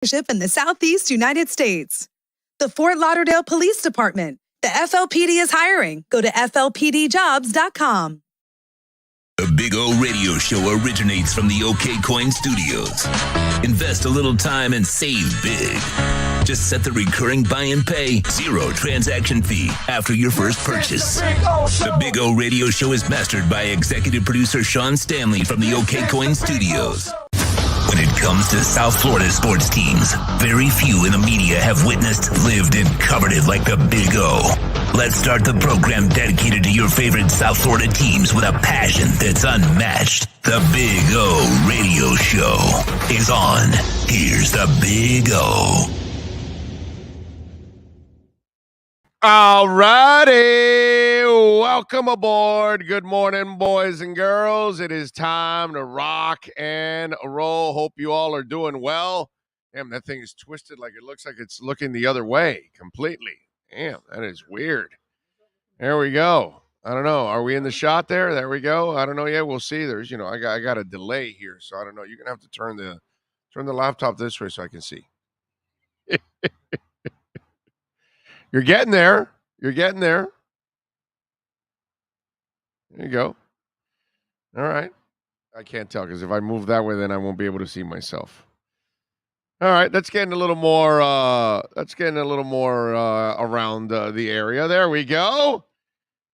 in the Southeast United States. The Fort Lauderdale Police Department. The FLPD is hiring. Go to FLPDjobs.com. The Big O Radio Show originates from the OK Coin Studios. Invest a little time and save big. Just set the recurring buy and pay, zero transaction fee after your first purchase. The Big O Radio Show is mastered by executive producer Sean Stanley from the OK Coin Studios. When it comes to South Florida sports teams, very few in the media have witnessed, lived, and covered it like the Big O. Let's start the program dedicated to your favorite South Florida teams with a passion that's unmatched. The Big O Radio Show is on. Here's the Big O. All righty. Welcome aboard. Good morning, boys and girls. It is time to rock and roll. Hope you all are doing well. Damn, that thing is twisted like it looks like it's looking the other way completely. Damn, that is weird. There we go. I don't know. Are we in the shot there? There we go. I don't know yet. We'll see. There's, I got a delay here, so I don't know. You're gonna have to turn the laptop this way so I can see. You're getting there. You're getting there. There you go. All right. I can't tell because if I move that way, then I won't be able to see myself. All right. That's getting a little more. Around the area. There we go.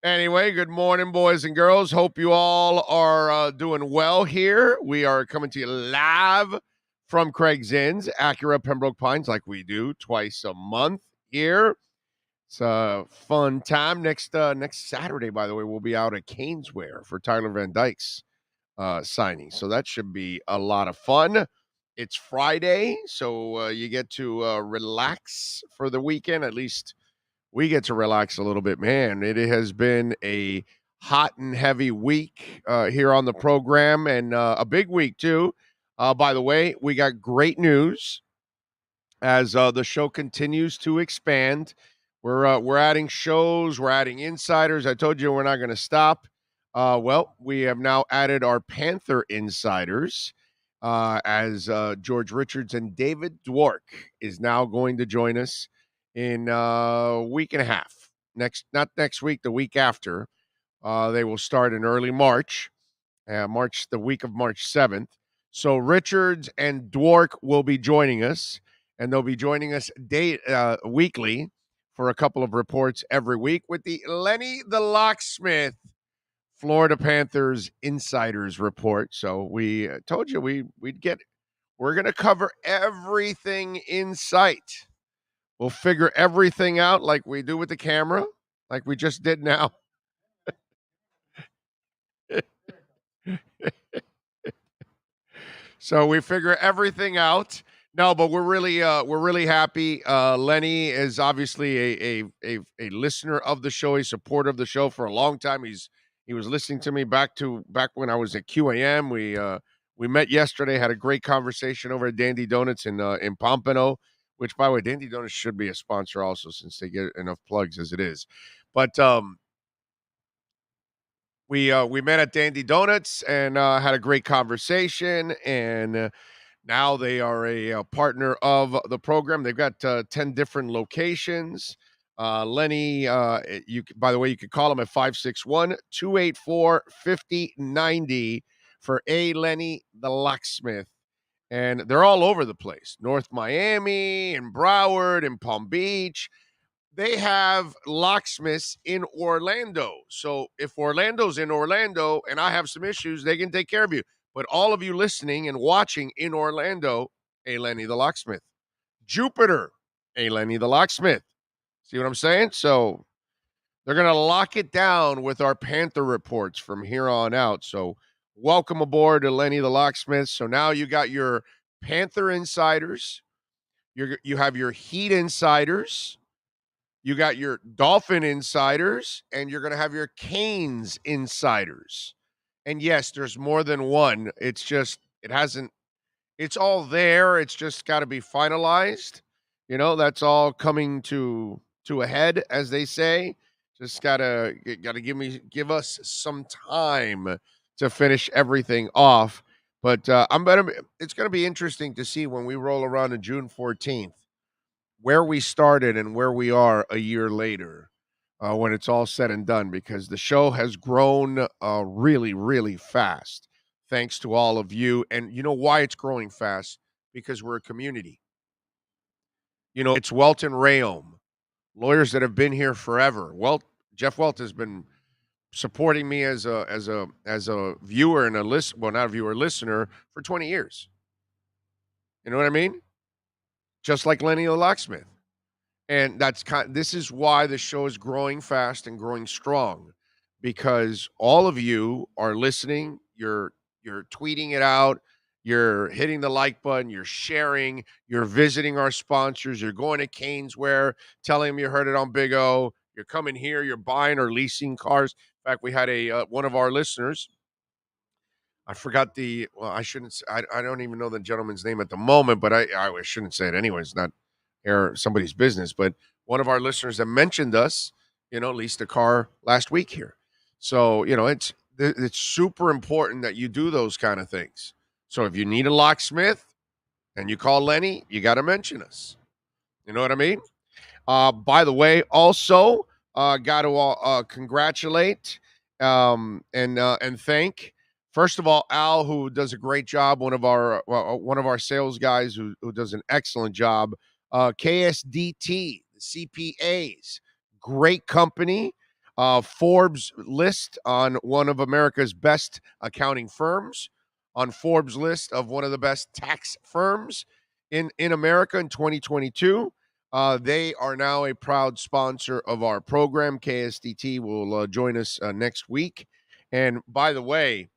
Anyway, good morning, boys and girls. Hope you all are doing well here. We are coming to you live from Craig's Inns, Acura Pembroke Pines, like we do twice a month here. It's a fun time. Next Saturday, by the way, we'll be out at Caneswear for Tyler Van Dyke's signing. So that should be a lot of fun. It's Friday, so you get to relax for the weekend. At least we get to relax a little bit. Man, it has been a hot and heavy week here on the program, and a big week, too. By the way, we got great news as the show continues to expand. We're adding shows. We're adding insiders. I told you we're not going to stop. Well, we have now added our Panther insiders as George Richards and David Dwork is now going to join us in a week and a half. Not next week, the week after. They will start in early March, the week of March 7th. So Richards and Dwork will be joining us, and they'll be joining us weekly for a couple of reports every week with the Lenny the Locksmith Florida Panthers Insiders Report. So we told you we're going to cover everything in sight. We'll figure everything out like we do with the camera, like we just did now. So we figure everything out. No, but we're really happy. Lenny is obviously a listener of the show, a supporter of the show for a long time. He was listening to me back when I was at QAM. We met yesterday, had a great conversation over at Dandy Donuts in Pompano, which, by the way, Dandy Donuts should be a sponsor also since they get enough plugs as it is. But we met at Dandy Donuts and had a great conversation, and now they are a partner of the program. They've got 10 different locations. Lenny, by the way, you could call them at 561-284-5090 for Lenny the Locksmith. And they're all over the place. North Miami and Broward and Palm Beach. They have locksmiths in Orlando. So if Orlando's in Orlando and I have some issues, they can take care of you. But all of you listening and watching in Orlando, Lenny the Locksmith. Jupiter, Lenny the Locksmith. See what I'm saying? So they're going to lock it down with our Panther reports from here on out. So welcome aboard to Lenny the Locksmith. So now you got your Panther insiders. You have your Heat insiders. You got your Dolphin insiders. And you're going to have your Canes insiders. And yes, there's more than one. It's all there. It's just got to be finalized. That's all coming to a head, as they say. Just gotta give us some time to finish everything off. But it's going to be interesting to see when we roll around on June 14th where we started and where we are a year later when it's all said and done, because the show has grown really, really fast thanks to all of you. And you know why it's growing fast? Because we're a community. It's Welt and Rayom, lawyers that have been here forever. Jeff Welt has been supporting me as a viewer and not a viewer, listener for 20 years. You know what I mean? Just like Lenny the Locksmith. And this is why the show is growing fast and growing strong, because all of you are listening, you're tweeting it out, you're hitting the like button, you're sharing, you're visiting our sponsors, you're going to Caneswear, telling them you heard it on Big O, you're coming here, you're buying or leasing cars. In fact, we had one of our listeners. I forgot I shouldn't. I don't even know the gentleman's name at the moment, but I shouldn't say it anyway. It's not air somebody's business, but one of our listeners that mentioned us, leased a car last week here. So, it's super important that you do those kind of things. So if you need a locksmith and you call Lenny, you got to mention us. You know what I mean? By the way, also got to congratulate and thank, first of all, Al, who does a great job. One of our sales guys who does an excellent job. KSDT, the CPAs, great company. Forbes list on one of America's best accounting firms, on Forbes list of one of the best tax firms in America in 2022. They are now a proud sponsor of our program. KSDT will join us next week. And by the way,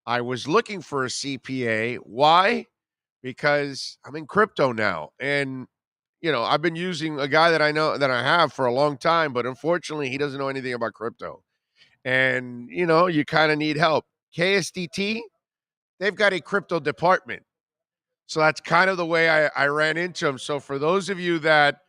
I was looking for a CPA. Why? Because I'm in crypto now. And, I've been using a guy that I have for a long time, but unfortunately, he doesn't know anything about crypto. And, you kind of need help. KSDT, they've got a crypto department. So that's kind of the way I ran into him. So for those of you that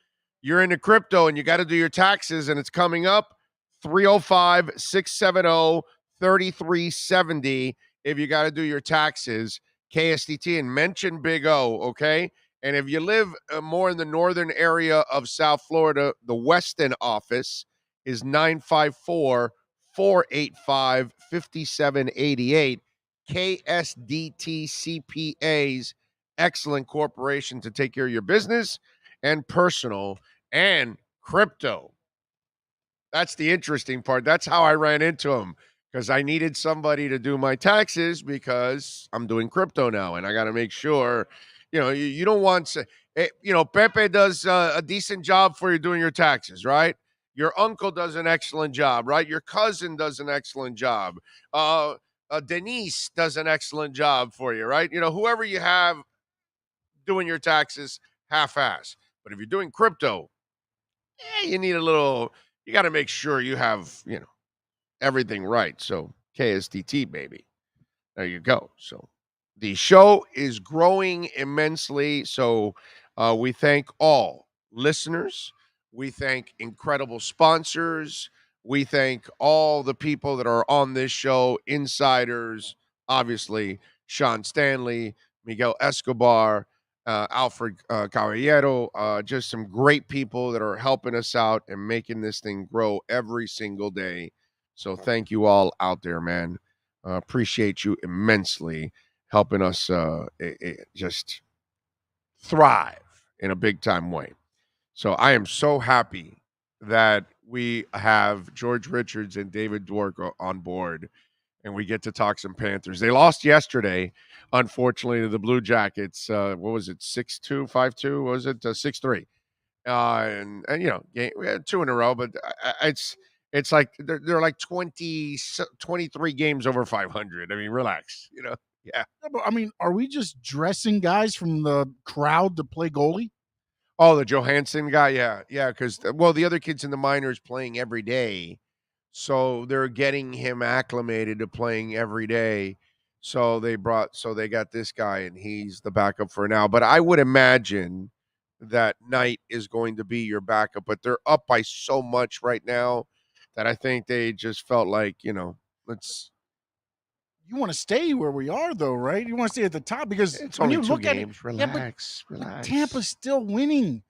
you're into crypto and you got to do your taxes and it's coming up, 305-670-3370 if you got to do your taxes, KSDT, and mention Big O, okay? And if you live more in the northern area of South Florida, the Weston office is 954-485-5788. KSDT CPAs, excellent corporation to take care of your business and personal and crypto. That's the interesting part. That's how I ran into him, because I needed somebody to do my taxes because I'm doing crypto now, and I got to make sure, you don't want to, Pepe does a decent job for you doing your taxes, right? Your uncle does an excellent job, right? Your cousin does an excellent job. Denise does an excellent job for you, right? Whoever you have doing your taxes half-ass. But if you're doing crypto, you need you got to make sure you have, everything right. So KSDT, baby. There you go. So the show is growing immensely. So we thank all listeners. We thank incredible sponsors. We thank all the people that are on this show, insiders, obviously, Sean Stanley, Miguel Escobar, Alfred Caballero, just some great people that are helping us out and making this thing grow every single day. So thank you all out there, man. Appreciate you immensely helping us just thrive in a big time way. So I am so happy that we have George Richards and David Dwork on board, and we get to talk some Panthers. They lost yesterday, unfortunately, to the Blue Jackets. What was it, 6-2, 5-2? What was it, 6-3? And we had two in a row, but it's like they're like 23 games over 500. I mean, relax, Yeah. Yeah, but I mean, are we just dressing guys from the crowd to play goalie? Oh, the Johansson guy, yeah, because the other kids in the minors playing every day, so they're getting him acclimated to playing every day. So they got this guy, and he's the backup for now. But I would imagine that Knight is going to be your backup. But they're up by so much right now that I think they just felt like, let's you want to stay where we are, though, right? You want to stay at the top because It's when only you two look games. at it, Relax. but Tampa's still winning.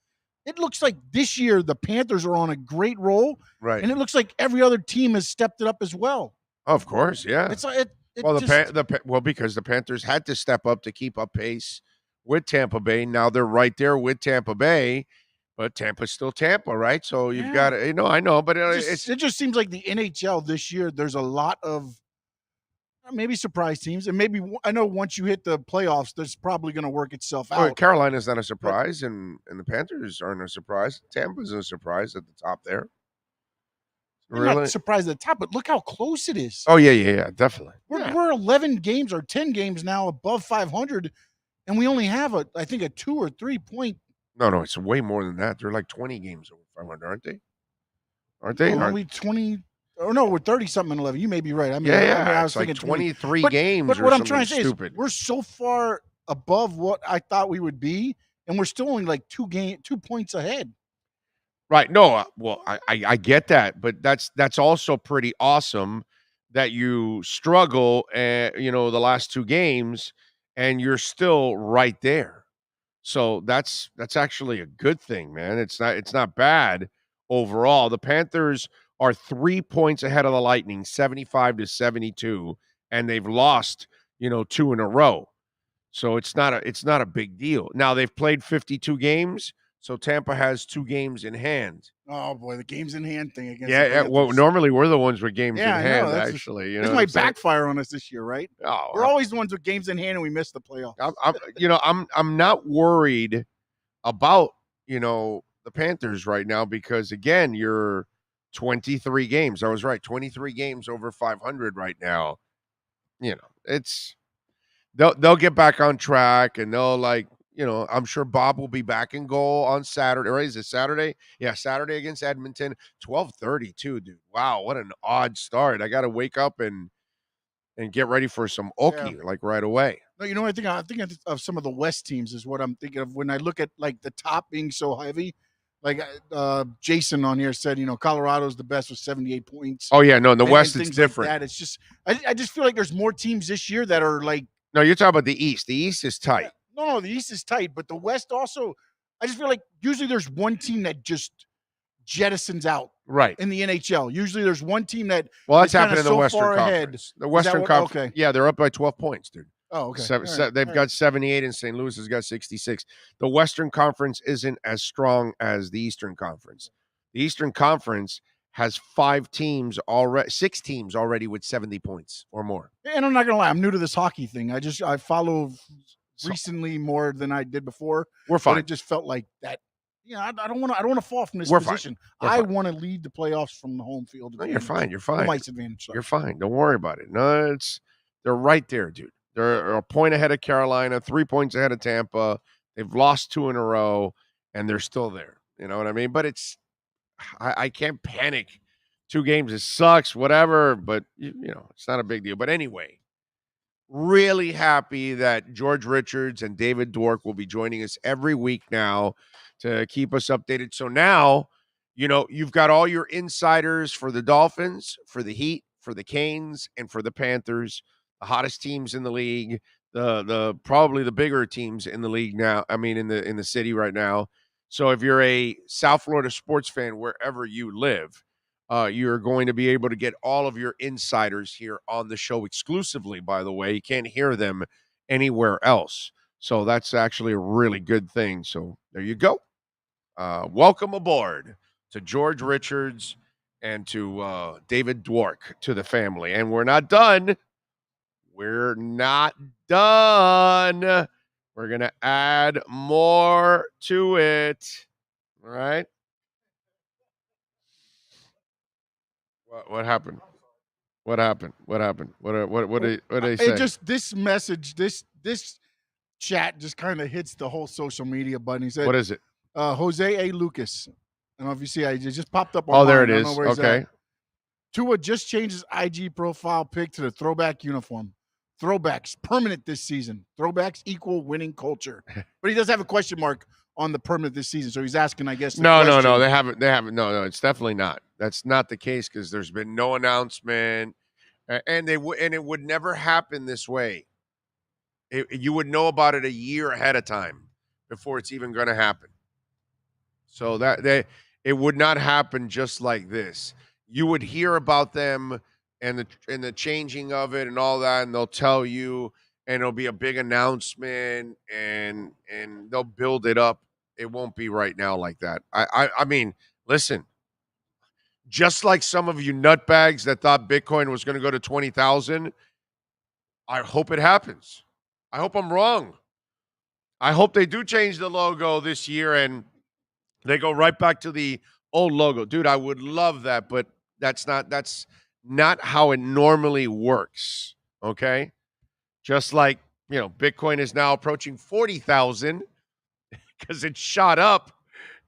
It looks like this year the Panthers are on a great roll, Right. and it looks like every other team has stepped it up as well. Of course, yeah. It's like because the Panthers had to step up to keep up pace with Tampa Bay. Now they're right there with Tampa Bay, but Tampa's still Tampa, right? So you've got to, I know, but it just seems like the NHL this year. There's a lot of maybe surprise teams, and maybe I know once you hit the playoffs, there's probably going to work itself out. Carolina's not a surprise, and the Panthers aren't a surprise. Tampa's a surprise at the top there. I'm not surprised at the top, but look how close it is. Oh, yeah, definitely. We're 11 games or 10 games now above 500, and we only have I think a 2 or 3 point. No, it's way more than that. They're like 20 games over 500, aren't they? Aren't they? Are we 20? Oh no, we're 30 something and 11. You may be right. I it's was like thinking 23 20. games. But or what I'm something trying to say stupid. is we're so far above what I thought we would be, and we're still only like 2 points ahead. Right. No, well, I get that, but that's also pretty awesome that you struggle, the last 2 games, and you're still right there. So that's actually a good thing, man. It's not bad overall. The Panthers are 3 points ahead of the Lightning, 75-72, and they've lost, 2 in a row. So it's not a big deal. Now they've played 52 games. So Tampa has 2 games in hand. Oh boy, the games in hand thing against. Yeah. Well, normally we're the ones with games in hand. Actually, this might backfire on us this year, right? Oh, we're always the ones with games in hand, and we miss the playoffs. I'm not worried about the Panthers right now because again, you're 23 games. I was right, 23 games over 500 right now. It's they'll get back on track, and they'll I'm sure Bob will be back in goal on Saturday. Right? Is it Saturday? Yeah, Saturday against Edmonton, 12:30 too, dude. Wow, what an odd start. I got to wake up and get ready for some Oki right away. No, I think of some of the West teams is what I'm thinking of when I look at like the top being so heavy. Like Jason on here said, Colorado's the best with 78 points. Oh yeah, no, in the West it's different. Like that. It's just I just feel like there's more teams this year that are like. No, you're talking about the East. The East is tight. Yeah. No, the East is tight, but the West also, I just feel like usually there's one team that just jettisons out. Right. In the NHL. Usually there's one team that that's happened in the Western Conference. The Western Conference. Okay. Yeah, they're up by 12 points, dude. Oh, okay. They've got 78 and St. Louis has got 66. The Western Conference isn't as strong as the Eastern Conference. The Eastern Conference has 6 teams already with 70 points or more. And I'm not going to lie, I'm new to this hockey thing. I follow recently more than I did before. We're fine. But it just felt like that. I don't want to fall from this position. I want to lead the playoffs from the home field. No, you're fine. You're fine. Home ice advantage. Sorry. You're fine. Don't worry about it. No, they're right there, dude. They're a point ahead of Carolina, 3 points ahead of Tampa. They've lost 2 in a row, and they're still there. You know what I mean? But I can't panic. 2 games, it sucks, whatever. But it's not a big deal. But anyway. Really happy that George Richards and David Dwork will be joining us every week now to keep us updated. So now, you've got all your insiders for the Dolphins, for the Heat, for the Canes, and for the Panthers, the hottest teams in the league, the probably the bigger teams in the league now. I mean, in the city right now. So if you're a South Florida sports fan, wherever you live, you're going to be able to get all of your insiders here on the show exclusively, by the way. You can't hear them anywhere else. So that's actually a really good thing. So there you go. Welcome aboard to George Richards and to David Dwork, to the family. And we're not done. We're not done. We're going to add more to it. All right. What happened? What happened? What did they say? It just this message, this chat just kind of hits the whole social media button. He said, "What is it?" Jose A. Lucas. I don't know if you see. It just popped up. Oh, there it is. Okay. Tua just changed his IG profile pic to the throwback uniform. Throwbacks permanent this season. Throwbacks equal winning culture. But he does have a question mark on the permanent this season. So he's asking, I guess. No. They haven't. No, it's definitely not. That's not the case because there's been no announcement. And it would never happen this way. You would know about it a year ahead of time before it's even going to happen. So it would not happen just like this. You would hear about them and the changing of it and all that, and they'll tell you, and it'll be a big announcement, and they'll build it up. It won't be right now like that. I mean, listen, just like some of you nutbags that thought Bitcoin was going to go to 20,000, I hope it happens. I hope I'm wrong. I hope they do change the logo this year and they go right back to the old logo. Dude, I would love that, but that's not how it normally works. Okay? Just like, Bitcoin is now approaching 40,000 because it shot up,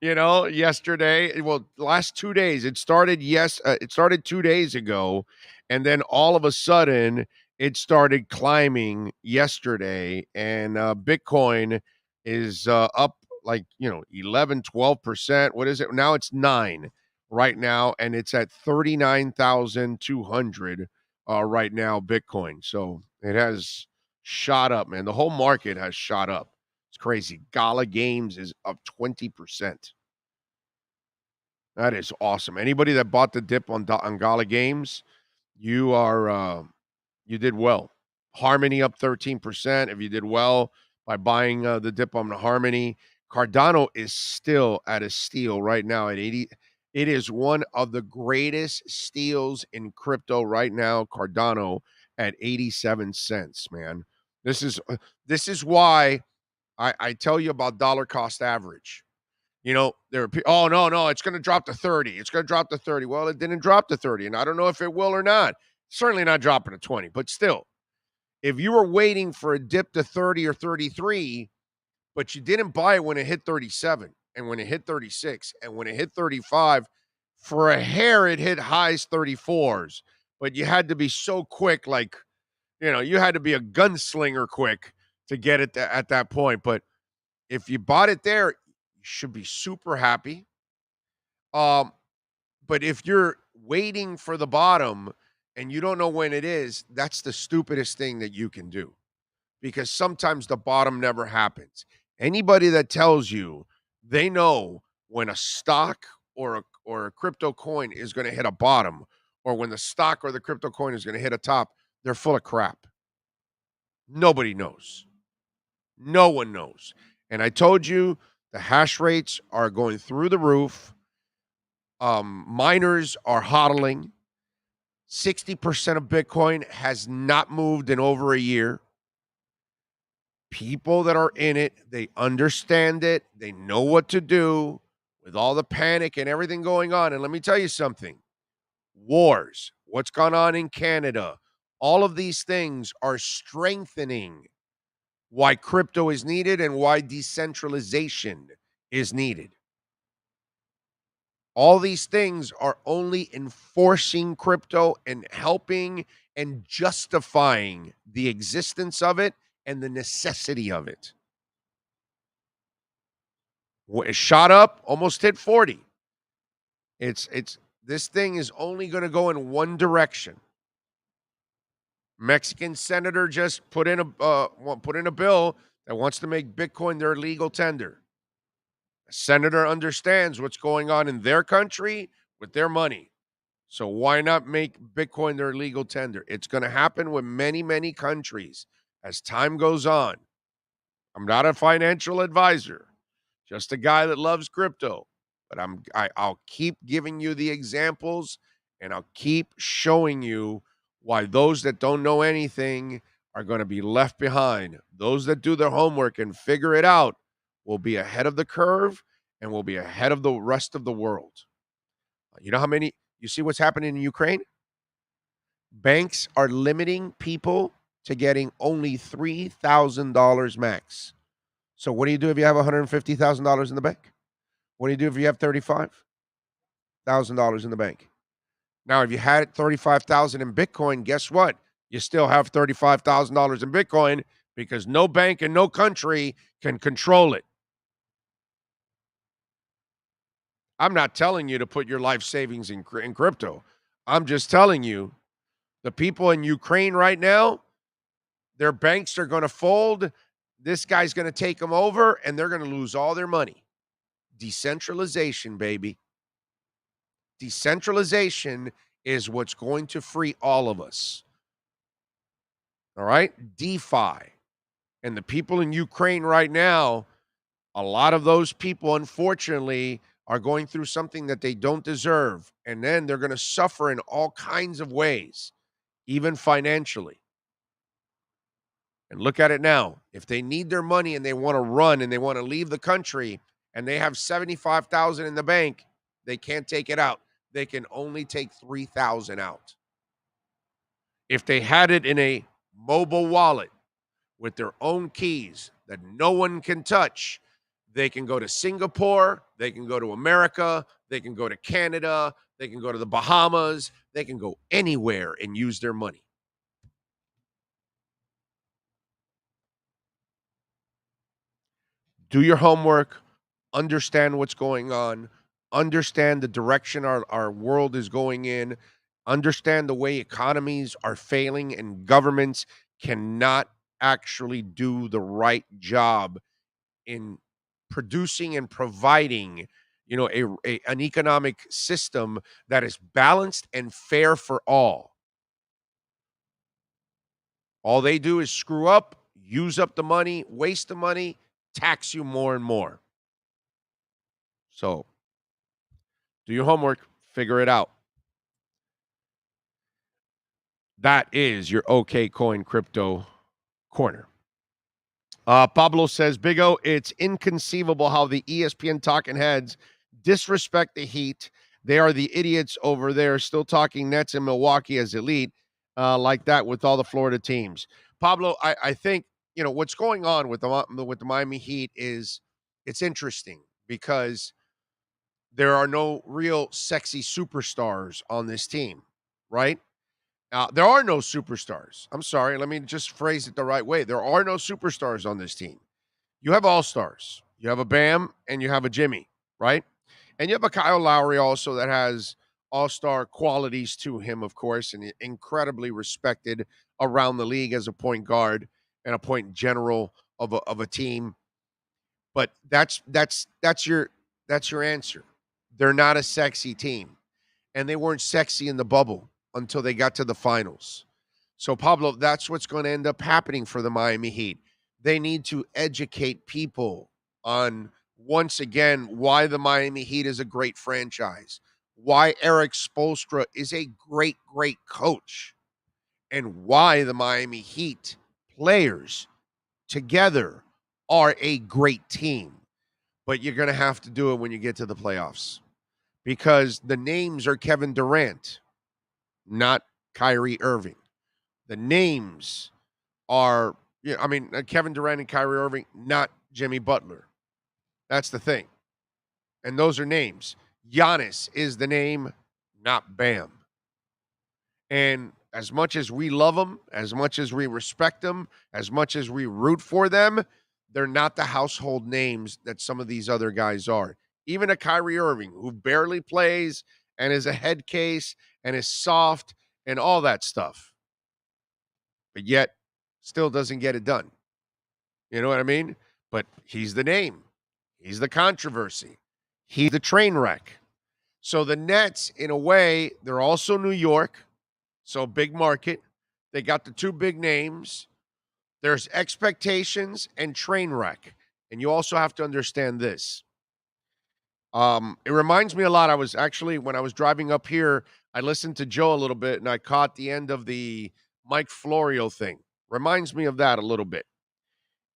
yesterday. Well, last 2 days. It started it started 2 days ago, and then all of a sudden it started climbing yesterday, and Bitcoin is up like, 11, 12%. What is it? Now it's 9 right now, and it's at 39,200 right now, Bitcoin. So it has shot up, man. The whole market has shot up. It's crazy. Gala Games is up 20%. That is awesome. Anybody that bought the dip on Gala Games, you did well. Harmony up 13%. If you did well by buying the dip on Harmony, Cardano is still at a steal right now at 80. It is one of the greatest steals in crypto right now. Cardano at 87 cents, man. This is why I tell you about dollar cost average. There are people, oh, no, it's going to drop to 30. It's going to drop to 30. Well, it didn't drop to 30, and I don't know if it will or not. Certainly not dropping to 20, but still, if you were waiting for a dip to 30 or 33, but you didn't buy it when it hit 37, and when it hit 36, and when it hit 35, for a hair, it hit highs 34s, but you had to be so quick, like, you had to be a gunslinger quick to get it at that point. But if you bought it there, you should be super happy. But if you're waiting for the bottom and you don't know when it is, that's the stupidest thing that you can do, because sometimes the bottom never happens. Anybody that tells you they know when a stock or a crypto coin is going to hit a bottom, or when the stock or the crypto coin is going to hit a top, they're full of crap. Nobody knows. No one knows. And I told you the hash rates are going through the roof. Miners are hodling. 60% of Bitcoin has not moved in over a year. People that are in it, they understand it. They know what to do with all the panic and everything going on. And let me tell you something. Wars, what's gone on in Canada, all of these things are strengthening why crypto is needed and why decentralization is needed. All these things are only enforcing crypto and helping and justifying the existence of it and the necessity of it. It shot up, almost hit 40. This thing is only going to go in one direction. Mexican senator just put in a bill that wants to make Bitcoin their legal tender. A senator understands what's going on in their country with their money. So why not make Bitcoin their legal tender? It's going to happen with many, many countries as time goes on. I'm not a financial advisor, just a guy that loves crypto. But I'll keep giving you the examples, and I'll keep showing you why those that don't know anything are going to be left behind. Those that do their homework and figure it out will be ahead of the curve and will be ahead of the rest of the world. You know how many, you see what's happening in Ukraine? Banks are limiting people to getting only $3,000 max. So what do you do if you have $150,000 in the bank? What do you do if you have $35,000 in the bank? Now, if you had $35,000 in Bitcoin, guess what? You still have $35,000 in Bitcoin because no bank in no country can control it. I'm not telling you to put your life savings in crypto. I'm just telling you The people in Ukraine right now, their banks are going to fold. This guy's going to take them over, and they're going to lose all their money. Decentralization, baby. Decentralization is what's going to free all of us. All right? DeFi. And the people in Ukraine right now, a lot of those people, unfortunately, are going through something that they don't deserve. And then they're going to suffer in all kinds of ways, even financially. And look at it now. If they need their money and they want to run and they want to leave the country and they have $75,000 in the bank, they can't take it out. They can only take $3,000 out. If they had it in a mobile wallet with their own keys that no one can touch, they can go to Singapore, they can go to America, they can go to Canada, they can go to the Bahamas, they can go anywhere and use their money. Do your homework, understand what's going on, understand the direction our world is going in, understand the way economies are failing and governments cannot actually do the right job in producing and providing, an economic system that is balanced and fair for all. All they do is screw up, use up the money, waste the money, tax you more and more. So, do your homework, figure it out. That is your OK Coin Crypto Corner. Pablo says, Big O, it's inconceivable how the ESPN talking heads disrespect the Heat. They are the idiots over there still talking Nets and Milwaukee as elite like that with all the Florida teams. Pablo, I think, what's going on with the Miami Heat is it's interesting because there are no real sexy superstars on this team, right? There are no superstars. I'm sorry. Let me just phrase it the right way. There are no superstars on this team. You have all-stars. You have a Bam and you have a Jimmy, right? And you have a Kyle Lowry also that has all-star qualities to him, of course, and incredibly respected around the league as a point guard and a point general of a team. But that's your answer. They're not a sexy team. And they weren't sexy in the bubble until they got to the finals. So, Pablo, that's what's going to end up happening for the Miami Heat. They need to educate people on, once again, why the Miami Heat is a great franchise, why Eric Spoelstra is a great, great coach, and why the Miami Heat players together are a great team. But you're going to have to do it when you get to the playoffs because the names are Kevin Durant, not Kyrie Irving. The names are, Kevin Durant and Kyrie Irving, not Jimmy Butler. That's the thing. And those are names. Giannis is the name, not Bam. And as much as we love them, as much as we respect them, as much as we root for them, they're not the household names that some of these other guys are. Even a Kyrie Irving, who barely plays and is a head case and is soft and all that stuff, but yet still doesn't get it done. You know what I mean? But he's the name. He's the controversy. He's the train wreck. So the Nets, in a way, they're also New York, so big market. They got the two big names. There's expectations and train wreck. And you also have to understand this. It reminds me a lot. When I was driving up here, I listened to Joe a little bit and I caught the end of the Mike Florio thing. Reminds me of that a little bit.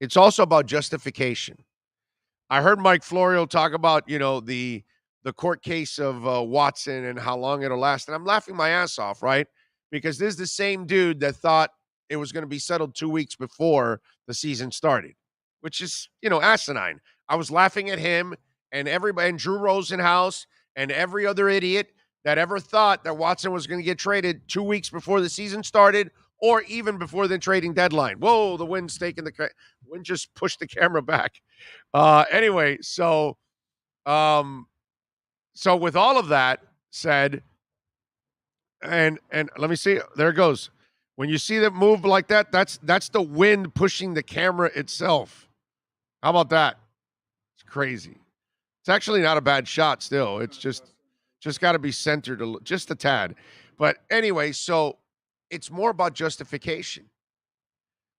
It's also about justification. I heard Mike Florio talk about, the court case of Watson and how long it'll last. And I'm laughing my ass off, right? Because this is the same dude that thought it was going to be settled 2 weeks before the season started, which is, asinine. I was laughing at him and everybody, and Drew Rosenhaus and every other idiot that ever thought that Watson was going to get traded 2 weeks before the season started or even before the trading deadline. Whoa, the wind's taking wind just pushed the camera back. Anyway, so with all of that said, And let me see. There it goes. When you see them move like that, that's the wind pushing the camera itself. How about that? It's crazy. It's actually not a bad shot still. It's just got to be centered just a tad. But anyway, so it's more about justification.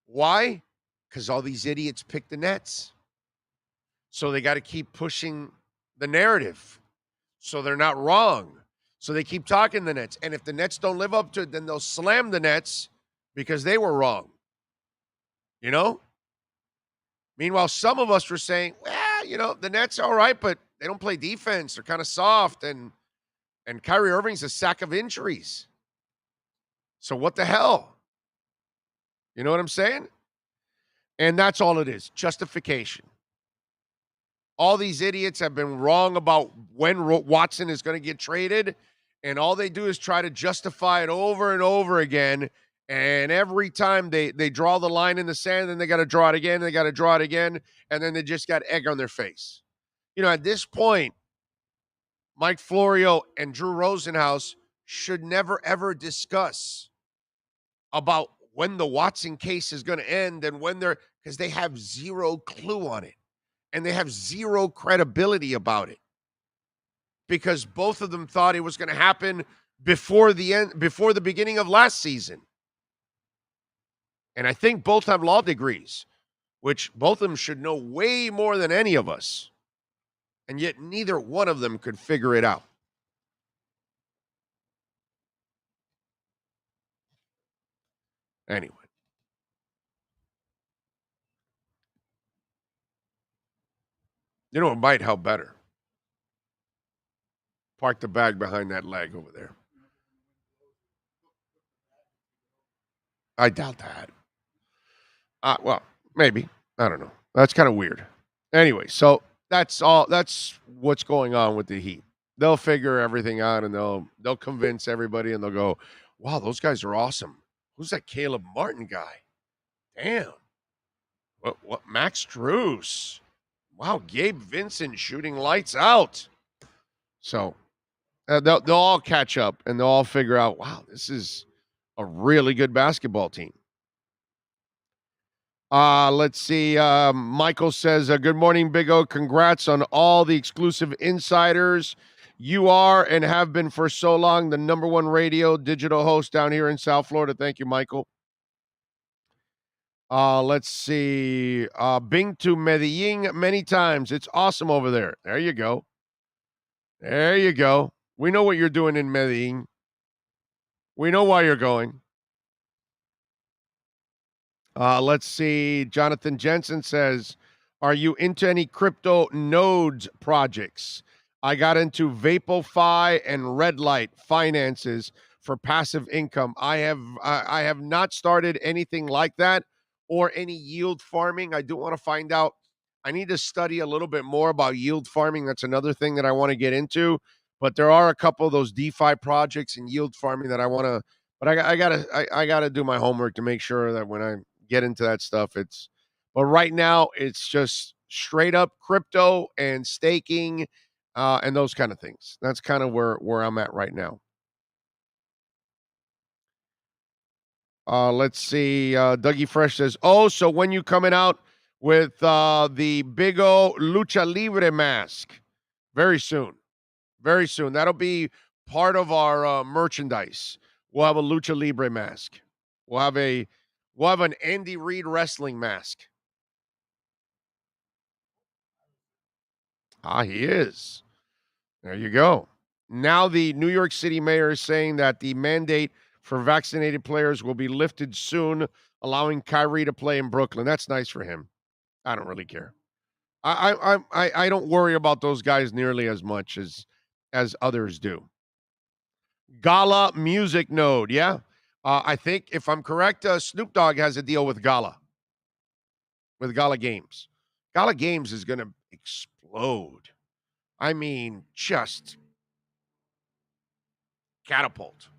Why? Because all these idiots pick the Nets. So they got to keep pushing the narrative. So they're not wrong. So they keep talking the Nets. And if the Nets don't live up to it, then they'll slam the Nets because they were wrong. You know? Meanwhile, some of us were saying, well, the Nets are all right, but they don't play defense. They're kind of soft. And Kyrie Irving's a sack of injuries. So what the hell? You know what I'm saying? And that's all it is. Justification. All these idiots have been wrong about when Watson is going to get traded, and all they do is try to justify it over and over again. And every time they draw the line in the sand, then they got to draw it again, and they got to draw it again, and then they just got egg on their face. At this point, Mike Florio and Drew Rosenhaus should never, ever discuss about when the Watson case is going to end and because they have zero clue on it. And they have zero credibility about it because both of them thought it was going to happen before the beginning of last season. And I think both have law degrees, which both of them should know way more than any of us. And yet neither one of them could figure it out. Anyway. It might help better. Park the bag behind that leg over there. I doubt that. Well, maybe. I don't know. That's kind of weird. Anyway, so that's all. That's what's going on with the Heat. They'll figure everything out, and they'll convince everybody, and they'll go, "Wow, those guys are awesome. Who's that Caleb Martin guy? Damn. What Max Strus? Wow, Gabe Vincent shooting lights out." So they'll all catch up, and they'll all figure out, wow, this is a really good basketball team. Let's see. Michael says, good morning, Big O. Congrats on all the exclusive insiders. You are and have been for so long the number one radio digital host down here in South Florida. Thank you, Michael. Let's see. Been to Medellin many times. It's awesome over there. There you go. There you go. We know what you're doing in Medellin. We know why you're going. Let's see. Jonathan Jensen says, are you into any crypto nodes projects? I got into VapoFi and Red Light finances for passive income. I have not started anything like that or any yield farming. I do want to find out. I need to study a little bit more about yield farming. That's another thing that I want to get into. But there are a couple of those DeFi projects and yield farming that I want to. But I gotta do my homework to make sure that when I get into that stuff, but right now it's just straight up crypto and staking and those kind of things. That's kind of where I'm at right now. Let's see. Dougie Fresh says, so when you coming out with the Big O Lucha Libre mask? Very soon. Very soon. That'll be part of our merchandise. We'll have a Lucha Libre mask. We'll have an Andy Reid wrestling mask. He is. There you go. Now the New York City mayor is saying that the mandate for vaccinated players will be lifted soon, allowing Kyrie to play in Brooklyn. That's nice for him. I don't really care. I don't worry about those guys nearly as much as others do. Gala Music Node, yeah. I think if I'm correct, Snoop Dogg has a deal with Gala Games. Gala Games is going to explode. I mean, just catapult.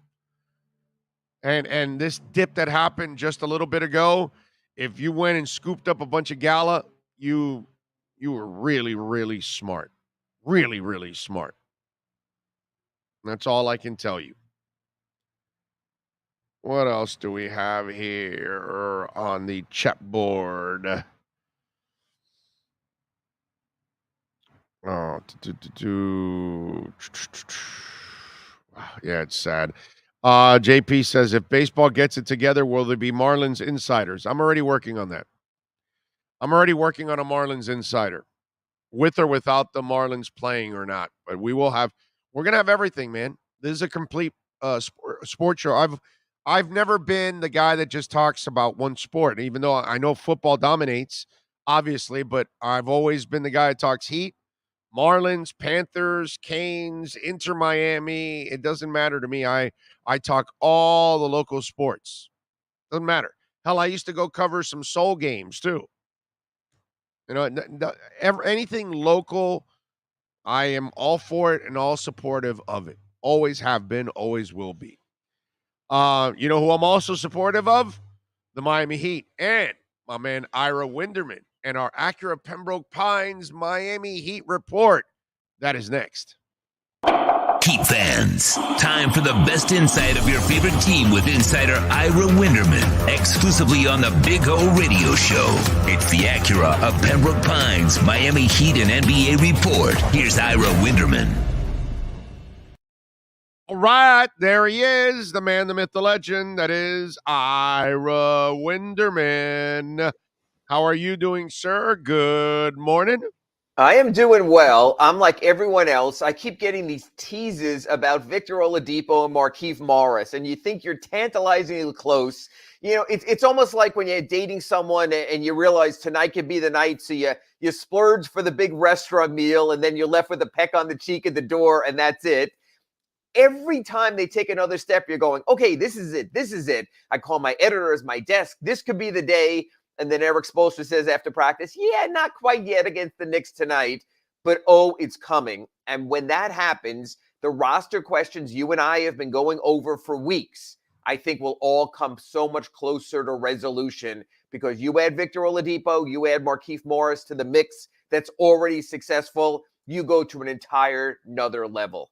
And this dip that happened just a little bit ago, if you went and scooped up a bunch of Gala, you were really, really smart. Really, really smart. That's all I can tell you. What else do we have here on the chat board? Oh, yeah, it's sad. JP says, if baseball gets it together, will there be Marlins Insiders? I'm already working on that. I'm already working on a Marlins Insider, with or without the Marlins playing or not. But we're going to have everything, man. This is a complete sports show. I've never been the guy that just talks about one sport, even though I know football dominates, obviously, but I've always been the guy that talks Heat, Marlins, Panthers, Canes, Inter Miami. It doesn't matter to me. I talk all the local sports. Doesn't matter. Hell, I used to go cover some soul games too. You know, anything local, I am all for it and all supportive of it. Always have been, always will be. You know who I'm also supportive of? The Miami Heat and my man Ira Winderman and our Acura Pembroke Pines Miami Heat report. That is next. Heat fans, time for the best insight of your favorite team with insider Ira Winderman, exclusively on the Big O Radio Show. It's the Acura of Pembroke Pines Miami Heat and NBA report. Here's Ira Winderman. All right, there he is, the man, the myth, the legend. That is Ira Winderman. How are you doing, sir? Good morning. I am doing well. I'm like everyone else. I keep getting these teases about Victor Oladipo and Markieff Morris, and you think you're tantalizingly close. You know, it's almost like when you're dating someone and you realize tonight could be the night, so you splurge for the big restaurant meal, and then you're left with a peck on the cheek at the door, and that's it. Every time they take another step, you're going, okay, this is it. This is it. I call my editors, my desk. This could be the day. And then Eric Spoelstra says after practice, yeah, not quite yet against the Knicks tonight, but oh, it's coming. And when that happens, the roster questions you and I have been going over for weeks, I think will all come so much closer to resolution because you add Victor Oladipo, you add Markieff Morris to the mix that's already successful, you go to an entire another level.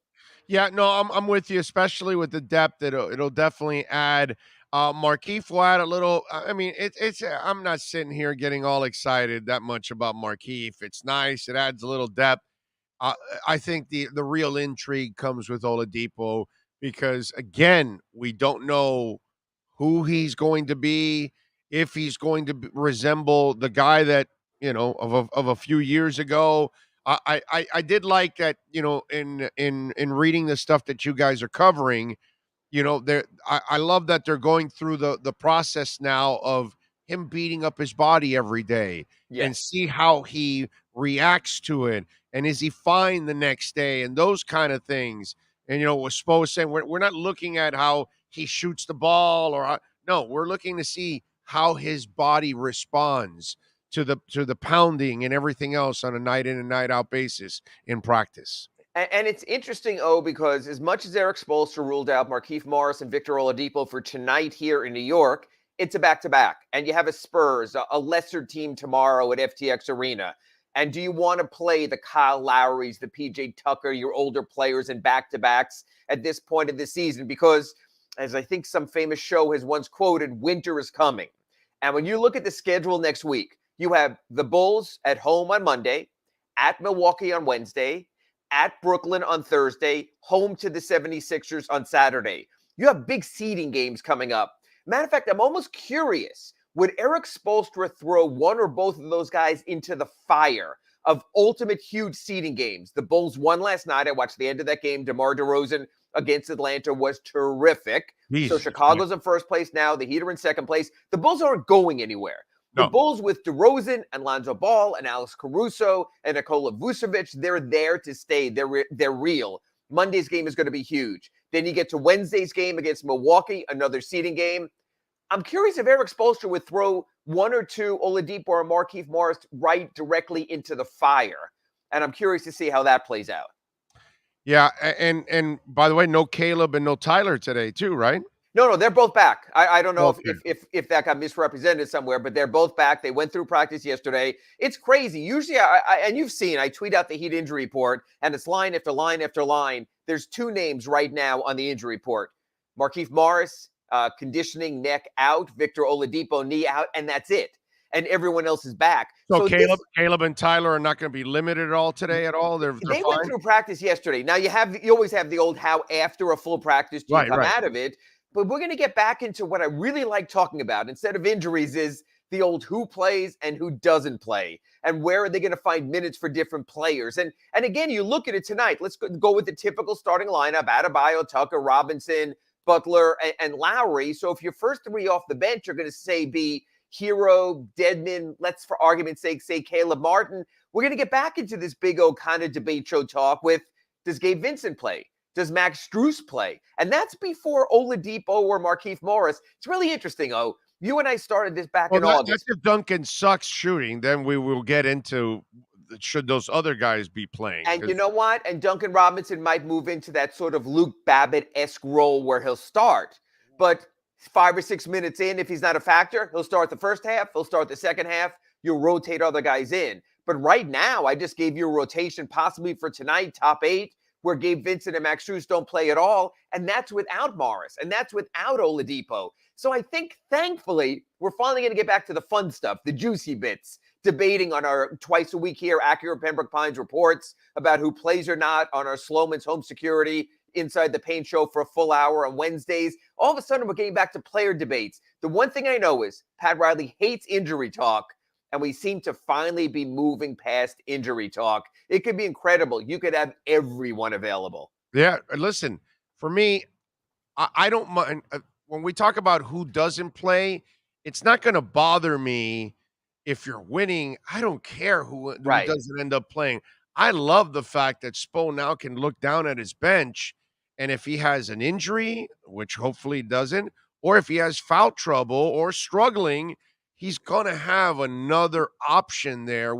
Yeah, no, I'm with you, especially with the depth. It'll definitely add. Markieff will add a little. I mean, it's. I'm not sitting here getting all excited that much about Markieff. It's nice. It adds a little depth. I think the real intrigue comes with Oladipo because again, we don't know who he's going to be, if he's going to resemble the guy that of a few years ago. I did like that, in reading the stuff that you guys are covering, I love that they're going through the process now of him beating up his body every day and see how he reacts to it. And is he fine the next day and those kind of things. And, what Spo saying, we're not looking at how he shoots the ball no, we're looking to see how his body responds to the pounding and everything else on a night in and night out basis in practice. And it's interesting, because as much as Eric Spoelstra ruled out Markieff Morris and Victor Oladipo for tonight here in New York, it's a back-to-back. And you have a Spurs, a lesser team tomorrow at FTX Arena. And do you want to play the Kyle Lowrys, the PJ Tucker, your older players in back-to-backs at this point of the season? Because, as I think some famous show has once quoted, winter is coming. And when you look at the schedule next week, you have the Bulls at home on Monday, at Milwaukee on Wednesday, at Brooklyn on Thursday, home to the 76ers on Saturday. You have big seeding games coming up. Matter of fact, I'm almost curious, would Eric Spoelstra throw one or both of those guys into the fire of ultimate huge seeding games? The Bulls won last night. I watched the end of that game. DeMar DeRozan against Atlanta was terrific. So Chicago's in first place now. The Heat are in second place. The Bulls aren't going anywhere. The Bulls with DeRozan and Lonzo Ball and Alex Caruso and Nikola Vucevic, they're there to stay. They're real. Monday's game is going to be huge. Then you get to Wednesday's game against Milwaukee, another seeding game. I'm curious if Eric Spoelstra would throw one or two Oladipo or Markieff Morris right directly into the fire. And I'm curious to see how that plays out. Yeah, and by the way, no Caleb and no Tyler today too, right? No, they're both back. I don't know if that got misrepresented somewhere, but they're both back. They went through practice yesterday. It's crazy. Usually, and you've seen, I tweet out the Heat injury report, and it's line after line after line. There's two names right now on the injury report. Markieff Morris, conditioning, neck out, Victor Oladipo, knee out, and that's it. And everyone else is back. So Caleb and Tyler are not going to be limited at all today at all? They're They fine? went through practice yesterday. Now, you always have the old how after a full practice do you come out of it. But we're going to get back into what I really like talking about instead of injuries is the old who plays and who doesn't play and where are they going to find minutes for different players. And again, you look at it tonight. Let's go with the typical starting lineup: Adebayo, Tucker, Robinson, Butler, and Lowry. So if your first three off the bench are going to be Hero, Dedmon, let's for argument's sake say Caleb Martin, we're going to get back into this big old kind of debate show talk with, does Gabe Vincent play? Does Max Strus play? And that's before Oladipo or Markieff Morris. It's really interesting, you and I started this back in August. That's if Duncan sucks shooting, then we will get into should those other guys be playing. And you know what? And Duncan Robinson might move into that sort of Luke Babbitt-esque role where he'll start. But 5 or 6 minutes in, if he's not a factor, he'll start the first half, he'll start the second half, you'll rotate other guys in. But right now, I just gave you a rotation possibly for tonight, top 8, where Gabe Vincent and Max Strus don't play at all, and that's without Morris, and that's without Oladipo. So I think, thankfully, we're finally going to get back to the fun stuff, the juicy bits, debating on our twice a week here, Accurate Pembroke Pines reports about who plays or not on our Sloman's Home Security Inside the Paint show for a full hour on Wednesdays. All of a sudden, we're getting back to player debates. The one thing I know is Pat Riley hates injury talk, and we seem to finally be moving past injury talk. It could be incredible. You could have everyone available. Yeah, listen, for me, I don't mind. When we talk about who doesn't play, it's not going to bother me if you're winning. I don't care who doesn't end up playing. I love the fact that Spo now can look down at his bench, and if he has an injury, which hopefully he doesn't, or if he has foul trouble or struggling, he's going to have another option there,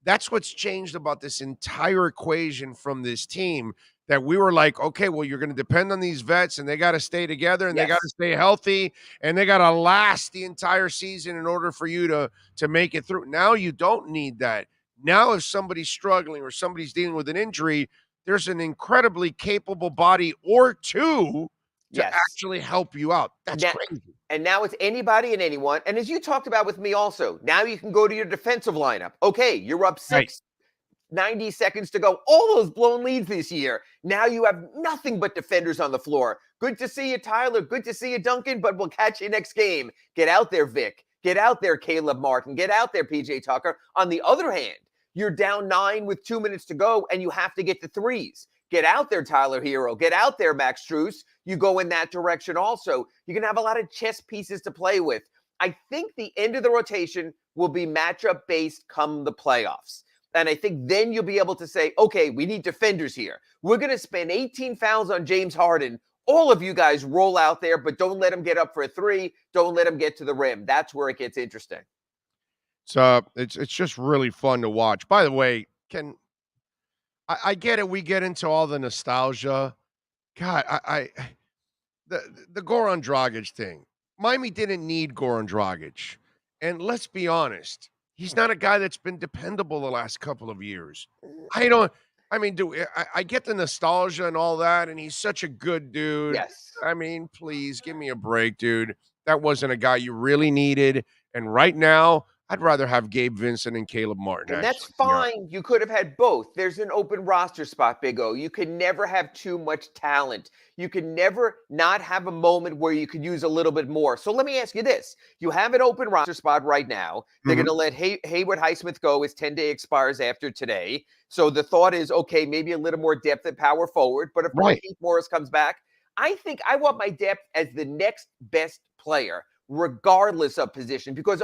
that's what's changed about this entire equation from this team, that we were like, okay, well, you're going to depend on these vets, and they got to stay together, and they got to stay healthy, and they got to last the entire season in order for you to make it through. Now you don't need that. Now if somebody's struggling or somebody's dealing with an injury, there's an incredibly capable body or two to actually help you out. That's crazy. And now it's anybody and anyone. And as you talked about with me also, now you can go to your defensive lineup. Okay, you're up 6, 90 seconds to go. All those blown leads this year. Now you have nothing but defenders on the floor. Good to see you, Tyler. Good to see you, Duncan, but we'll catch you next game. Get out there, Vic. Get out there, Caleb Martin. Get out there, PJ Tucker. On the other hand, you're down 9 with 2 minutes to go, and you have to get the threes. Get out there, Tyler Hero. Get out there, Max Strus. You go in that direction also. You can have a lot of chess pieces to play with. I think the end of the rotation will be matchup-based come the playoffs. And I think then you'll be able to say, okay, we need defenders here. We're going to spend 18 fouls on James Harden. All of you guys roll out there, but don't let him get up for a 3. Don't let him get to the rim. That's where it gets interesting. So it's just really fun to watch. By the way, I get it. We get into all the nostalgia. God, the Goran Dragic thing. Miami didn't need Goran Dragic. And let's be honest, he's not a guy that's been dependable the last couple of years. I get the nostalgia and all that, and he's such a good dude. Yes. I mean, please give me a break, dude. That wasn't a guy you really needed. And right now, I'd rather have Gabe Vincent and Caleb Martin. And that's fine. Yeah. You could have had both. There's an open roster spot, Big O. You can never have too much talent. You can never not have a moment where you could use a little bit more. So let me ask you this. You have an open roster spot right now. They're going to let Hayward Highsmith go. His 10-day expires after today. So the thought is, okay, maybe a little more depth at power forward. But if Keith Morris comes back, I think I want my depth as the next best player, regardless of position. Because,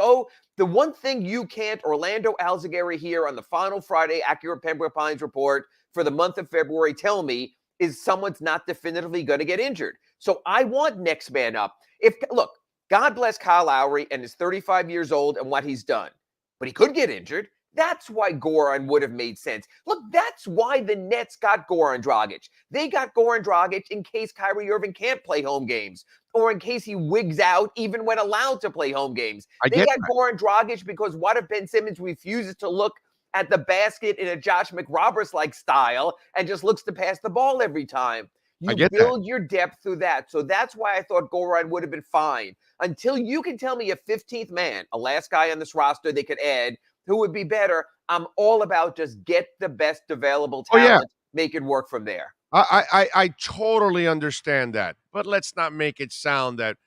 the one thing you can't, Orlando Alzagari here on the final Friday Accurate Pembroke Pines report for the month of February, tell me, is someone's not definitively going to get injured. So I want next man up. Look, God bless Kyle Lowry and is 35 years old and what he's done. But he could get injured. That's why Goran would have made sense. Look, that's why the Nets got Goran Dragic. They got Goran Dragic in case Kyrie Irving can't play home games, or in case he wigs out even when allowed to play home games. They got Goran Dragic because what if Ben Simmons refuses to look at the basket in a Josh McRoberts-like style and just looks to pass the ball every time? I You get that. build your depth through that. So that's why I thought Goran would have been fine. Until you can tell me a 15th man, a last guy on this roster they could add, who would be better, I'm all about just get the best available Oh, yeah. talent, make it work from there. I totally understand that, but let's not make it sound that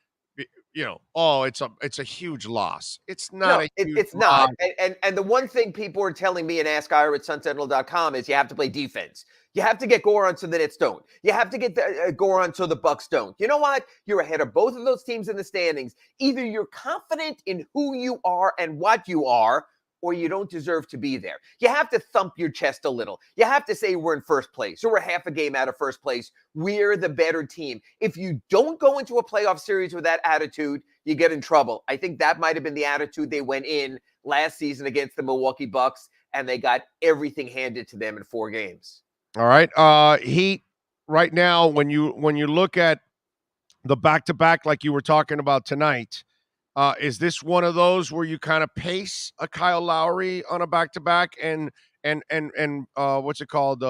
it's a huge loss. It's not No, a huge it's loss. not. And the one thing people are telling me and Ask Ira at sunsentinel.com is you have to play defense. You have to get Goran so the Nets don't. You have to get the, Goran so the Bucks don't. You know what? You're ahead of both of those teams in the standings. Either you're confident in who you are and what you are, or you don't deserve to be there. You have to thump your chest a little. You have to say we're in first place, or we're half a game out of first place. We're the better team. If you don't go into a playoff series with that attitude, you get in trouble. I think that might have been the attitude they went in last season against the Milwaukee Bucks, and they got everything handed to them in 4 games. All right. Heat right now, when you look at the back-to-back like you were talking about tonight, is this one of those where you kind of pace a Kyle Lowry on a back-to-back and what's it called?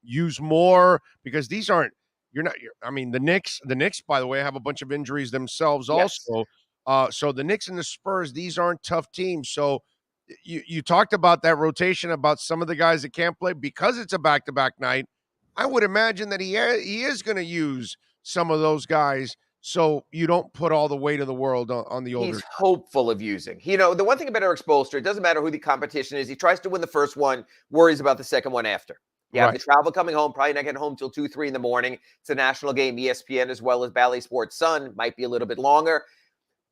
Use more, because these aren't the Knicks, by the way, have a bunch of injuries themselves also. So the Knicks and the Spurs, these aren't tough teams. So you talked about that rotation, about some of the guys that can't play because it's a back-to-back night. I would imagine that he is going to use some of those guys, so you don't put all the weight of the world on the older. He's hopeful of using. The one thing about Eric Spoelstra, it doesn't matter who the competition is. He tries to win the first one, worries about the second one after. You have the travel coming home, probably not getting home till 2, 3 in the morning. It's a national game. ESPN as well as Bally Sports Sun might be a little bit longer.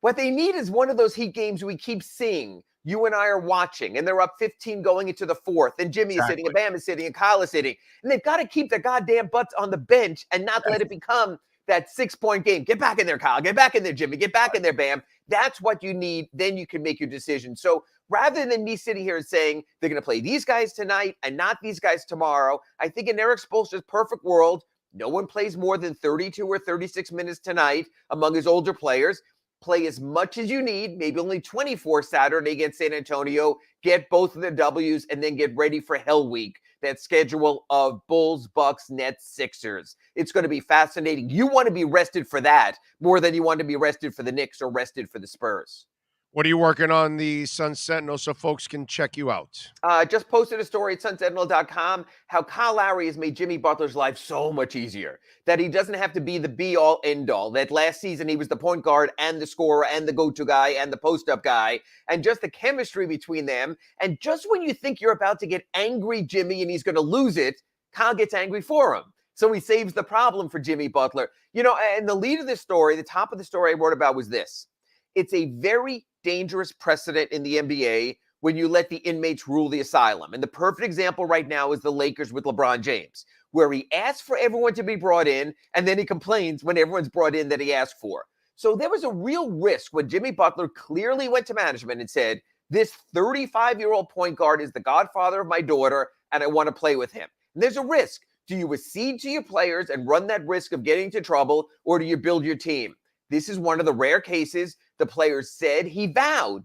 What they need is one of those Heat games we keep seeing. You and I are watching, and they're up 15 going into the 4th, and Jimmy is sitting, and Bam is sitting, and Kyle is sitting. And they've got to keep their goddamn butts on the bench and not let it become that 6-point game. Get back in there, Kyle. Get back in there, Jimmy. Get back in there, Bam. That's what you need. Then you can make your decision. So rather than me sitting here and saying they're going to play these guys tonight and not these guys tomorrow, I think in Eric Spoelstra's perfect world, no one plays more than 32 or 36 minutes tonight among his older players. Play as much as you need, maybe only 24 Saturday against San Antonio, get both of the W's, and then get ready for Hell Week, that schedule of Bulls, Bucks, Nets, Sixers. It's going to be fascinating. You want to be rested for that more than you want to be rested for the Knicks or rested for the Spurs. What are you working on the Sun Sentinel so folks can check you out? Just posted a story at sunsentinel.com how Kyle Lowry has made Jimmy Butler's life so much easier, that he doesn't have to be the be-all, end-all, that last season he was the point guard and the scorer and the go-to guy and the post-up guy, and just the chemistry between them. And just when you think you're about to get angry Jimmy and he's going to lose it, Kyle gets angry for him. So he saves the problem for Jimmy Butler. And the lead of this story, the top of the story I wrote about was this. It's a very dangerous precedent in the NBA when you let the inmates rule the asylum. And the perfect example right now is the Lakers with LeBron James, where he asks for everyone to be brought in, and then he complains when everyone's brought in that he asked for. So there was a real risk when Jimmy Butler clearly went to management and said, this 35-year-old point guard is the godfather of my daughter, and I want to play with him. And there's a risk. Do you accede to your players and run that risk of getting into trouble, or do you build your team? This is one of the rare cases the players said,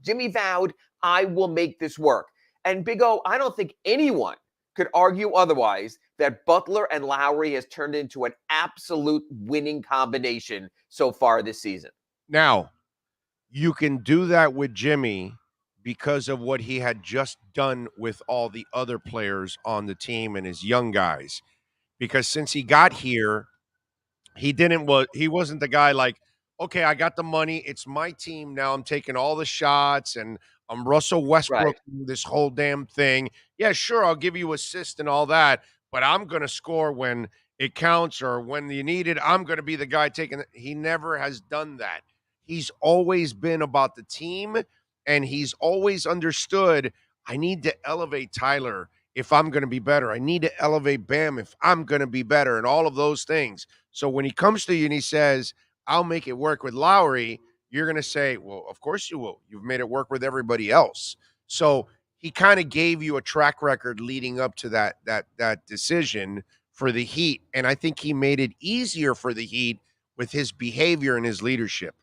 Jimmy vowed, I will make this work. And Big O, I don't think anyone could argue otherwise that Butler and Lowry has turned into an absolute winning combination so far this season. Now, you can do that with Jimmy because of what he had just done with all the other players on the team and his young guys. Because since he got here, he wasn't the guy like, okay, I got the money. It's my team now. I'm taking all the shots, and I'm Russell Westbrook, this whole damn thing. Yeah, sure, I'll give you assists and all that, but I'm going to score when it counts or when you need it. I'm going to be the guy taking it. He never has done that. He's always been about the team, and he's always understood, I need to elevate Tyler if I'm going to be better. I need to elevate Bam if I'm going to be better, and all of those things. So when he comes to you and he says, I'll make it work with Lowry, you're going to say, well, of course you will. You've made it work with everybody else. So he kind of gave you a track record leading up to that decision for the Heat. And I think he made it easier for the Heat with his behavior and his leadership.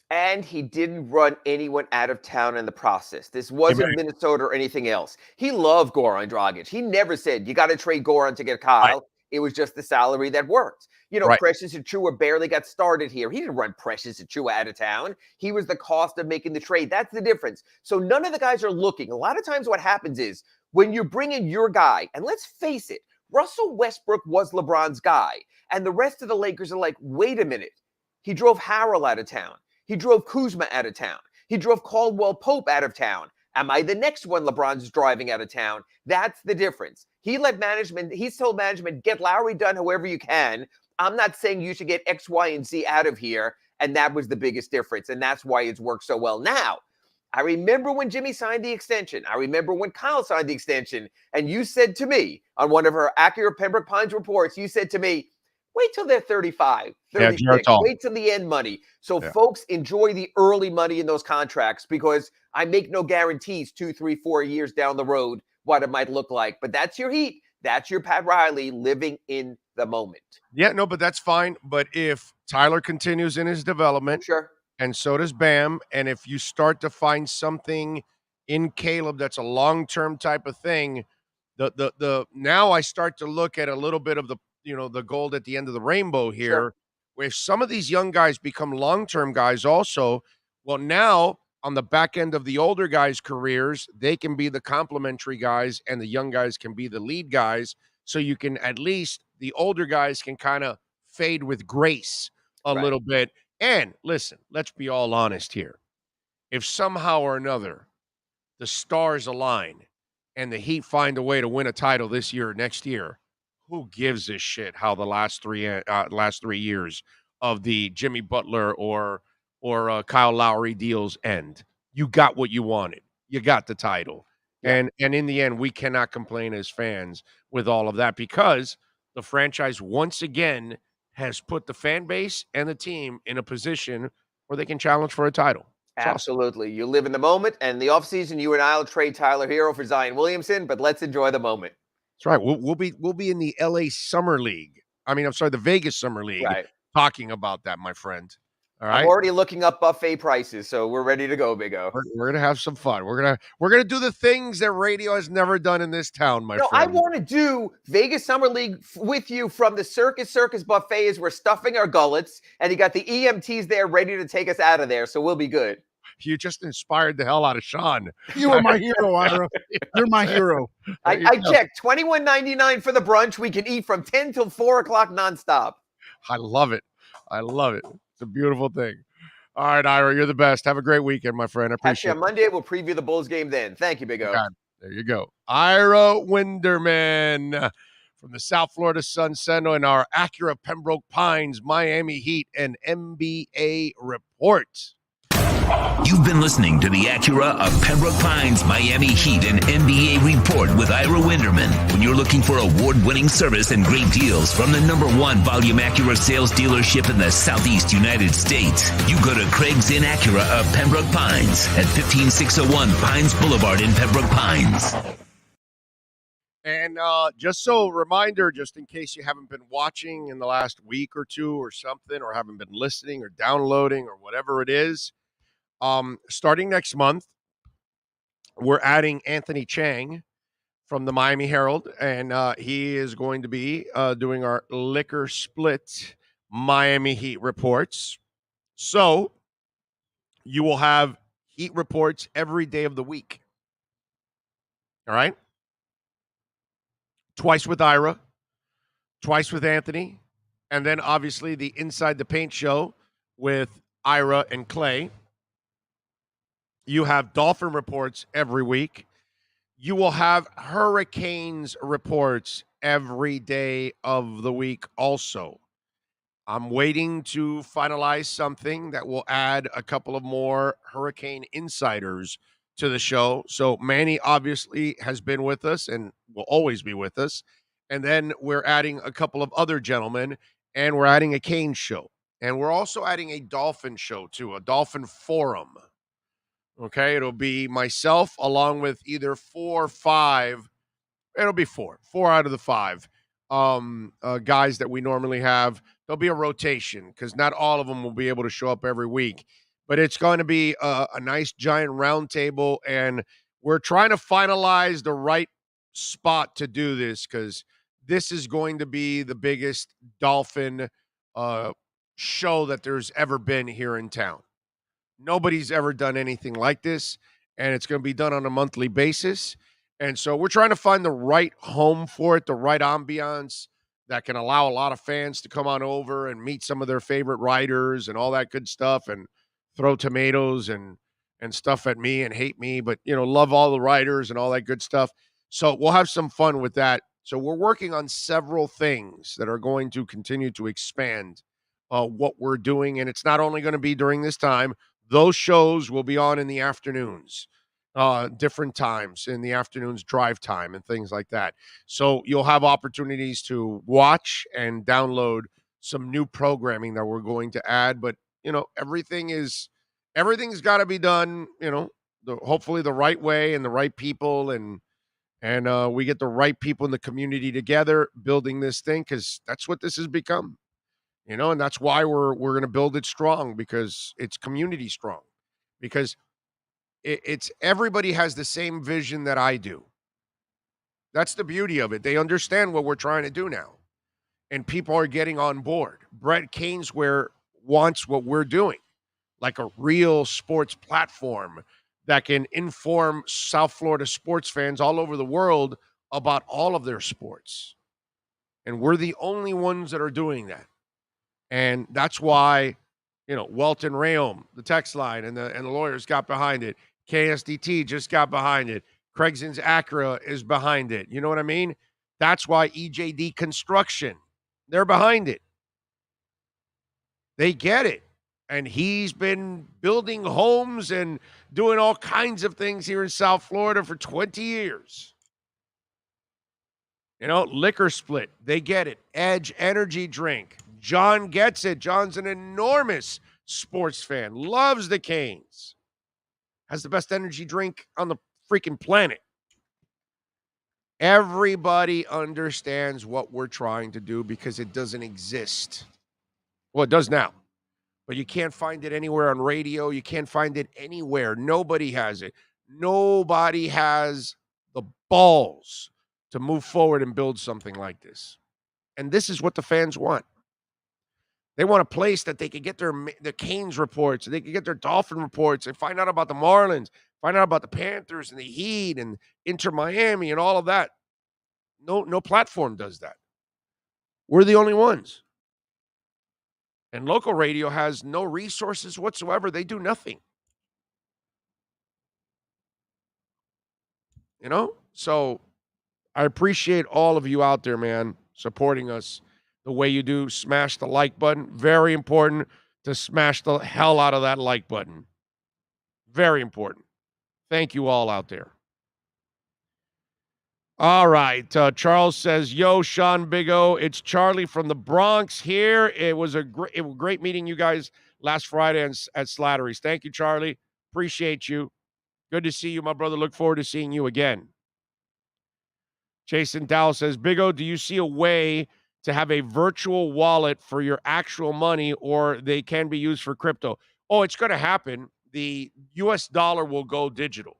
And he didn't run anyone out of town in the process. This wasn't Minnesota or anything else. He loved Goran Dragic. He never said, you got to trade Goran to get Kyle. It was just the salary that worked. Right. Precious Achiuwa barely got started here. He didn't run Precious Achiuwa out of town. He was the cost of making the trade. That's the difference. So none of the guys are looking. A lot of times what happens is when you bring in your guy, and let's face it, Russell Westbrook was LeBron's guy. And the rest of the Lakers are like, wait a minute. He drove Harrell out of town. He drove Kuzma out of town. He drove Caldwell Pope out of town. Am I the next one LeBron's driving out of town? That's the difference. He told management, get Lowry done however you can. I'm not saying you should get X, Y, and Z out of here. And that was the biggest difference. And that's why it's worked so well. Now, I remember when Jimmy signed the extension. I remember when Kyle signed the extension. And you said to me on one of her accurate Pembroke Pines reports, you said to me, wait till they're 35, 36. Wait till the end money. So folks, enjoy the early money in those contracts because I make no guarantees 2, 3, 4 years down the road what it might look like. But that's your Heat. That's your Pat Riley living in the moment. Yeah, no, but that's fine. But if Tyler continues in his development, sure, and so does Bam, and if you start to find something in Caleb that's a long-term type of thing, the now I start to look at a little bit of the the gold at the end of the rainbow here, Sure. where some of these young guys become long-term guys also. Well, now on the back end of the older guys' careers, they can be the complementary guys and the young guys can be the lead guys. So you can at least, the older guys can kind of fade with grace a little bit. And listen, let's be all honest here. If somehow or another the stars align and the Heat find a way to win a title this year or next year, who gives a shit how the last 3 years of the Jimmy Butler or Kyle Lowry deals end? You got what you wanted. You got the title. Yeah. And in the end, we cannot complain as fans with all of that because the franchise once again has put the fan base and the team in a position where they can challenge for a title. It's absolutely. Awesome. You live in the moment, and the offseason, you and I will trade Tyler Hero for Zion Williamson, but let's enjoy the moment. That's right. We'll be in the LA Summer League. I mean, I'm sorry, the Vegas Summer League. Right. Talking about that, my friend. All right. I'm already looking up buffet prices, so we're ready to go, Big O. We're gonna have some fun. We're gonna do the things that radio has never done in this town, my friend. I want to do Vegas Summer League with you from the Circus buffet as we're stuffing our gullets, and you got the EMTs there ready to take us out of there, so we'll be good. You just inspired the hell out of Sean. You are my hero, Ira. You're my hero. I checked. $21.99 for the brunch. We can eat from 10 till 4 o'clock nonstop. I love it. It's a beautiful thing. All right, Ira, you're the best. Have a great weekend, my friend. I appreciate it. On Monday, we'll preview the Bulls game then. Thank you, Big O. There you go. Ira Winderman from the South Florida Sun Sentinel and our Acura Pembroke Pines Miami Heat and NBA report. You've been listening to the Acura of Pembroke Pines Miami Heat and NBA report with Ira Winderman. When you're looking for award-winning service and great deals from the #1 volume Acura sales dealership in the Southeast United States, you go to Craig's Inn Acura of Pembroke Pines at 15601 Pines Boulevard in Pembroke Pines. And just so reminder, just in case you haven't been watching in the last week or two or something, or haven't been listening or downloading or whatever it is, starting next month, we're adding Anthony Chang from the Miami Herald, and he is going to be doing our liquor split Miami Heat reports. So you will have Heat reports every day of the week. All right? Twice with Ira, twice with Anthony, and then obviously the Inside the Paint show with Ira and Clay. You have Dolphin reports every week. You will have Hurricanes reports every day of the week also. I'm waiting to finalize something that will add a couple of more Hurricane insiders to the show. So Manny obviously has been with us and will always be with us. And then we're adding a couple of other gentlemen, and we're adding a Canes show. And we're also adding a Dolphin show too, a Dolphin Forum. Okay, it'll be myself along with either 4 or 5. It'll be 4 out of the 5 guys that we normally have. There'll be a rotation because not all of them will be able to show up every week. But it's going to be a nice giant round table, and we're trying to finalize the right spot to do this because this is going to be the biggest Dolphin show that there's ever been here in town. Nobody's ever done anything like this, and it's going to be done on a monthly basis. And so we're trying to find the right home for it, the right ambiance that can allow a lot of fans to come on over and meet some of their favorite writers and all that good stuff and throw tomatoes and stuff at me and hate me, but love all the writers and all that good stuff. So we'll have some fun with that. So we're working on several things that are going to continue to expand what we're doing. And it's not only going to be during this time. Those shows will be on in the afternoons, different times in the afternoons, drive time and things like that. So you'll have opportunities to watch and download some new programming that we're going to add. But, everything's got to be done, hopefully the right way and the right people. And we get the right people in the community together building this thing, because that's what this has become. And that's why we're going to build it strong, because it's community strong, because it's everybody has the same vision that I do. That's the beauty of it. They understand what we're trying to do now, and people are getting on board. Brett Canesware wants what we're doing, like a real sports platform that can inform South Florida sports fans all over the world about all of their sports. And we're the only ones that are doing that. And that's why, Welton Rayom, the text line, and the lawyers got behind it. KSDT just got behind it. Craigson's Acura is behind it. You know what I mean? That's why EJD Construction, they're behind it. They get it. And he's been building homes and doing all kinds of things here in South Florida for 20 years. Liquor Split, they get it. Edge Energy Drink, John gets it. John's an enormous sports fan, loves the Canes, has the best energy drink on the freaking planet. Everybody understands what we're trying to do because it doesn't exist. Well, it does now, but you can't find it anywhere on radio. You can't find it anywhere. Nobody has it. Nobody has the balls to move forward and build something like this. And this is what the fans want. They want a place that they can get their Canes reports, they can get their Dolphin reports, and find out about the Marlins, find out about the Panthers and the Heat and Inter Miami and all of that. No platform does that. We're the only ones. And local radio has no resources whatsoever. They do nothing. So I appreciate all of you out there, man, supporting us the way you do. Smash the like button. Very important to smash the hell out of that like button. Very important. Thank you all out there. All right. Charles says, yo, Sean Big O, it's Charlie from the Bronx here. It was great meeting you guys last Friday at Slattery's. Thank you, Charlie. Appreciate you. Good to see you, my brother. Look forward to seeing you again. Jason Dow says, Big O, do you see a way to have a virtual wallet for your actual money, or they can be used for crypto? Oh, it's going to happen. The U.S. dollar will go digital.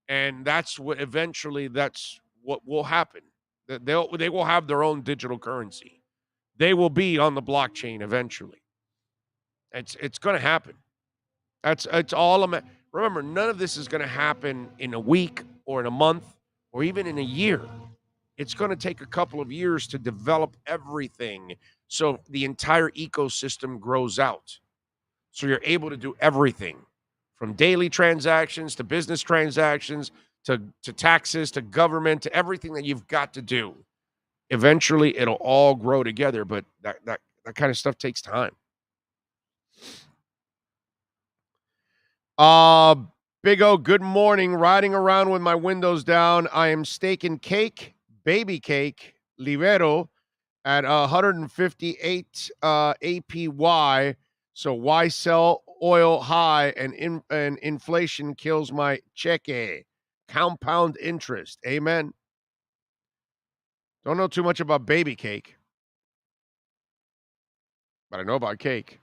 And that's what will happen. They will have their own digital currency. They will be on the blockchain eventually. It's going to happen. It's all. Remember, none of this is going to happen in a week or in a month or even in a year. It's going to take a couple of years to develop everything so the entire ecosystem grows out. So you're able to do everything from daily transactions to business transactions to taxes to government to everything that you've got to do. Eventually, it'll all grow together, but that kind of stuff takes time. Big O, good morning. Riding around with my windows down. I am staking cake, baby cake, Libero, at 158 APY. So why sell oil high and inflation kills my cheque? Compound interest. Amen. Don't know too much about baby cake, but I know about cake.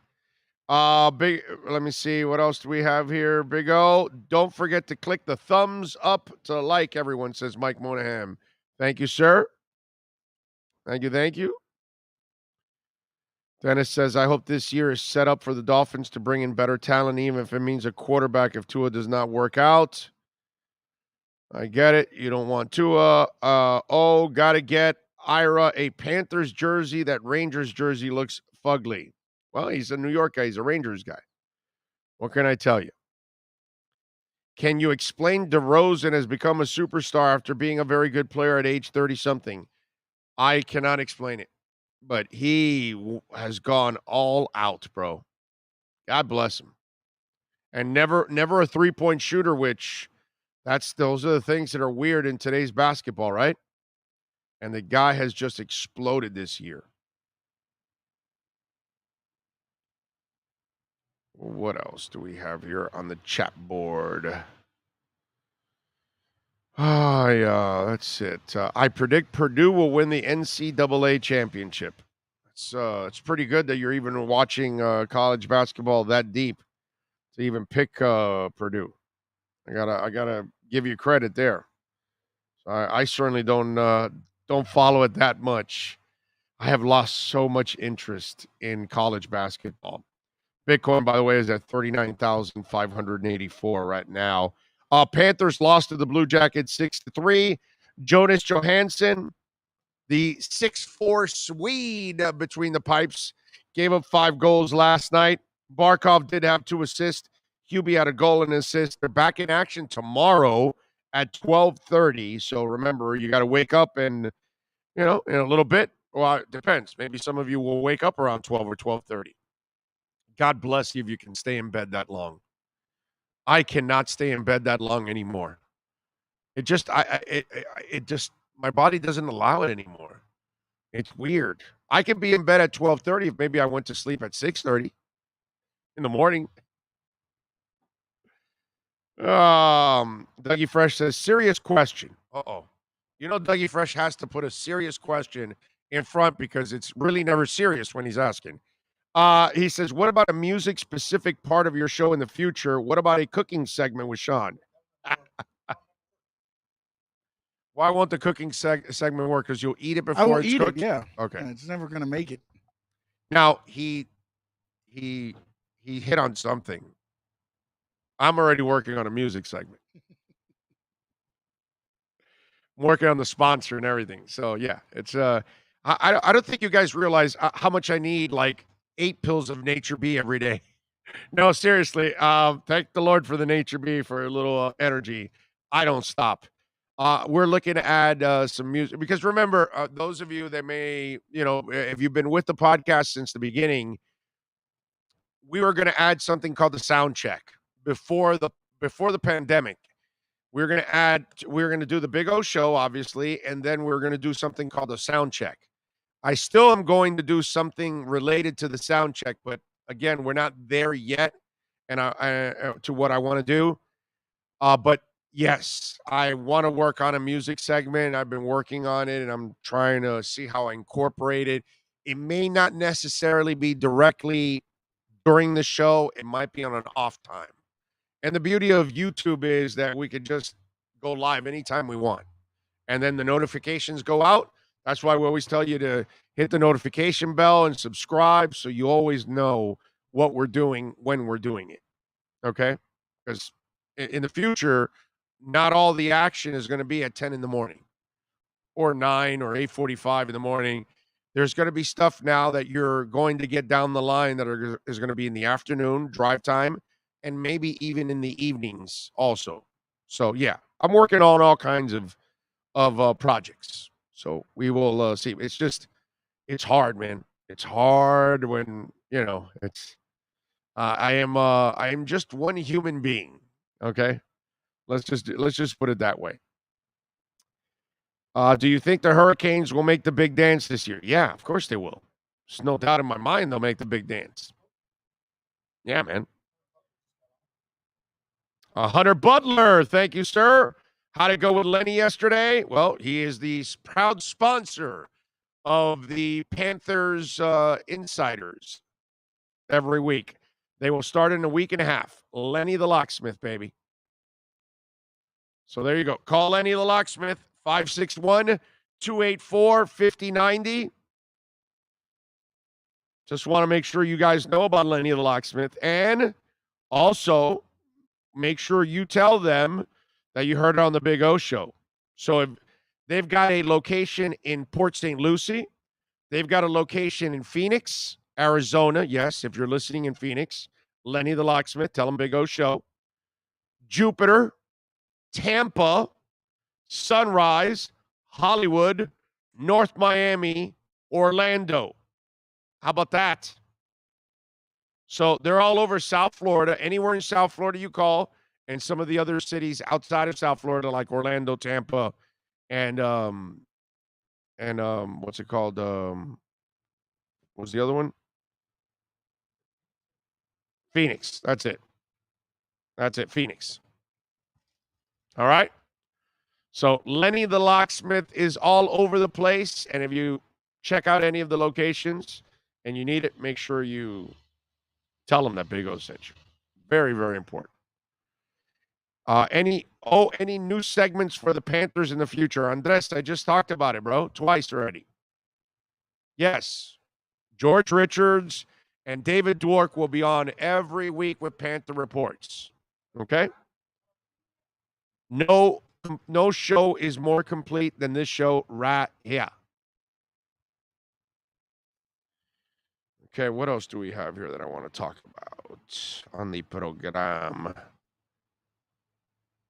Let me see. What else do we have here? Big O, don't forget to click the thumbs up to like, everyone, says Mike Monahan. Thank you, sir. Thank you. Dennis says, I hope this year is set up for the Dolphins to bring in better talent, even if it means a quarterback if Tua does not work out. I get it. You don't want Tua. Got to get Ira a Panthers jersey. That Rangers jersey looks fugly. Well, he's a New York guy. He's a Rangers guy. What can I tell you? Can you explain DeRozan has become a superstar after being a very good player at age 30-something? I cannot explain it, but he has gone all out, bro. God bless him. And never a three-point shooter, which those are the things that are weird in today's basketball, right? And the guy has just exploded this year. What else do we have here on the chat board? That's it. I predict Purdue will win the NCAA championship. It's pretty good that you're even watching college basketball that deep to even pick Purdue. I gotta give you credit there. I certainly don't follow it that much. I have lost so much interest in college basketball. Bitcoin, by the way, is at 39,584 right now. Panthers lost to the Blue Jackets 6-3. Jonas Johansson, the 6'4" Swede between the pipes, gave up 5 goals last night. Barkov did have 2 assists. Hubie had a goal and an assist. They're back in action tomorrow at 12:30. So remember, you got to wake up and, in a little bit. Well, it depends. Maybe some of you will wake up around 12 or 12:30. God bless you if you can stay in bed that long. I cannot stay in bed that long anymore. It just, my body doesn't allow it anymore. It's weird. I could be in bed at 12:30 if maybe I went to sleep at 6:30 in the morning. Dougie Fresh says, serious question. Dougie Fresh has to put a serious question in front because it's really never serious when he's asking. He says, what about a music-specific part of your show in the future? What about a cooking segment with Sean? Why won't the cooking segment work? Because you'll eat it before it's cooked? Yeah. Okay. Yeah, it's never going to make it. Now, he hit on something. I'm already working on a music segment. I'm working on the sponsor and everything. So, yeah, it's I don't think you guys realize how much I need, like, 8 pills of Nature B every day. No, seriously. Thank the Lord for the Nature B for a little energy. I don't stop. We're looking to add some music because remember, those of you that may, if you've been with the podcast since the beginning, we were going to add something called the sound check before the pandemic. We're going to do the Big O show, obviously, and then we're going to do something called a sound check. I still am going to do something related to the sound check, but again, we're not there yet, and to what I want to do. But yes, I want to work on a music segment. I've been working on it, and I'm trying to see how I incorporate it. It may not necessarily be directly during the show. It might be on an off time. And the beauty of YouTube is that we could just go live anytime we want. And then the notifications go out. That's why we always tell you to hit the notification bell and subscribe so you always know what we're doing when we're doing it. Okay? Because in the future, not all the action is going to be at 10 in the morning or 9 or 8:45 in the morning. There's going to be stuff now that you're going to get down the line that is going to be in the afternoon, drive time, and maybe even in the evenings also. So, yeah, I'm working on all kinds of projects. So we will see. It's hard, man. It's hard when, it's, I am just one human being. Okay. Let's just put it that way. Do you think the Hurricanes will make the big dance this year? Yeah, of course they will. There's no doubt in my mind they'll make the big dance. Yeah, man. Hunter Butler, thank you, sir. How'd it go with Lenny yesterday? Well, he is the proud sponsor of the Panthers Insiders every week. They will start in a week and a half. Lenny the Locksmith, baby. So there you go. Call Lenny the Locksmith, 284-5090. Just want to make sure you guys know about Lenny the Locksmith. And also, make sure you tell them that you heard it on the Big O Show. So if they've got a location in Port St. Lucie, they've got a location in Phoenix, Arizona. Yes, if you're listening in Phoenix, Lenny the Locksmith, tell them Big O Show. Jupiter, Tampa, Sunrise, Hollywood, North Miami, Orlando. How about that? So they're all over South Florida. Anywhere in South Florida you call, and some of the other cities outside of South Florida, like Orlando, Tampa, and what's it called? What was the other one? Phoenix. That's it. Phoenix. All right. So Lenny the Locksmith is all over the place. And if you check out any of the locations and you need it, make sure you tell them that Big O sent you. Very, very important. Any new segments for the Panthers in the future? Andres, I just talked about it, bro. Twice already. Yes. George Richards and David Dwork will be on every week with Panther Reports. Okay? No show is more complete than this show right here. Okay, what else do we have here that I want to talk about on the program?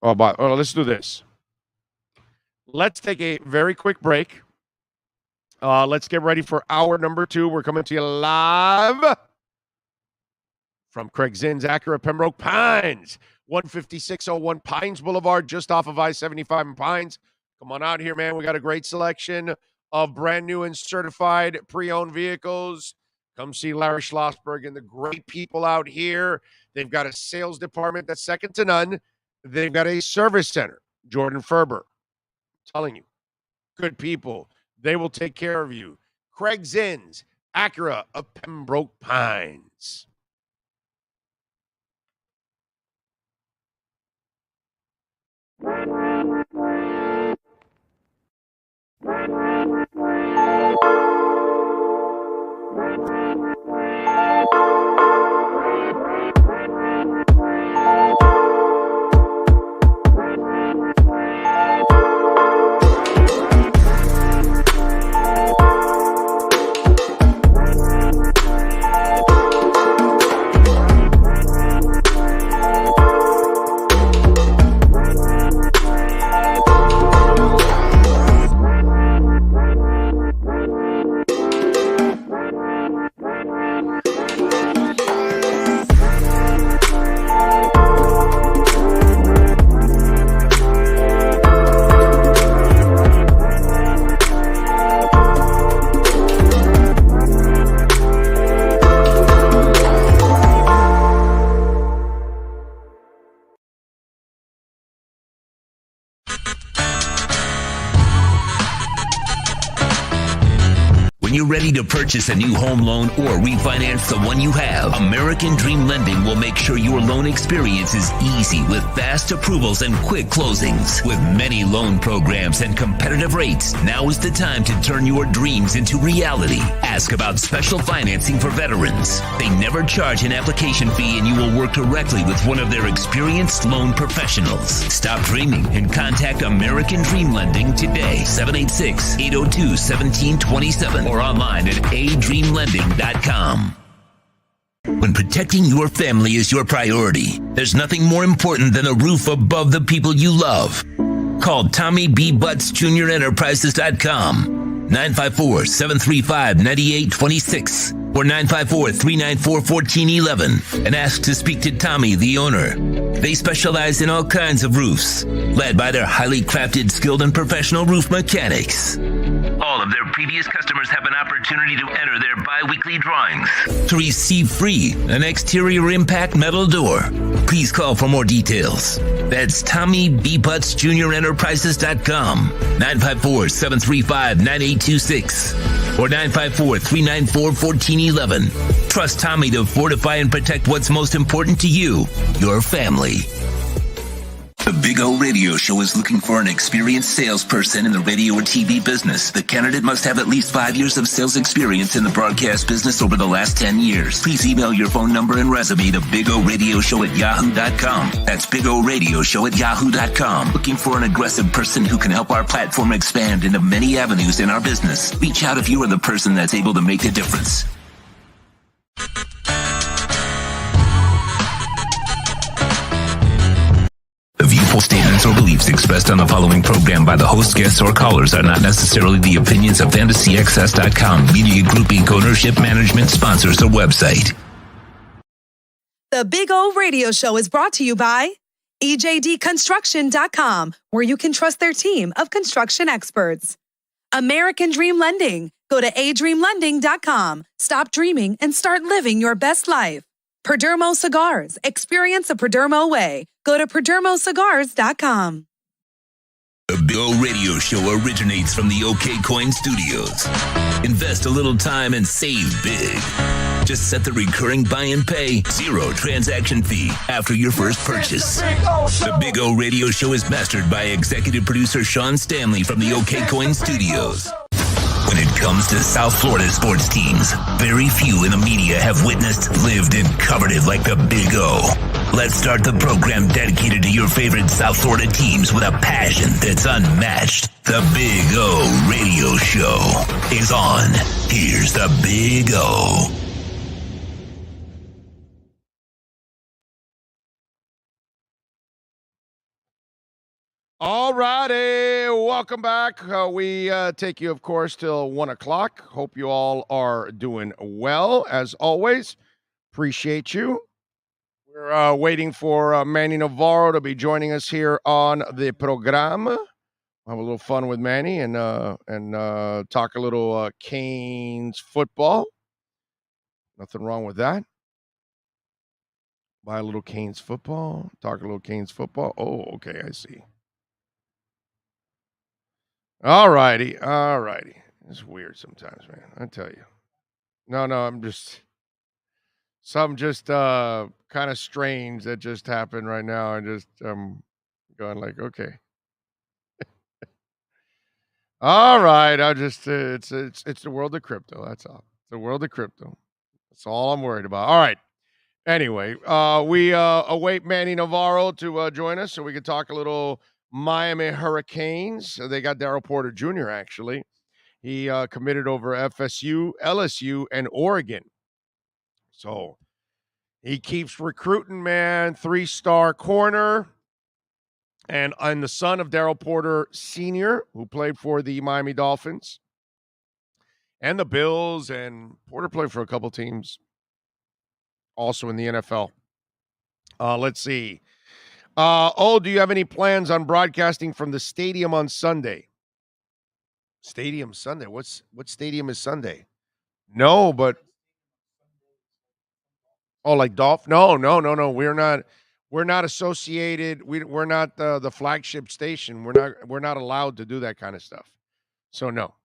Let's do this. Let's take a very quick break. Let's get ready for hour number 2. We're coming to you live from Craig Zinn's Acura Pembroke Pines, 15601 Pines Boulevard, just off of I-75 in Pines. Come on out here, man. We got a great selection of brand new and certified pre-owned vehicles. Come see Larry Schlossberg and the great people out here. They've got a sales department that's second to none. They've got a service center, Jordan Ferber. I'm telling you, good people. They will take care of you. Craig Zinn's Acura of Pembroke Pines. When you're ready to purchase a new home loan or refinance the one you have, American Dream Lending will make sure your loan experience is easy with fast approvals and quick closings. With many loan programs and competitive rates, now is the time to turn your dreams into reality. Ask about special financing for veterans. They never charge an application fee, and you will work directly with one of their experienced loan professionals. Stop dreaming and contact American Dream Lending today. 786-802-1727 or online at adreamlending.com. When protecting your family is your priority, there's nothing more important than a roof above the people you love. Call Tommy B. Butts Jr. Enterprises.com, 954-735-9826 or 954-394-1411 and ask to speak to Tommy, the owner. They specialize in all kinds of roofs, led by their highly crafted, skilled, and professional roof mechanics. All of their previous customers have an opportunity to enter their bi-weekly drawings to receive free an exterior impact metal door. Please call for more details. That's Tommy B. Butts Jr. Enterprises.com, 954-735-9826 or 954-394-1411. Trust Tommy to fortify and protect what's most important to you, your family. The Big O Radio Show is looking for an experienced salesperson in the radio or TV business. The candidate must have at least 5 years of sales experience in the broadcast business over the last 10 years. Please email your phone number and resume to bigoradioshow@yahoo.com. That's bigoradioshow@yahoo.com. Looking for an aggressive person who can help our platform expand into many avenues in our business. Reach out if you are the person that's able to make a difference. The viewpoint, statements, or beliefs expressed on the following program by the host, guests, or callers are not necessarily the opinions of FantasyAccess.com, Media Group Inc., ownership, management, sponsors, or website. The Big O Radio Show is brought to you by EJDConstruction.com, where you can trust their team of construction experts. American Dream Lending. Go to adreamlending.com. Stop dreaming and start living your best life. Perdermo Cigars. Experience the Perdermo way. Go to PerdermoCigars.com. The Big O Radio Show originates from the OK Coin Studios. Invest a little time and save big. Just set the recurring buy and pay, zero transaction fee after your first purchase. The Big O Radio Show is mastered by executive producer Sean Stanley from the OK Coin Studios. When it comes to South Florida sports teams, very few in the media have witnessed, lived, and covered it like the Big O. Let's start the program dedicated to your favorite South Florida teams with a passion that's unmatched. The Big O Radio Show is on. Here's the Big O. All righty, welcome back. We take you, of course, till 1 o'clock. Hope you all are doing well, as always. Appreciate you. We're waiting for Manny Navarro to be joining us here on the program. Have a little fun with Manny and talk a little Canes football. Nothing wrong with that. Buy a little Canes football. Talk a little Canes football. Oh, okay, I see. All righty. It's weird sometimes, man. I tell you. No, I'm just kind of strange that just happened right now. I'm going like, okay. All right. It's the world of crypto. That's all. It's the world of crypto. That's all I'm worried about. All right. Anyway, we await Manny Navarro to join us so we can talk a little Miami Hurricanes. They got Daryl Porter Jr., actually. He committed over FSU, LSU, and Oregon. So he keeps recruiting, man. 3-star corner. And I'm the son of Daryl Porter Sr., who played for the Miami Dolphins and the Bills. And Porter played for a couple teams also in the NFL. Let's see. Do you have any plans on broadcasting from the stadium on Sunday? Stadium Sunday? What stadium is Sunday? No, but like Dolph? No. We're not associated. We're not the flagship station. We're not allowed to do that kind of stuff. So no,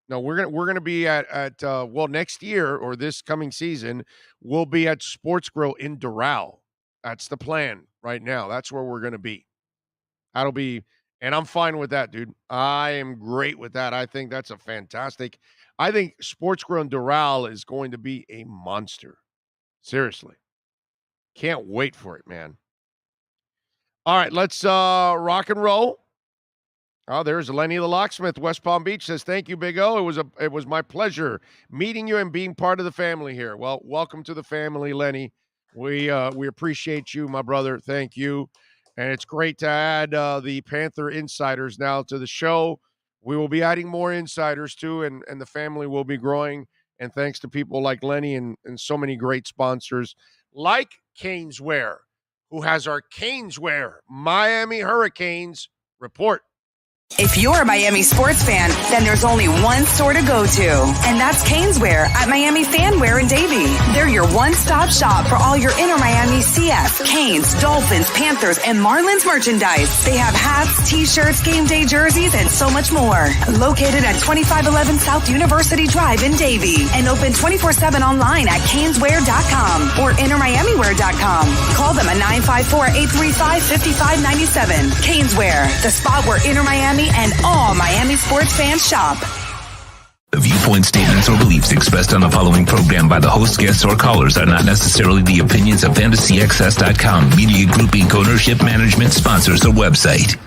we're gonna be at next year or this coming season we'll be at Sports Grill in Doral. That's the plan right now. That's where we're gonna be. That'll be, and I'm fine with that, dude. I am great with that. I think that's a fantastic. I think Sports Grill in Doral is going to be a monster. Seriously, can't wait for it, man. All right, let's rock and roll. Oh, there's Lenny the Locksmith, West Palm Beach, says, thank you, Big O. It was my pleasure meeting you and being part of the family here. Well, welcome to the family, Lenny. We appreciate you, my brother. Thank you. And it's great to add the Panther Insiders now to the show. We will be adding more insiders, too, and the family will be growing. And thanks to people like Lenny and so many great sponsors like Caneswear, who has our Caneswear Miami Hurricanes report. If you're a Miami sports fan, then there's only one store to go to, and that's Caneswear at Miami Fanwear in Davie. They're your one-stop shop for all your Inter Miami CF, Canes, Dolphins, Panthers, and Marlins merchandise. They have hats, t-shirts, game day jerseys, and so much more. Located at 2511 South University Drive in Davie, and open 24/7 online at caneswear.com or intermiamiwear.com. Call them at 954-835-5597. Caneswear, the spot where Inter Miami and all Miami sports fans shop. The viewpoint, statements, or beliefs expressed on the following program by the host, guests, or callers are not necessarily the opinions of FantasyXS.com, Media Group Inc. ownership, management, sponsors, or website.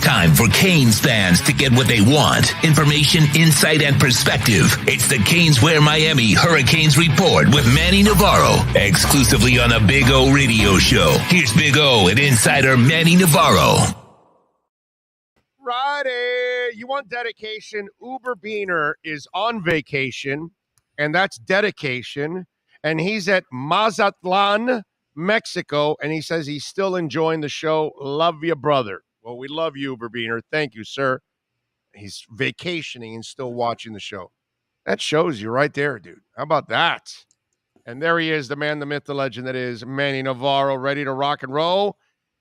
Time for Canes fans to get what they want. Information, insight, and perspective. It's the Caneswear Miami Hurricanes Report with Manny Navarro, exclusively on the Big O Radio Show. Here's Big O and insider Manny Navarro. Friday, you want dedication? Uber Beaner is on vacation, and that's dedication. And he's at Mazatlan, Mexico, and he says he's still enjoying the show. Love you, brother. Well, we love you, Uber Beaner. Thank you, sir. He's vacationing and still watching the show. That shows you right there, dude. How about that? And there he is, the man, the myth, the legend that is Manny Navarro, ready to rock and roll.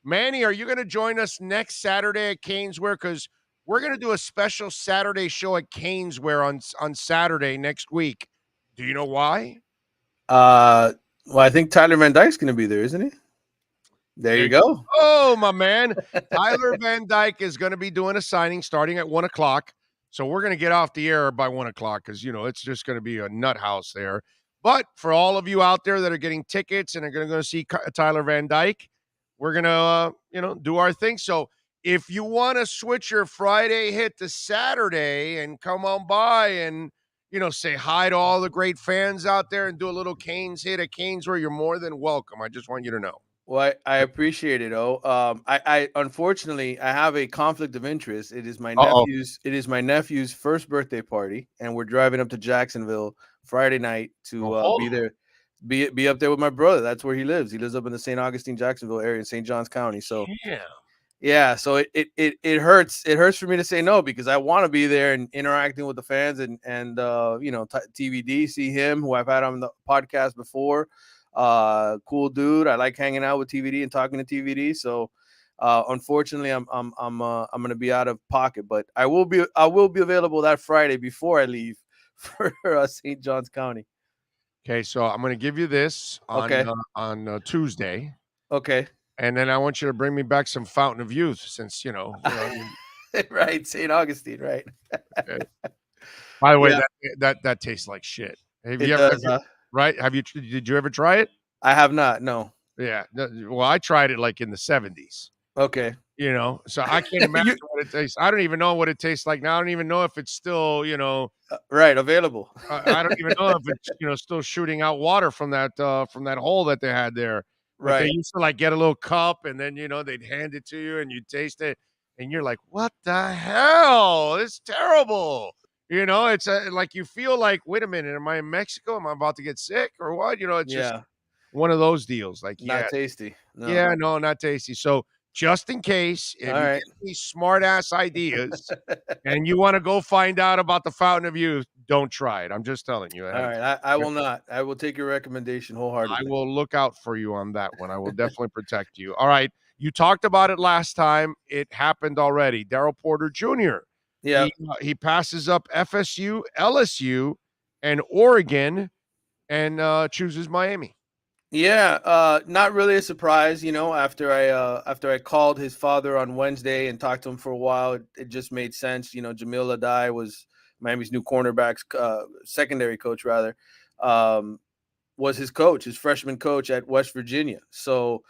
Manny, are you going to join us next Saturday at Caneswear? Because we're going to do a special Saturday show at Caneswear on Saturday next week. Do you know why? Well, I think Tyler Van Dyke's going to be there, isn't he? There you go. Oh, my man. Tyler Van Dyke is going to be doing a signing starting at 1 o'clock. So we're going to get off the air by 1 o'clock because, it's just going to be a nut house there. But for all of you out there that are getting tickets and are going to go see Tyler Van Dyke, we're going to, do our thing. So if you want to switch your Friday hit to Saturday and come on by and, say hi to all the great fans out there and do a little Canes hit at Caneswear, you're more than welcome. I just want you to know. Well, I appreciate it. I unfortunately I have a conflict of interest. It is my nephew's first birthday party, and we're driving up to Jacksonville Friday night to be there. Be up there with my brother. That's where he lives. He lives up in the St. Augustine, Jacksonville area in St. Johns County. So yeah. So it hurts. It hurts for me to say no because I want to be there and interacting with the fans and TVD, see him who I've had on the podcast before. Cool dude. I like hanging out with TVD and talking to TVD. So unfortunately, I'm going to be out of pocket, but I will be available that Friday before I leave for St. Johns County. Okay, so I'm going to give you this on Tuesday. Okay. And then I want you to bring me back some Fountain of Youth since, right, St. Augustine, right. Okay. By the way, that tastes like shit. Did you ever try it? I have not, no. Yeah. Well, I tried it like in the 70s. Okay. So I can't imagine what it tastes. I don't even know what it tastes like now. I don't even know if it's still, right, available. I don't even know if it's, still shooting out water from that hole that they had there. Right. They used to get a little cup and then, they'd hand it to you and you taste it and you're like, what the hell? It's terrible. It's like you feel like, wait a minute, am I in Mexico? Am I about to get sick or what? It's just one of those deals. Not tasty. No. Yeah, no, not tasty. So just in case, if you get these smart ass ideas and you want to go find out about the Fountain of Youth, don't try it. I'm just telling you. All right. I will not. I will take your recommendation wholeheartedly. I will look out for you on that one. I will definitely protect you. All right. You talked about it last time. It happened already. Daryl Porter Jr. Yeah. He passes up FSU, LSU, and Oregon and chooses Miami. Yeah, not really a surprise, after I called his father on Wednesday and talked to him for a while, it just made sense. Jamil Adai was Miami's new cornerback's secondary coach, rather, was his coach, his freshman coach at West Virginia. So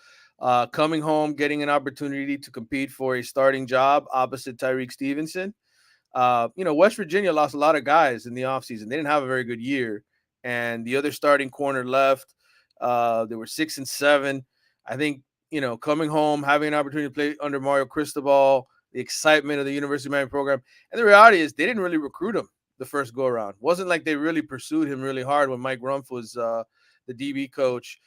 coming home, getting an opportunity to compete for a starting job opposite Tyreek Stevenson. West Virginia lost a lot of guys in the offseason. They didn't have a very good year, and the other starting corner left. They were 6-7. I think, coming home, having an opportunity to play under Mario Cristobal, the excitement of the University of Miami program. And the reality is they didn't really recruit him the first go around. Wasn't like they really pursued him really hard when Mike Rumpf was the DB coach.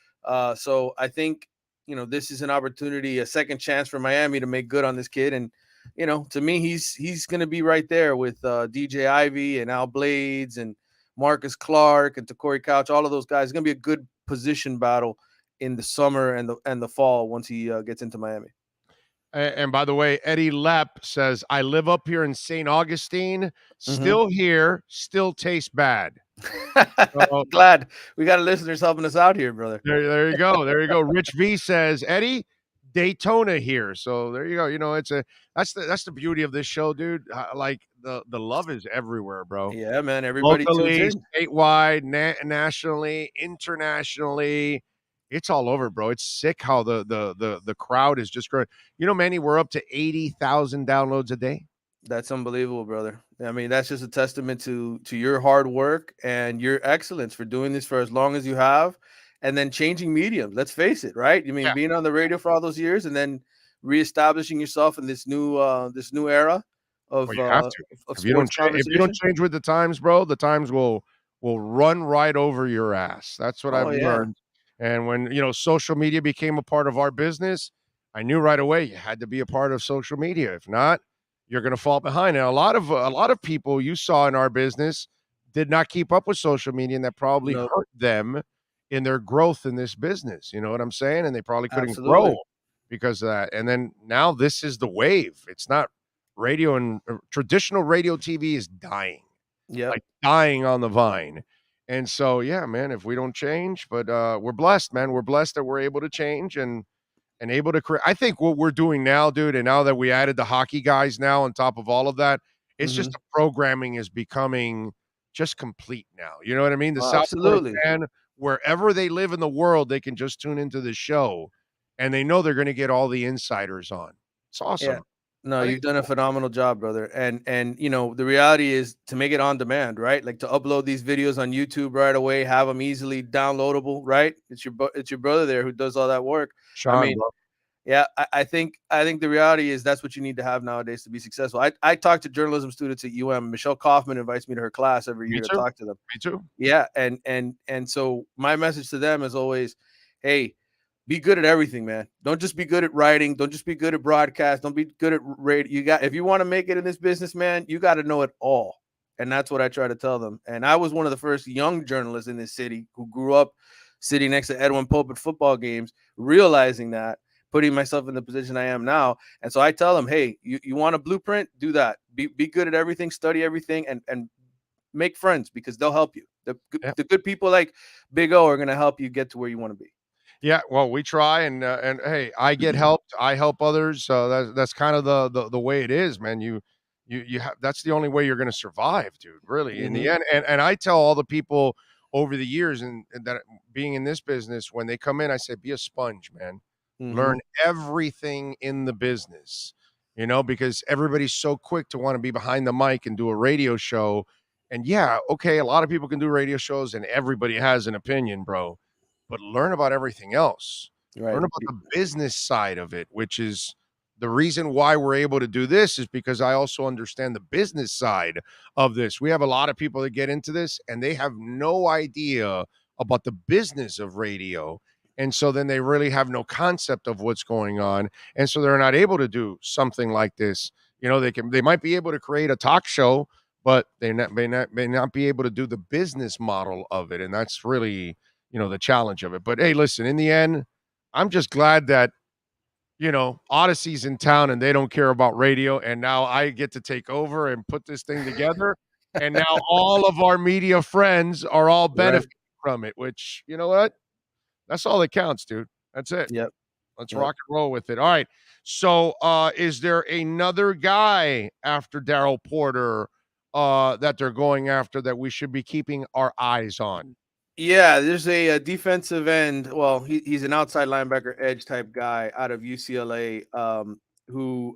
So I think, this is an opportunity, a second chance for Miami to make good on this kid. And to me, he's going to be right there with DJ Ivy and Al Blades and Marcus Clark and Torrey Couch. All of those guys. It's going to be a good position battle in the summer and the fall once he gets into Miami. And by the way, Eddie Lepp says, I live up here in St. Augustine, still here, still tastes bad. Glad we got listeners helping us out here, brother. There you go. There you go. Rich V says, Eddie, Daytona here. So there you go. That's the beauty of this show, dude. Like the love is everywhere, bro. Yeah, man. Everybody locally, tunes in. statewide, nationally, internationally. It's all over, bro. It's sick how the crowd is just growing. Manny, we're up to 80,000 downloads a day. That's unbelievable, brother. I mean, that's just a testament to your hard work and your excellence for doing this for as long as you have, and then changing mediums. Let's face it, right? I mean, being on the radio for all those years and then reestablishing yourself in this new era of if you don't change with the times, bro, the times will run right over your ass. That's what I've learned. And when social media became a part of our business, I knew right away you had to be a part of social media. If not, you're going to fall behind. And a lot of people you saw in our business did not keep up with social media, and that probably hurt them in their growth in this business. You know what I'm saying? And they probably couldn't grow because of that. And then now this is the wave. It's not radio, and traditional radio TV is dying. Yeah, like dying on the vine. And so, yeah, man, if we don't change, but we're blessed, man. We're blessed that we're able to change and able to create. I think what we're doing now, dude, and now that we added the hockey guys now on top of all of that, it's just the programming is becoming just complete now. You know what I mean? The South Florida fan, wherever they live in the world, they can just tune into the show, and they know they're going to get all the insiders on. It's awesome. Yeah. No, you've done a phenomenal job, brother. And the reality is to make it on demand, right? Like to upload these videos on YouTube right away, have them easily downloadable, right? It's your brother there who does all that work. Sean, I mean, yeah, I think the reality is that's what you need to have nowadays to be successful. I talk to journalism students at UM. Michelle Kaufman invites me to her class every year to talk to them. Me too. Yeah, and so my message to them is always, hey, be good at everything, man. Don't just be good at writing. Don't just be good at broadcast. Don't be good at radio. If you want to make it in this business, man, you got to know it all. And that's what I try to tell them. And I was one of the first young journalists in this city who grew up sitting next to Edwin Pope at football games, realizing that, putting myself in the position I am now. And so I tell them, hey, you want a blueprint? Do that. Be good at everything, study everything, and make friends because they'll help you. The good people like Big O are going to help you get to where you want to be. Yeah, well, we try, and hey, I get helped. I help others. So that's kind of the way it is, man. You have, that's the only way you're going to survive, dude. Really, in the end. And I tell all the people over the years and that being in this business, when they come in, I say, be a sponge, man. Learn everything in the business, because everybody's so quick to want to be behind the mic and do a radio show. And yeah, okay, a lot of people can do radio shows, and everybody has an opinion, bro. But learn about everything else. Right. Learn about the business side of it, which is the reason why we're able to do this is because I also understand the business side of this. We have a lot of people that get into this and they have no idea about the business of radio. And so then they really have no concept of what's going on. And so they're not able to do something like this. They might be able to create a talk show, but they may not be able to do the business model of it. And that's really the challenge of it. But hey, listen, in the end, I'm just glad that, Odyssey's in town and they don't care about radio. And now I get to take over and put this thing together. And now all of our media friends are all benefiting from it, which, you know what? That's all that counts, dude. That's it. Yep. Let's rock and roll with it. All right. So is there another guy after Daryl Porter that they're going after that we should be keeping our eyes on? Yeah, there's a defensive end. Well, he's an outside linebacker edge type guy out of UCLA who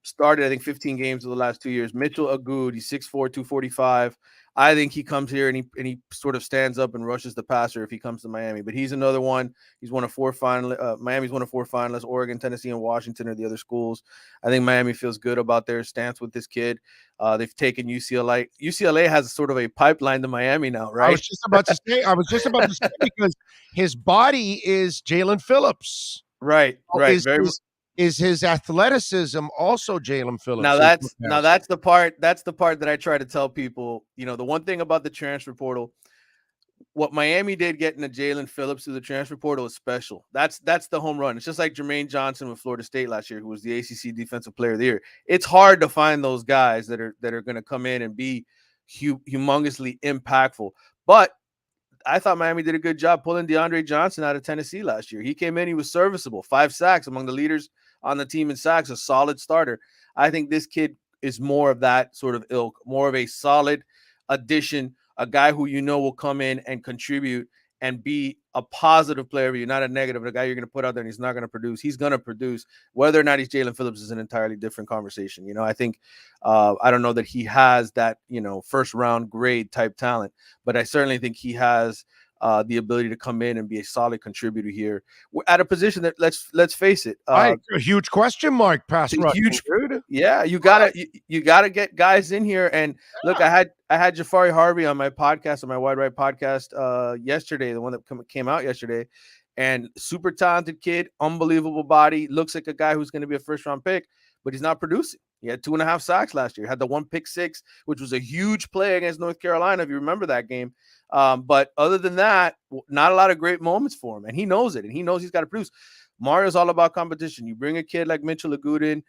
started, I think, 15 games of the last 2 years. Mitchell Agood, he's 6'4", 245. I think he comes here and he sort of stands up and rushes the passer if he comes to Miami. But he's another one. He's one of four finalists. Miami's one of four finalists. Oregon, Tennessee, and Washington are the other schools. I think Miami feels good about their stance with this kid. They've taken UCLA. UCLA has sort of a pipeline to Miami now, right? I was just about to say because his body is Jalen Phillips. Right. is his athleticism also Jalen Phillips? Now is that's the part that I try to tell people. The one thing about the transfer portal, what Miami did getting a Jalen Phillips through the transfer portal is special. That's the home run. It's just like Jermaine Johnson with Florida State last year, who was the ACC Defensive Player of the Year. It's hard to find those guys that are going to come in and be humongously impactful. But I thought Miami did a good job pulling DeAndre Johnson out of Tennessee last year. He came in, he was serviceable, 5 sacks, among the leaders on the team in sacks, a solid starter. I think this kid is more of that sort of ilk, more of a solid addition, a guy who will come in and contribute and be a positive player, you're not a negative, a guy you're going to put out there and he's not going to produce. He's going to produce. Whether or not he's Jalen Phillips is an entirely different conversation. I think I don't know that he has that, first round grade type talent, but I certainly think he has the ability to come in and be a solid contributor here. We're at a position that let's face it, a huge question mark. Pass rush, huge, dude. Yeah, you gotta get guys in here. And look, I had Jafari Harvey on my podcast, on my Wide Right podcast yesterday, the one that came out yesterday, and super talented kid, unbelievable body, looks like a guy who's going to be a first round pick, but he's not producing. He had 2.5 sacks last year, had the 1 pick 6, which was a huge play against North Carolina, if you remember that game. But other than that, not a lot of great moments for him. And he knows it, and he knows he's got to produce. Mario's all about competition. You bring a kid like Mitchell Agudin,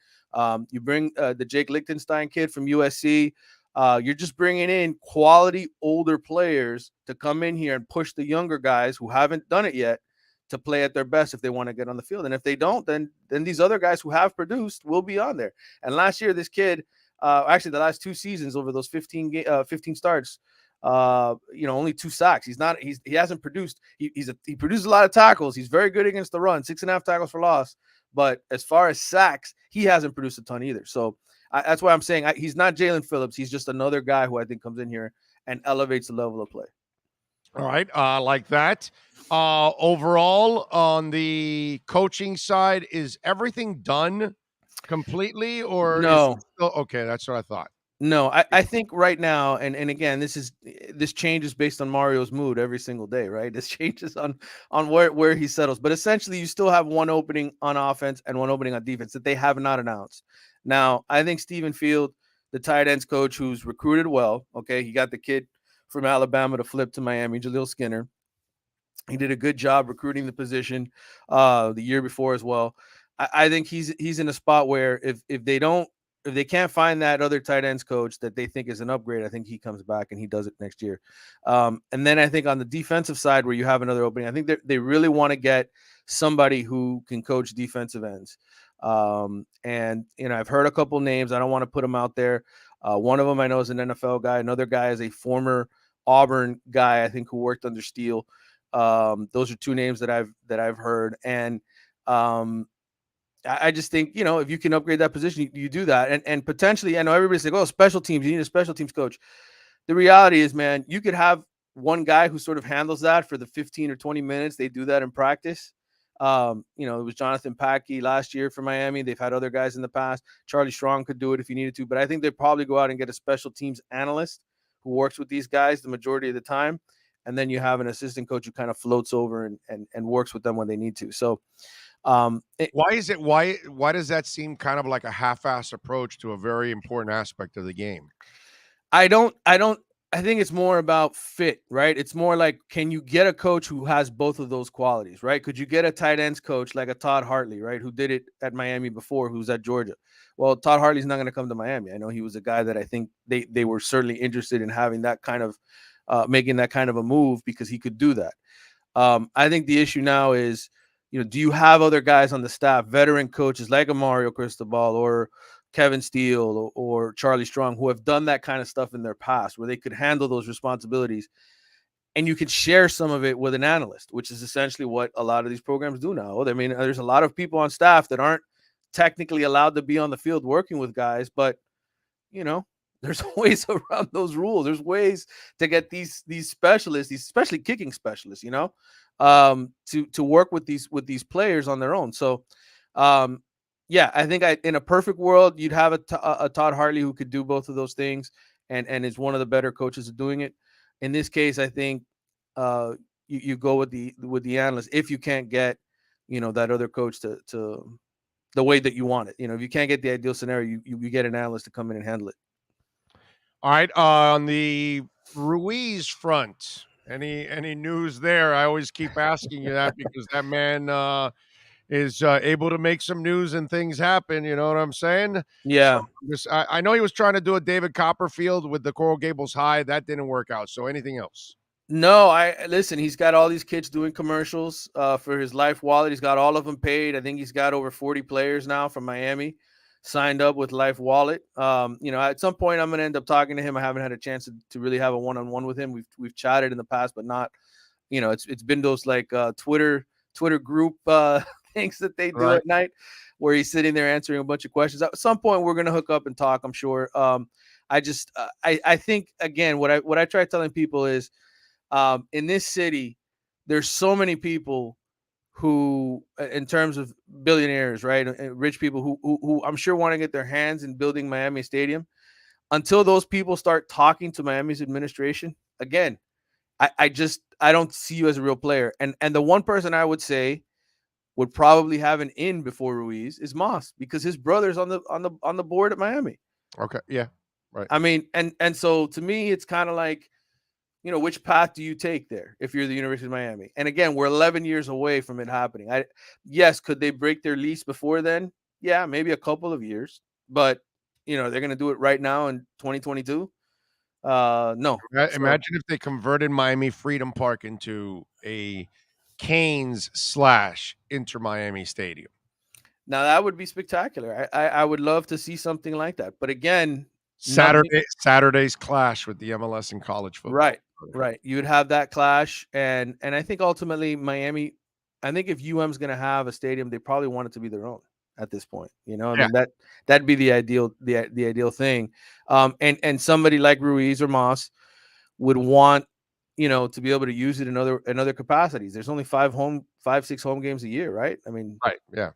you bring the Jake Lichtenstein kid from USC. You're just bringing in quality older players to come in here and push the younger guys who haven't done it yet to play at their best if they want to get on the field. And if they don't, then these other guys who have produced will be on there. And last year, this kid, actually the last 2 seasons over those 15 starts, only 2 sacks. He hasn't produced. He produces a lot of tackles. He's very good against the run, 6.5 tackles for loss. But as far as sacks, he hasn't produced a ton either. So that's why I'm saying he's not Jalen Phillips. He's just another guy who I think comes in here and elevates the level of play. All right, like that. Overall, on the coaching side, is everything done completely, or no? Okay, that's what I thought. No, I think right now, and again, this changes based on Mario's mood every single day, right? This changes on where he settles. But essentially, you still have 1 opening on offense and 1 opening on defense that they have not announced. Now, I think Stephen Field, the tight ends coach, who's recruited well, okay, he got the kid from Alabama to flip to Miami, Jaleel Skinner. He did a good job recruiting the position the year before as well. I think he's in a spot where if they can't find that other tight ends coach that they think is an upgrade, I think he comes back and he does it next year. And then I think on the defensive side, where you have another opening, I think they really want to get somebody who can coach defensive ends. And I've heard a couple names. I don't want to put them out there. One of them I know is an NFL guy. Another guy is a former Auburn guy, I think, who worked under Steele. Those are 2 names that I've heard. And I just think, if you can upgrade that position, you do that. And potentially, I know everybody's like, oh, special teams, you need a special teams coach. The reality is, man, you could have one guy who sort of handles that for the 15 or 20 minutes. They do that in practice. It was Jonathan Packey last year for Miami. They've had other guys in the past. Charlie Strong could do it if he needed to, but I think they'd probably go out and get a special teams analyst who works with these guys the majority of the time. And then you have an assistant coach who kind of floats over and works with them when they need to. So why does that seem kind of like a half-ass approach to a very important aspect of the game? I think it's more about fit, right? It's more like, can you get a coach who has both of those qualities, right? Could you get a tight ends coach like a Todd Hartley, right, who did it at Miami before, who's at Georgia? Well, Todd Hartley's not going to come to Miami. I know he was a guy that I think they were certainly interested in having that kind of making that kind of a move because he could do that. I think the issue now is, do you have other guys on the staff, veteran coaches like a Mario Cristobal or Kevin Steele or Charlie Strong, who have done that kind of stuff in their past, where they could handle those responsibilities, and you could share some of it with an analyst, which is essentially what a lot of these programs do now. I mean, there's a lot of people on staff that aren't technically allowed to be on the field working with guys, but there's ways around those rules. There's ways to get these specialists, these especially kicking specialists, to work with these players on their own. So, yeah, I think in a perfect world, you'd have a Todd Hartley who could do both of those things and is one of the better coaches at doing it. In this case, I think you go with the analyst if you can't get, that other coach to the way that you want it. If you can't get the ideal scenario, you get an analyst to come in and handle it. All right. On the Ruiz front, any news there? I always keep asking you that because that man is able to make some news and things happen. You know what I'm saying? Yeah. So I know he was trying to do a David Copperfield with the Coral Gables High. That didn't work out. So anything else? No, listen, he's got all these kids doing commercials for his Life Wallet. He's got all of them paid. I think he's got over 40 players now from Miami signed up with Life Wallet. At some point I'm going to end up talking to him. I haven't had a chance to really have a one-on-one with him. We've chatted in the past, but not, it's been those like Twitter group things that they do at night where he's sitting there answering a bunch of questions. At some point we're going to hook up and talk, I'm sure. I think, again, what I try telling people is, in this city, there's so many people who, in terms of billionaires, right, and rich people who I'm sure want to get their hands in building Miami Stadium. Until those people start talking to Miami's administration, again, I don't see you as a real player. And the one person I would say would probably have an in before Ruiz is Moss, because his brother's on the board at Miami. Okay, yeah, right. I mean, and so to me, it's kind of like, which path do you take there if you're the University of Miami? And again, we're 11 years away from it happening. Yes, could they break their lease before then? Yeah, maybe a couple of years, but they're going to do it right now in 2022. No. Imagine if they converted Miami Freedom Park into a Canes/Inter Miami Stadium. Now that would be spectacular. I would love to see something like that. But again, Saturday's clash with the MLS and college football. Right. You would have that clash, and I think ultimately Miami. I think if UM's going to have a stadium, they probably want it to be their own at this point. I mean, that'd be the ideal thing. And somebody like Ruiz or Moss would want to be able to use it in other capacities. There's only 5-6 home games a year, right? I mean, right, yeah.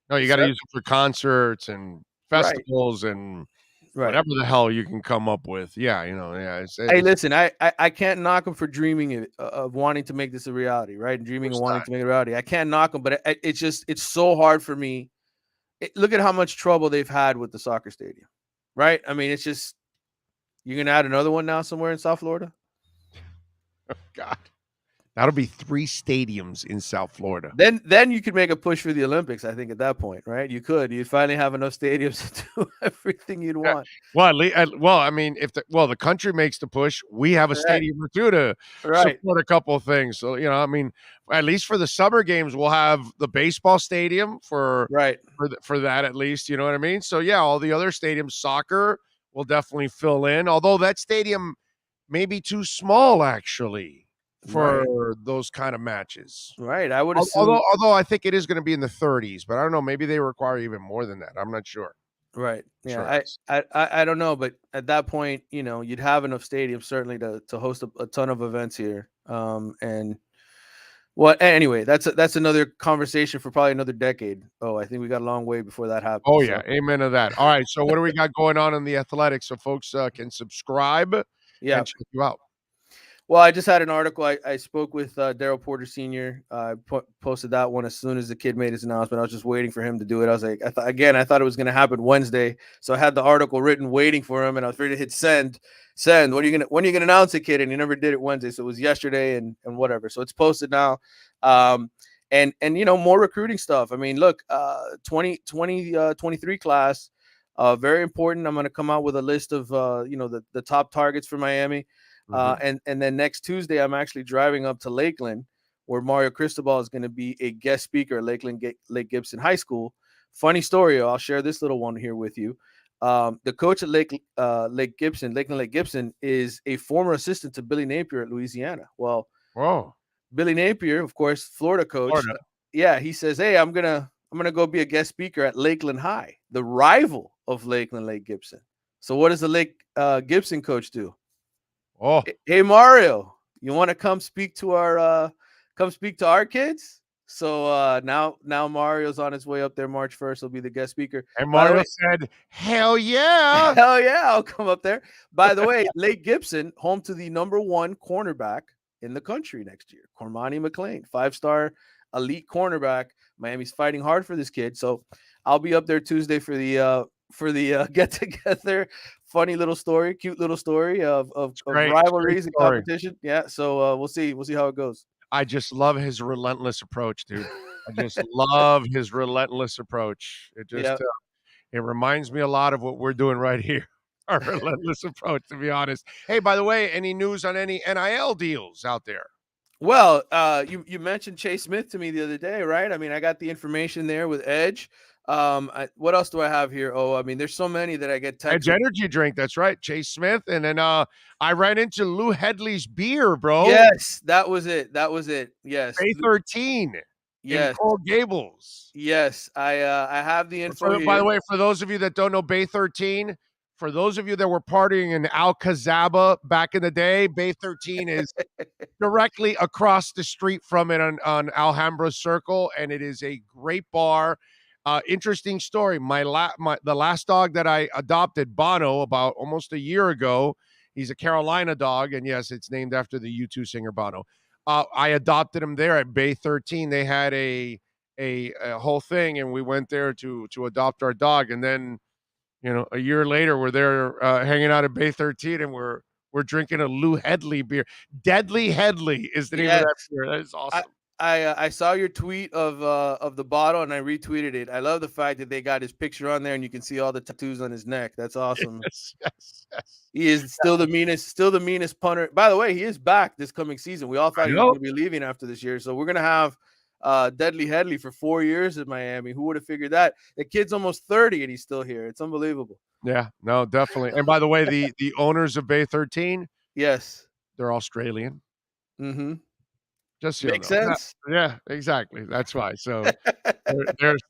No, you got to use it for concerts and festivals and whatever the hell you can come up with. Yeah, hey, listen, I can't knock him for dreaming of wanting to make this a reality, right? Dreaming of wanting to make it a reality. I can't knock him, but it's so hard for me. Look at how much trouble they've had with the soccer stadium, right? I mean, it's just, you're going to add another one now somewhere in South Florida? Oh, God. That'll be 3 stadiums in South Florida. Then you could make a push for the Olympics, I think, at that point, right? You'd finally have enough stadiums to do everything you'd want. Well, I mean, if the country makes the push, we have a stadium or two to support a couple of things. So, I mean, at least for the summer games, we'll have the baseball stadium for that at least, you know what I mean? So, yeah, all the other stadiums, soccer will definitely fill in, although that stadium may be too small, actually, for those kind of matches. Right. I would assume. Although I think it is going to be in the 30s, but I don't know. Maybe they require even more than that. I'm not sure. Right. Yeah. I don't know, but at that point, you'd have enough stadiums certainly to host a ton of events here. Anyway, that's another conversation for probably another decade. Oh, I think we got a long way before that happens. Oh yeah, amen to that. All right, so what do we got going on in the Athletics so folks can subscribe and check you out? Well, I just had an article. I spoke with Daryl Porter Sr. I posted that one as soon as the kid made his announcement. I was just waiting for him to do it. I was like, I thought it was going to happen Wednesday. So I had the article written waiting for him, and I was ready to hit send. When are you going to announce it, kid? And he never did it Wednesday. So it was yesterday and whatever. So it's posted now. And more recruiting stuff. I mean, look, 2023 class, very important. I'm going to come out with a list of, the top targets for Miami. And then next Tuesday, I'm actually driving up to Lakeland, where Mario Cristobal is going to be a guest speaker at Lake Gibson High School. Funny story. I'll share this little one here with you. The coach at Lakeland Lake Gibson is a former assistant to Billy Napier at Louisiana. Well, Billy Napier, of course, Florida coach. Yeah, he says, "Hey, I'm gonna go be a guest speaker at Lakeland High, the rival of Lakeland Lake Gibson." So what does the Lake Gibson coach do? Oh, hey Mario, you want to come speak to our kids? So now Mario's on his way up there. March 1st, he'll be the guest speaker. And Mario said, "Hell yeah, hell yeah, I'll come up there." By the way, Lake Gibson, home to the #1 cornerback in the country next year, Cormani McLean, 5-star elite cornerback. Miami's fighting hard for this kid. So I'll be up there Tuesday for the get together. Funny little story, cute little story of Great rivalries and story. competition. Yeah, so we'll see how it goes. I just love his relentless approach, dude. I just love his relentless approach. It Yeah. just it reminds me a lot of what we're doing right here. Our relentless approach, to be honest. Hey, by the way, any news on any NIL deals out there? Well, you mentioned Chase Smith to me the other day, right? I mean, I got the information there with Edge. What else do I have here? Oh, I mean, there's so many that I get Edge texted. energy drink, that's right. Chase Smith. And then I ran into Lou Headley's beer, bro. Yes, that was it. That was it. Yes. Bay 13 in Yes. Coral Gables. Yes. I have the info here. By the way, for those of you that don't know Bay 13, for those of you that were partying in Alcazaba back in the day, Bay 13 is directly across the street from it on Alhambra Circle, and it is a great bar. Interesting story. The last dog that I adopted, Bono, about almost a year ago. He's a Carolina dog, and yes, it's named after the U2 singer Bono. I adopted him there at Bay 13. They had a whole thing, and we went there to adopt our dog, and then a year later, we're there hanging out at Bay 13, and we're drinking a Lou Headley beer. Deadly Headley is the name of that beer. That is awesome. I saw your tweet of the bottle, and I retweeted it. I love the fact that they got his picture on there, and you can see all the tattoos on his neck. That's awesome. Yes. He is still the meanest punter. By the way, he is back this coming season. We all thought he was going to be leaving after this year, so we're going to have Deadly Headley for 4 years in Miami. Who would have figured that? The kid's almost 30 and he's still here. It's unbelievable. Yeah, no, definitely. And by the way, the owners of Bay 13, yes, they're Australian. Mm-hmm. Just makes sense. Yeah, exactly. That's why. So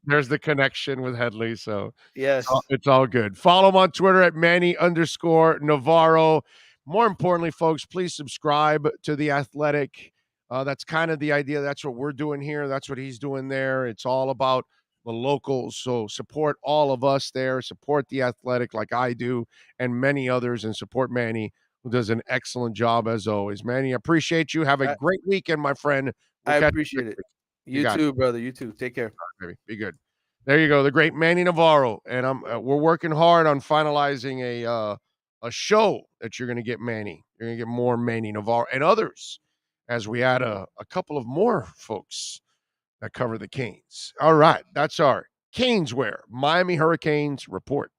there's the connection with Headley. So yes, it's all good. Follow him on Twitter at Manny_Navarro. More importantly, folks, please subscribe to The Athletic. That's kind of the idea. That's what we're doing here. That's what he's doing there. It's all about the locals. So support all of us there. Support The Athletic like I do and many others, and support Manny, who does an excellent job as always. Manny, I appreciate you. Have a great weekend, my friend. I appreciate it. You too, brother. You too. Take care. Right, baby. Be good. There you go. The great Manny Navarro. And we're working hard on finalizing a show that you're going to get Manny. You're going to get more Manny Navarro and others as we add a couple of more folks that cover the Canes. All right. That's our Caneswear Miami Hurricanes report.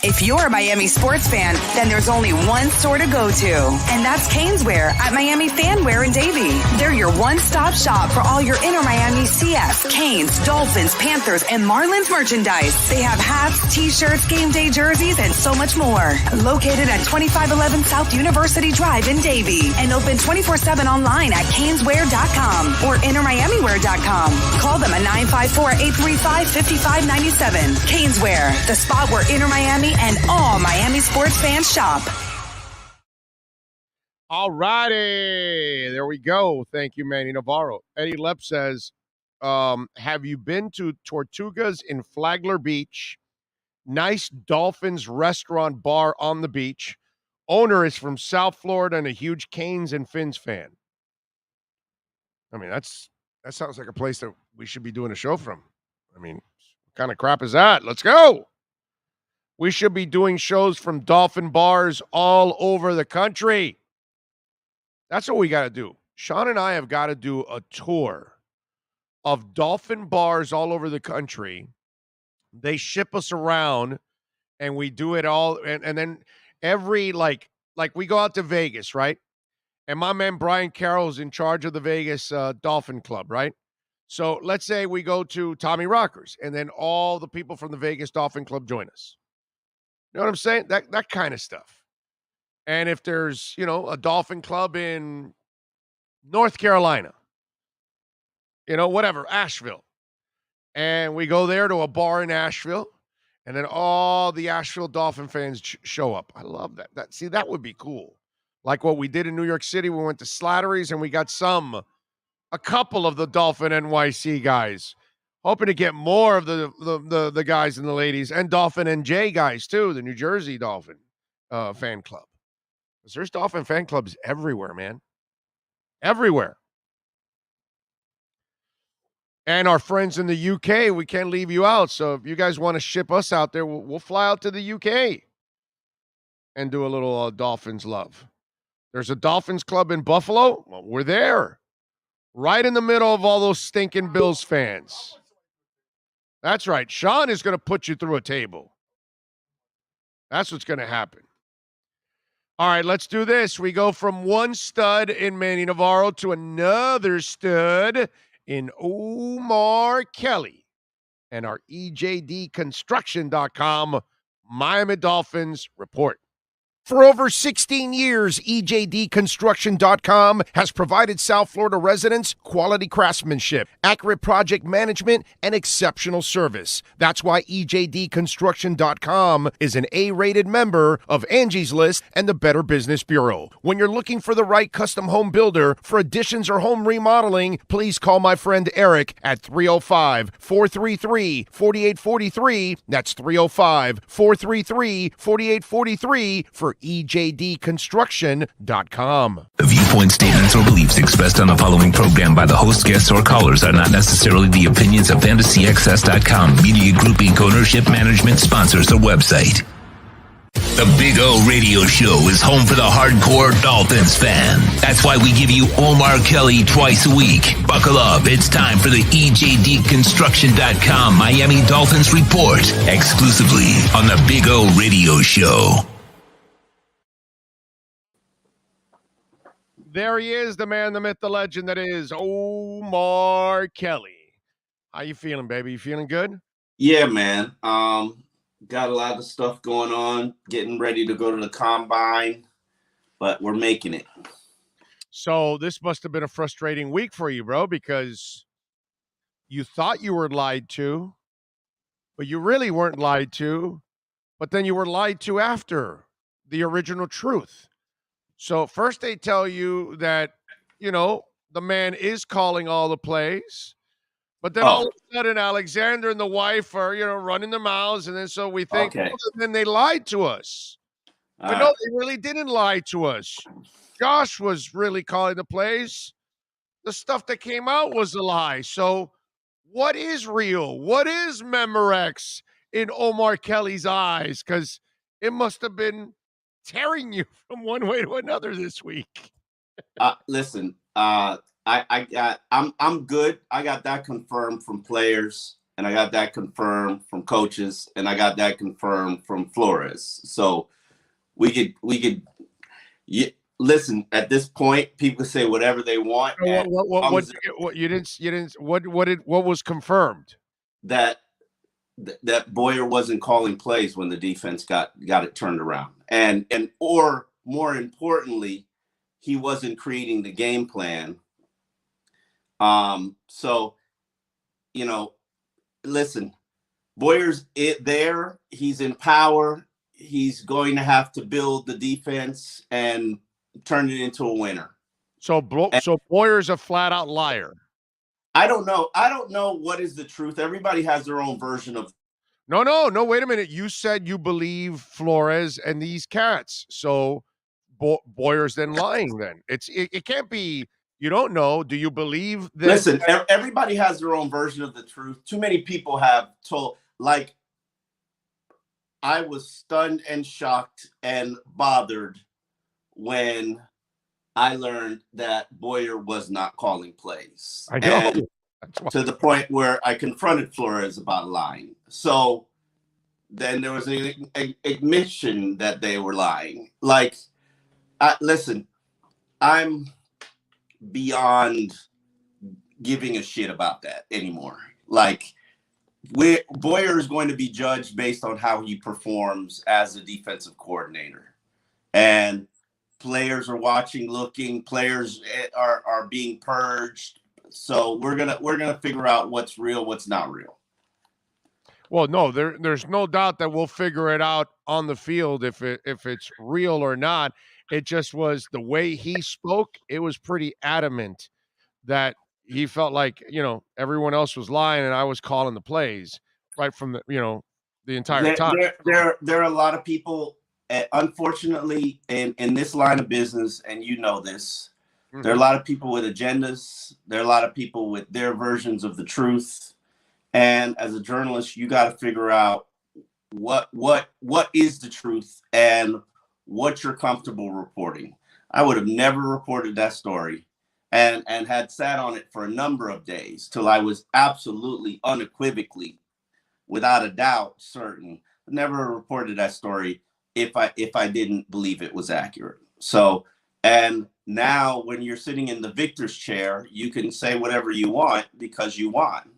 If you're a Miami sports fan, then there's only one store to go to, and that's Caneswear at Miami Fanwear in Davie. They're your one-stop shop for all your inner Miami CF, Canes, Dolphins, Panthers, and Marlins merchandise. They have hats, t-shirts, game day jerseys, and so much more. Located at 2511 South University Drive in Davie, and open 24/7 online at caneswear.com or innermiamiwear.com. Call them at 954-835-5597. Caneswear, the spot where inner Miami and all Miami sports fans shop. All righty. There we go. Thank you, Manny Navarro. Eddie Lepp says, have you been to Tortugas in Flagler Beach? Nice Dolphins restaurant bar on the beach. Owner is from South Florida and a huge Canes and Fins fan. I mean, that sounds like a place that we should be doing a show from. I mean, what kind of crap is that? Let's go. We should be doing shows from Dolphin bars all over the country. That's what we got to do. Sean and I have got to do a tour of Dolphin bars all over the country. They ship us around, and we do it all. And then every, like we go out to Vegas, right? And my man Brian Carroll's in charge of the Vegas Dolphin Club, right? So let's say we go to Tommy Rockers, and then all the people from the Vegas Dolphin Club join us. You know what I'm saying? That kind of stuff. And if there's, a Dolphin Club in North Carolina, whatever, Asheville, and we go there to a bar in Asheville, and then all the Asheville Dolphin fans show up. I love that. That would be cool. Like what we did in New York City, we went to Slattery's and we got a couple of the Dolphin NYC guys. Hoping to get more of the guys and the ladies, and Dolphin NJ guys too, the New Jersey Dolphin fan club. Because there's Dolphin fan clubs everywhere, man. Everywhere. And our friends in the UK, we can't leave you out. So if you guys want to ship us out there, we'll fly out to the UK and do a little Dolphins love. There's a Dolphins club in Buffalo. Well, we're there. Right in the middle of all those stinking Bills fans. That's right. Sean is going to put you through a table. That's what's going to happen. All right, let's do this. We go from one stud in Manny Navarro to another stud in Omar Kelly and our EJDconstruction.com Miami Dolphins report. For over 16 years, EJDconstruction.com has provided South Florida residents quality craftsmanship, accurate project management, and exceptional service. That's why EJDconstruction.com is an A-rated member of Angie's List and the Better Business Bureau. When you're looking for the right custom home builder for additions or home remodeling, please call my friend Eric at 305-433-4843. That's 305-433-4843 for EJDconstruction.com. The viewpoint statements or beliefs expressed on the following program by the host, guests, or callers are not necessarily the opinions of FantasyAccess.com, Media Group Inc. ownership, management, sponsors, or website. The Big O Radio Show is home for the hardcore Dolphins fan. That's why we give you Omar Kelly twice a week. Buckle up. It's time for the EJDconstruction.com Miami Dolphins report, exclusively on the Big O Radio Show. There he is, the man, the myth, the legend that is Omar Kelly. How you feeling, baby? You feeling good? Yeah, man. Got a lot of stuff going on, getting ready to go to the combine, but we're making it. So this must have been a frustrating week for you, bro, because you thought you were lied to, but you really weren't lied to, but then you were lied to after the original truth. So first they tell you that, the man is calling all the plays, but then all of a sudden Alexander and the wife are, running their mouths. And then so we think, then they lied to us. But no, they really didn't lie to us. Josh was really calling the plays. The stuff that came out was a lie. So what is real? What is Memorex in Omar Kelly's eyes? Because it must have been tearing you from one way to another this week. Listen, I'm good. I got that confirmed from players, and I got that confirmed from coaches, and I got that confirmed from Flores. So we could listen. At this point, people say whatever they want. What was confirmed? That Boyer wasn't calling plays when the defense got it turned around. Or more importantly, he wasn't creating the game plan. So, listen, Boyer's there. He's in power. He's going to have to build the defense and turn it into a winner. So Boyer's a flat out liar. I don't know. I don't know what is the truth. Everybody has their own version of. No. Wait a minute. You said you believe Flores and these cats. So Boyer's then lying. Then it can't be. You don't know. Do you believe that? Listen, everybody has their own version of the truth. Too many people have told. Like, I was stunned and shocked and bothered when I learned that Boyer was not calling plays. I know. And to the point where I confronted Flores about lying. So then there was an admission that they were lying. Like, listen, I'm beyond giving a shit about that anymore. Like, Boyer is going to be judged based on how he performs as a defensive coordinator. And players are watching, looking, players are being purged. So we're gonna figure out what's real, what's not real. Well, no, there's no doubt that we'll figure it out on the field if it's real or not. It just was the way he spoke. It was pretty adamant that he felt like, everyone else was lying and I was calling the plays right from the entire time. There are a lot of people, unfortunately, in this line of business, and you know this, There are a lot of people with agendas. There are a lot of people with their versions of the truth. And as a journalist, you got to figure out what is the truth and what you're comfortable reporting. I would have never reported that story and had sat on it for a number of days till I was absolutely unequivocally, without a doubt, certain. Never reported that story if I didn't believe it was accurate. So, and now when you're sitting in the victor's chair, you can say whatever you want because you won.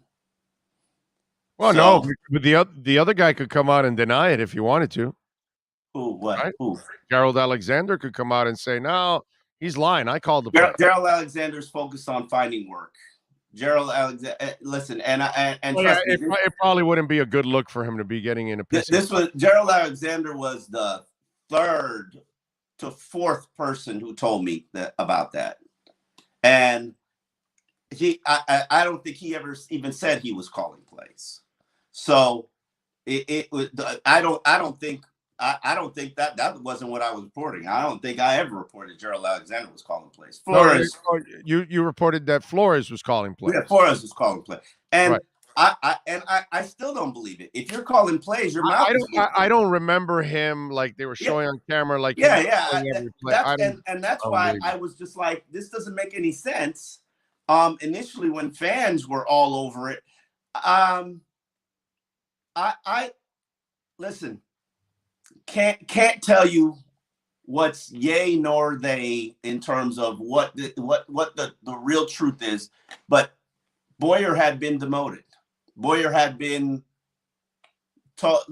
Well, no, but the other guy could come out and deny it if he wanted to. Who? What? Right? Who? Gerald Alexander could come out and say, "No, he's lying. I called the play." Gerald Alexander's focused on finding work. Gerald Alexander, listen, and trust me, it probably wouldn't be a good look for him to be getting in a pissing. Gerald Alexander was the third to fourth person who told me about that, and I don't think he ever even said he was calling plays. So it was. I don't think that wasn't what I was reporting. I don't think I ever reported Gerald Alexander was calling plays. Flores, you reported that Flores was calling plays. Yeah, Flores was calling plays, and right. I still don't believe it. If you're calling plays, your mouth. I don't remember him like they were showing on camera. Like and that's why I was just like, this doesn't make any sense. Initially, when fans were all over it, I listen. Can't tell you what's yay nor they in terms of what the real truth is, but Boyer had been demoted. Boyer had been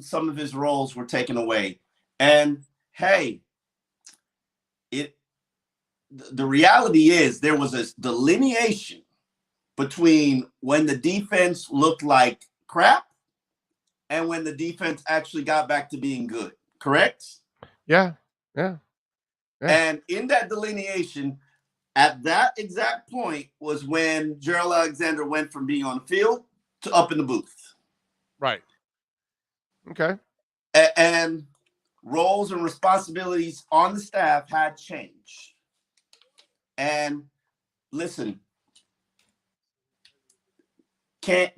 some of his roles were taken away, and hey, the reality is there was a delineation between when the defense looked like crap and when the defense actually got back to being good. Correct? Yeah. And in that delineation, at that exact point was when Gerald Alexander went from being on the field to up in the booth. Right. Okay. And roles and responsibilities on the staff had changed. And listen, can't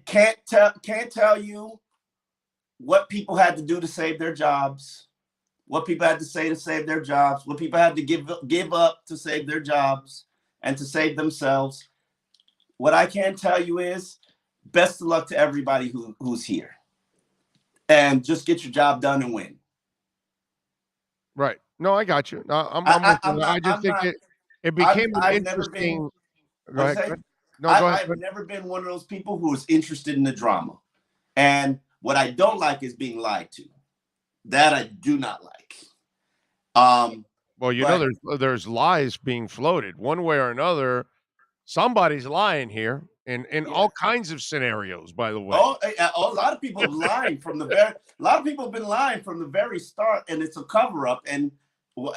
tell you what people had to do to save their jobs, what people had to say to save their jobs, what people had to give up to save their jobs and to save themselves. What I can tell you is best of luck to everybody who's here. And just get your job done and win. Right. No, I got you. No, I just think it became interesting. Go ahead. I've never been one of those people who is interested in the drama. And what I don't like is being lied to. That I do not like. Well, there's lies being floated one way or another. Somebody's lying here in all kinds of scenarios. By the way, a lot of people have lying from the very. A lot of people have been lying from the very start, and it's a cover up, and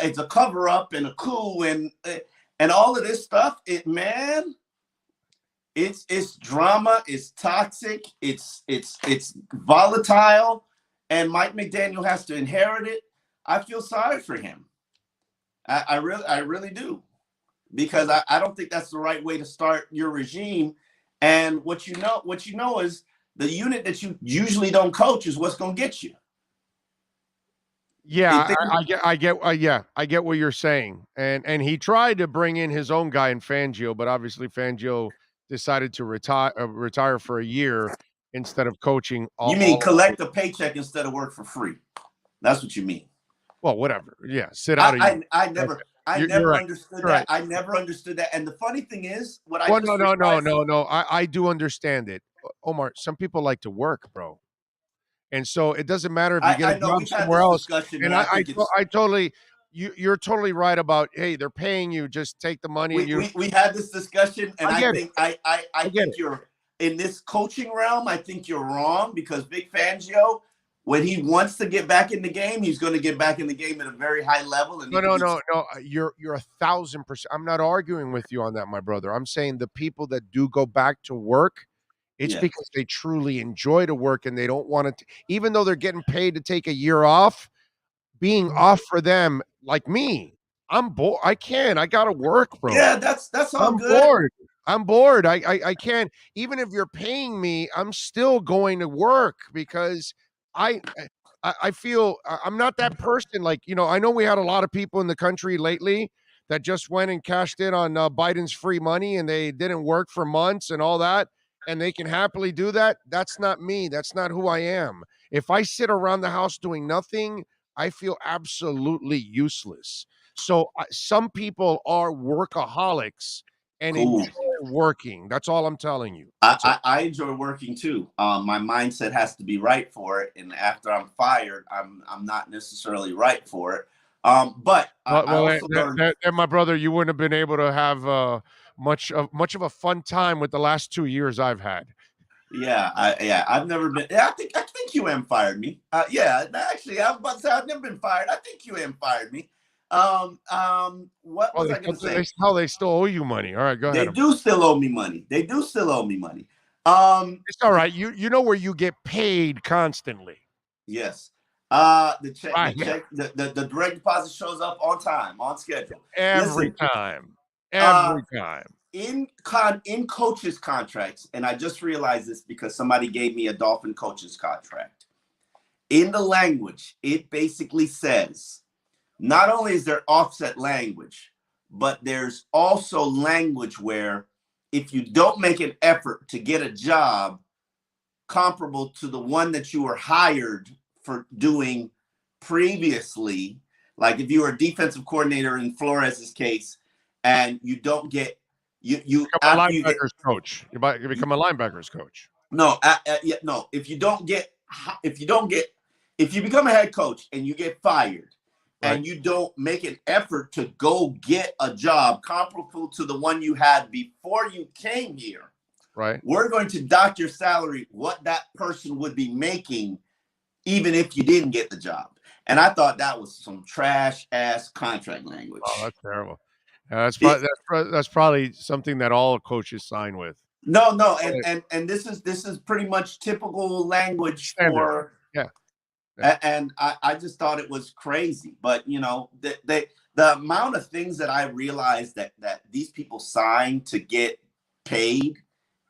it's a cover up and a coup, and all of this stuff. It's drama. It's toxic. It's volatile, and Mike McDaniel has to inherit it. I feel sorry for him. I really do, because I don't think that's the right way to start your regime. And what you know is the unit that you usually don't coach is what's going to get you. Yeah, I get what you're saying. And he tried to bring in his own guy in Fangio, but obviously Fangio decided to retire for a year instead of coaching. You mean collect a paycheck instead of work for free? That's what you mean. Well, whatever. Yeah, sit out. I never understood that. Right. I never understood that. And the funny thing is, no. I do understand it, Omar. Some people like to work, bro, and so it doesn't matter if you get a job somewhere else. And I totally, you're totally right about. Hey, they're paying you. Just take the money. We had this discussion, and I think you're in this coaching realm. I think you're wrong, because Vic Fangio, when he wants to get back in the game, he's going to get back in the game at a very high level. And no. You're 1,000%. I'm not arguing with you on that, my brother. I'm saying the people that do go back to work, it's because they truly enjoy to work and they don't want to, even though they're getting paid to take a year off, being off for them, like me, I'm bored. I can't. I gotta work, bro. Yeah, that's all I'm good. bored. I'm bored. I can't. Even if you're paying me, I'm still going to work because I I feel I'm not that person. Like, I know we had a lot of people in the country lately that just went and cashed in on Biden's free money and they didn't work for months and all that, and they can happily do that. That's not me. That's not who I am. If I sit around the house doing nothing, I feel absolutely useless. So some people are workaholics and Cool. enjoy working. That's all I'm telling you. I enjoy working too. My mindset has to be right for it, and after I'm fired, I'm not necessarily right for it. But I also learned. My brother, you wouldn't have been able to have much of a fun time with the last 2 years I've had. Yeah, I've never been. I think UM fired me. Yeah, actually, I was about to say I've never been fired. I think UM fired me. What was I going to say? They still owe you money. All right, go ahead. They do still owe me money. It's all right. You know where you get paid constantly. Yes. The direct deposit shows up on time, on schedule. Every time. Every time. In coaches' contracts, and I just realized this because somebody gave me a Dolphin coaches contract. In the language, it basically says, not only is there offset language, but there's also language where if you don't make an effort to get a job comparable to the one that you were hired for doing previously, like if you were a defensive coordinator in Flores's case, and you don't get you become a linebackers coach. You become a linebackers coach. No, no. If you become a head coach and you get fired, right, and you don't make an effort to go get a job comparable to the one you had before you came here, right, we're going to dock your salary what that person would be making, even if you didn't get the job. And I thought that was some trash ass contract language. Oh, that's terrible. That's probably something that all coaches sign with. No, and this is pretty much typical language for And I just thought it was crazy. But the amount of things that I realized that these people sign to get paid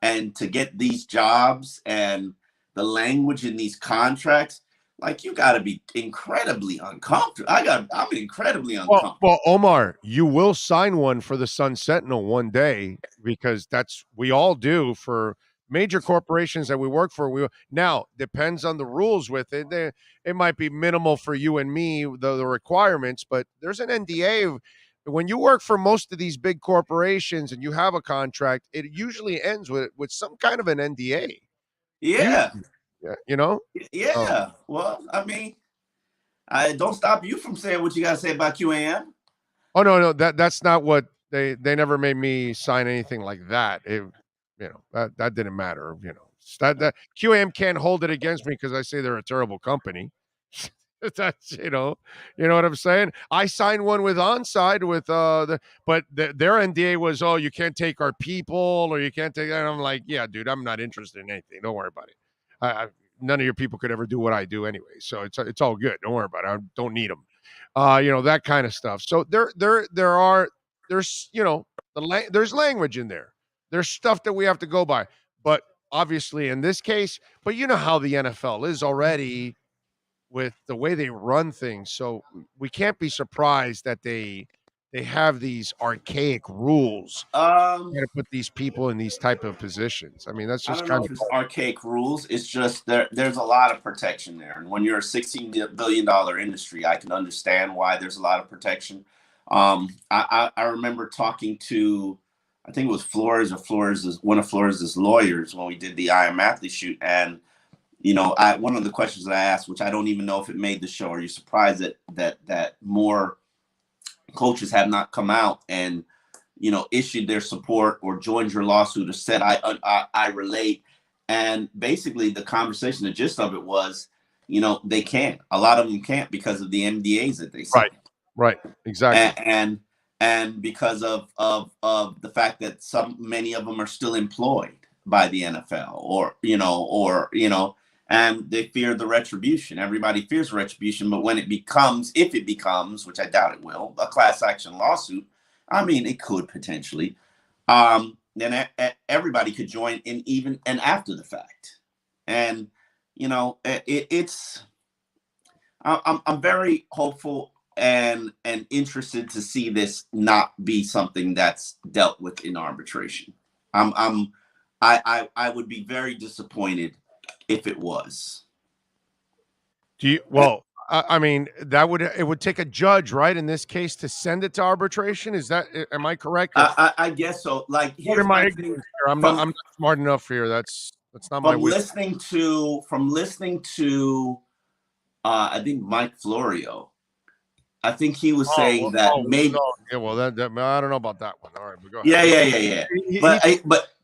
and to get these jobs, and the language in these contracts. Like, you got to be incredibly uncomfortable. I'm incredibly uncomfortable. Well, Omar, you will sign one for the Sun Sentinel one day, because we all do for major corporations that we work for. Now, depends on the rules with it. It might be minimal for you and me, the requirements, but there's an NDA. When you work for most of these big corporations and you have a contract, it usually ends with some kind of an NDA. Yeah. Yeah, Yeah. Well, I mean, I don't stop you from saying what you got to say about QAM. Oh, no, that's not what they never made me sign anything like that. That didn't matter. That QAM can't hold it against me because I say they're a terrible company. That's you know what I'm saying. I signed one with Onside but their NDA was, oh, you can't take our people, or you can't take that. And I'm like, yeah, dude, I'm not interested in anything. Don't worry about it. None of your people could ever do what I do anyway, so it's all good. Don't worry about it. I don't need them. That kind of stuff. So there's there's language in there. There's stuff that we have to go by. But obviously in this case, but you know how the NFL is already with the way they run things. So we can't be surprised that they have these archaic rules to put these people in these type of positions. I mean, that's just kind of archaic rules. It's just there's a lot of protection there. And when you're a $16 billion industry, I can understand why there's a lot of protection. I remember talking to, I think it was one of Flores' lawyers when we did the I Am Athlete shoot. And, one of the questions that I asked, which I don't even know if it made the show, are you surprised that more coaches have not come out and, issued their support or joined your lawsuit or said, I relate. And basically the conversation, the gist of it was, they can't. A lot of them can't because of the MDAs that they sign. Right. Exactly. And because of the fact that many of them are still employed by the NFL, and they fear the retribution. Everybody fears retribution, but when it becomes, if it becomes, which I doubt it will, a class action lawsuit, I mean, it could potentially, then everybody could join in even and after the fact. And, you know, I'm very hopeful and interested to see this not be something that's dealt with in arbitration. I would be very disappointed if it was. I mean, it would take a judge, right, in this case, to send it to arbitration. Am I correct? I guess so. Like, here's my thing. I'm not smart enough here. That's not my wish. From listening to I think Mike Florio, I think he was saying that maybe. Yeah, well, that I don't know about that one. All right, but go ahead. Yeah.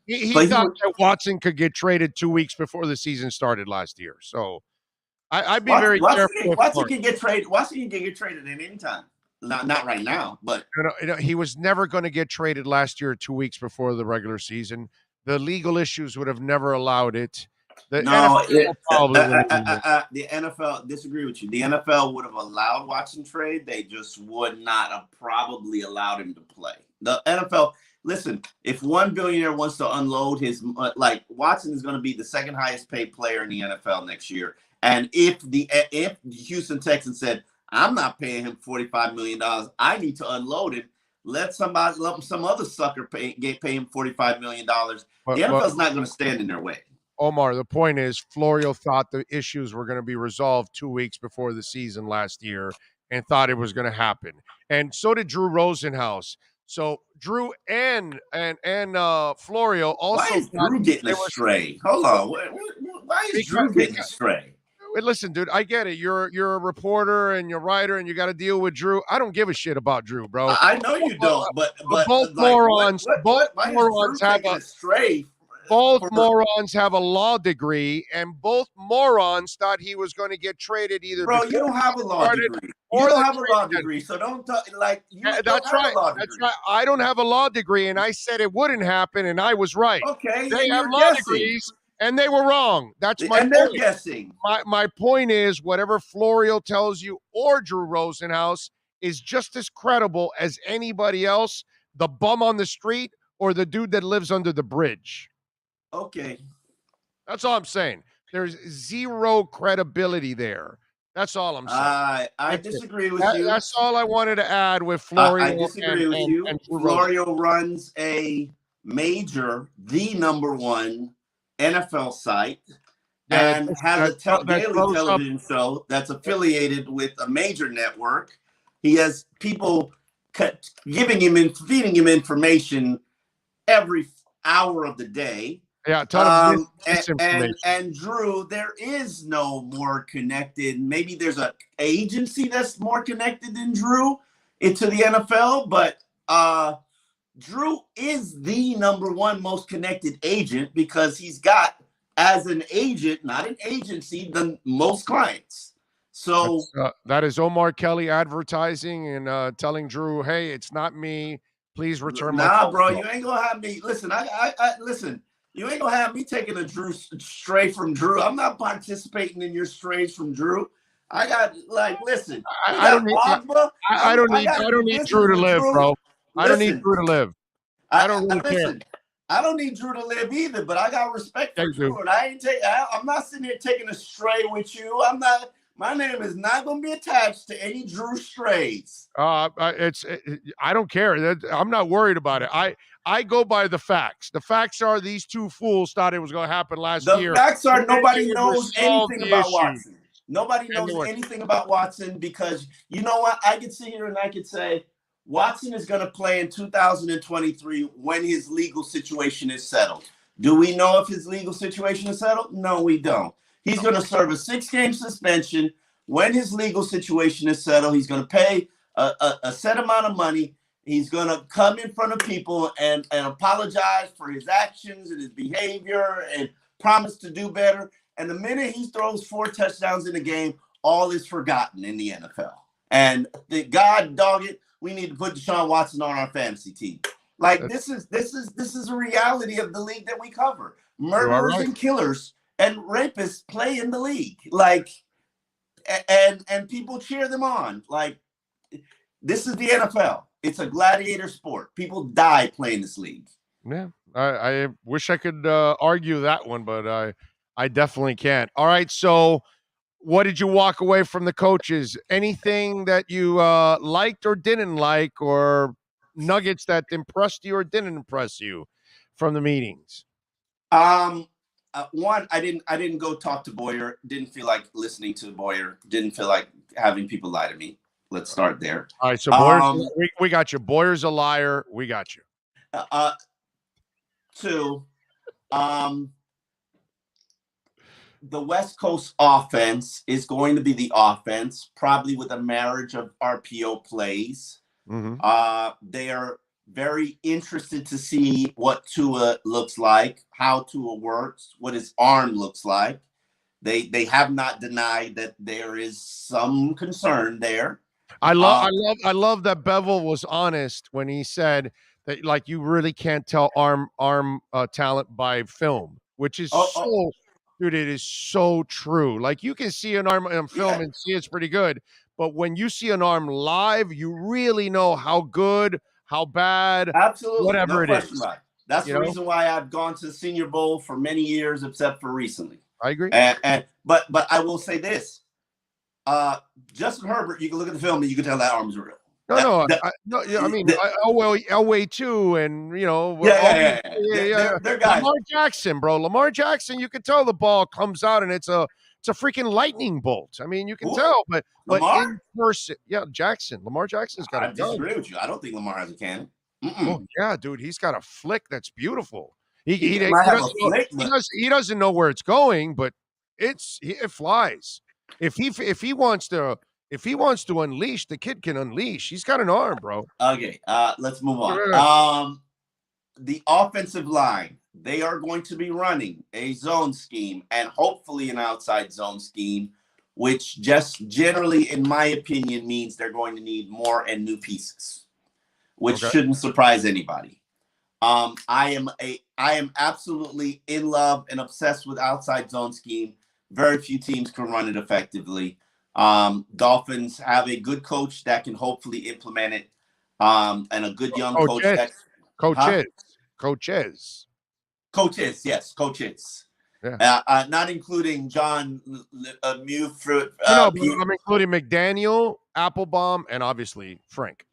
He thought that Watson could get traded 2 weeks before the season started last year. So I'd be very careful. Watson can get traded. Watson can get traded at any time. Not right now, but he was never going to get traded last year 2 weeks before the regular season. The legal issues would have never allowed it. The NFL disagree with you. The NFL would have allowed Watson trade. They just would not have probably allowed him to play. The NFL, listen, if one billionaire wants to unload his, like Watson is going to be the second highest paid player in the NFL next year. And if the Houston Texans said, I'm not paying him $45 million, I need to unload him, let some other sucker pay him $45 million. The NFL's not going to stand in their way. Omar, the point is, Florio thought the issues were going to be resolved 2 weeks before the season last year and thought it was going to happen. And so did Drew Rosenhaus. So Drew and Florio also. Why is Drew getting astray? Hold on. Why is Drew getting astray? Listen, dude, I get it. You're a reporter and you're a writer and you got to deal with Drew. I don't give a shit about Drew, bro. I know you don't, but both morons have a law degree, and both morons thought he was going to get traded either. Bro, you don't have a law degree. You don't have a law degree, so don't talk like you. That's right. That's right. I don't have a law degree, and I said it wouldn't happen, and I was right. Okay, they have law degrees, and they were wrong. That's my point. And they're guessing. My point is, whatever Florio tells you or Drew Rosenhaus is just as credible as anybody else, the bum on the street or the dude that lives under the bridge. Okay. That's all I'm saying. There's zero credibility there. That's all I'm saying. I disagree with you. That's all I wanted to add with Florio. I disagree with you. Florio runs the number one NFL site and has a daily television show that's affiliated with a major network. He has people feeding him information every hour of the day. Yeah, and Drew, there is no more connected. Maybe there's an agency that's more connected than Drew into the NFL, but Drew is the number one most connected agent because he's got, as an agent, not an agency, the most clients. So that is Omar Kelly advertising and telling Drew, "Hey, it's not me. Please return my." Nah, bro, you ain't gonna have me. Listen, I listen. You ain't gonna have me taking a stray from Drew. I'm not participating in your strays from Drew. I got listen. I don't need Drew to live, bro. I don't need Drew to live. I don't really care. I don't need Drew to live either, but I got respect for Drew. And I'm not sitting here taking a stray with you. I'm not. My name is not going to be attached to any Drew strays. I don't care. I'm not worried about it. I go by the facts. The facts are these two fools thought it was going to happen last year. The facts are nobody knows anything about Watson. Nobody knows anything about Watson because you know what? I could sit here and I could say Watson is going to play in 2023 when his legal situation is settled. Do we know if his legal situation is settled? No, we don't. He's going to serve a 6-game suspension. When his legal situation is settled, he's going to pay a set amount of money. He's going to come in front of people and apologize for his actions and his behavior and promise to do better. And the minute he throws 4 touchdowns in a game, all is forgotten in the NFL. And God dog it, we need to put Deshaun Watson on our fantasy team. Like this is a reality of the league that we cover. Murderers and killers and rapists play in the league. And people cheer them on. This is the NFL. It's a gladiator sport. People die playing this league. Yeah, I wish I could argue that one, but I definitely can't. All right, so what did you walk away from the coaches? Anything that you liked or didn't like, or nuggets that impressed you or didn't impress you from the meetings? One, I didn't go talk to Boyer. Didn't feel like listening to Boyer. Didn't feel like having people lie to me. Let's start there. All right, so Boyer's, we got you. Boyer's a liar. We got you. Two, the West Coast offense is going to be the offense, probably with a marriage of RPO plays. Mm-hmm. They are very interested to see what Tua looks like, how Tua works, what his arm looks like. They have not denied that there is some concern there. I love that Bevel was honest when he said that, like, you really can't tell arm talent by film, which is dude, it is so true. Like, you can see an arm on film and see it's pretty good, but when you see an arm live, you really know how good, how bad, absolutely, whatever it is. About it. That's the reason why I've gone to the Senior Bowl for many years, except for recently. I agree. But I will say this: Justin Herbert, you can look at the film and you can tell that arm's real. Elway too, and they're guys. Lamar Jackson, bro. Lamar Jackson, you can tell the ball comes out and it's a freaking lightning bolt. I mean, you can tell, but in person, Jackson, Lamar Jackson's got a gun. I disagree with you. I don't think Lamar has a cannon. Oh yeah, dude, he's got a flick that's beautiful. He doesn't know where it's going, but it flies. If he wants to unleash, the kid can unleash. He's got an arm, bro. Okay, let's move on. The offensive line, they are going to be running a zone scheme and hopefully an outside zone scheme, which just generally, in my opinion, means they're going to need more and new pieces, which shouldn't surprise anybody. I am absolutely in love and obsessed with outside zone scheme. Very few teams can run it effectively. Dolphins have a good coach that can hopefully implement it, and a good young coach. Coaches. Yeah. Not including John Muford. But I'm including McDaniel, Applebaum, and obviously Frank.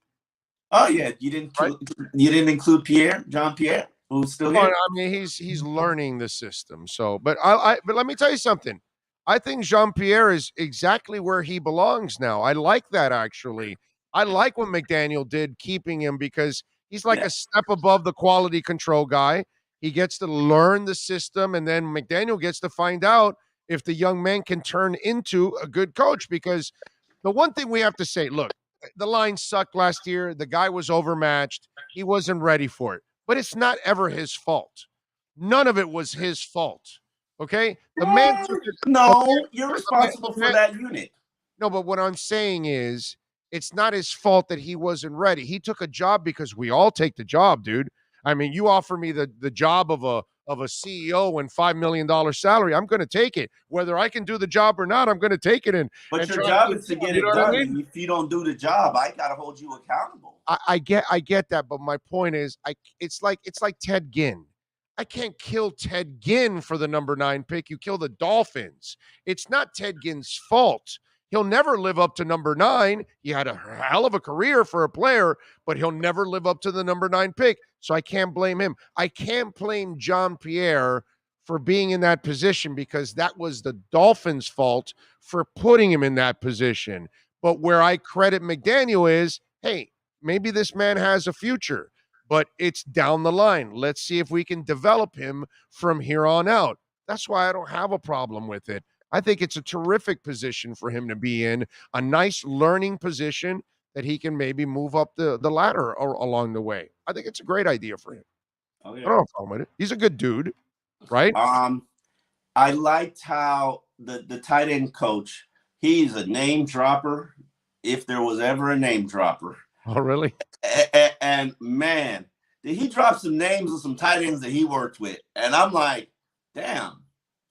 Oh yeah, you didn't include John Pierre, who's still here. I mean, he's learning the system. So, but but let me tell you something. I think Jean-Pierre is exactly where he belongs now. I like that, actually. I like what McDaniel did, keeping him, because he's like a step above the quality control guy. He gets to learn the system, and then McDaniel gets to find out if the young man can turn into a good coach. Because the one thing we have to say, look, the line sucked last year. The guy was overmatched. He wasn't ready for it. But it's not ever his fault. None of it was his fault. Okay? The man took it. No, you're responsible for that unit. No, but what I'm saying is, it's not his fault that he wasn't ready. He took a job because we all take the job, dude. I mean, you offer me the job of a CEO and $5 million salary, I'm going to take it. Whether I can do the job or not, I'm going to take it. But your job is to get it done. And if you don't do the job, I got to hold you accountable. I get that, but my point is, it's like Ted Ginn. I can't kill Ted Ginn for the number 9 pick. You kill the Dolphins. It's not Ted Ginn's fault. He'll never live up to number 9. He had a hell of a career for a player, but he'll never live up to the number 9 pick. So I can't blame him. I can't blame Jean-Pierre for being in that position, because that was the Dolphins' fault for putting him in that position. But where I credit McDaniel is, hey, maybe this man has a future, but it's down the line. Let's see if we can develop him from here on out. That's why I don't have a problem with it. I think it's a terrific position for him to be in, a nice learning position that he can maybe move up the ladder or along the way. I think it's a great idea for him. Oh, yeah. I don't have a problem with it. He's a good dude, right? I liked how the tight end coach, he's a name dropper, if there was ever a name dropper. Oh, really? And man, did he drop some names of some tight ends that he worked with. And I'm like, damn,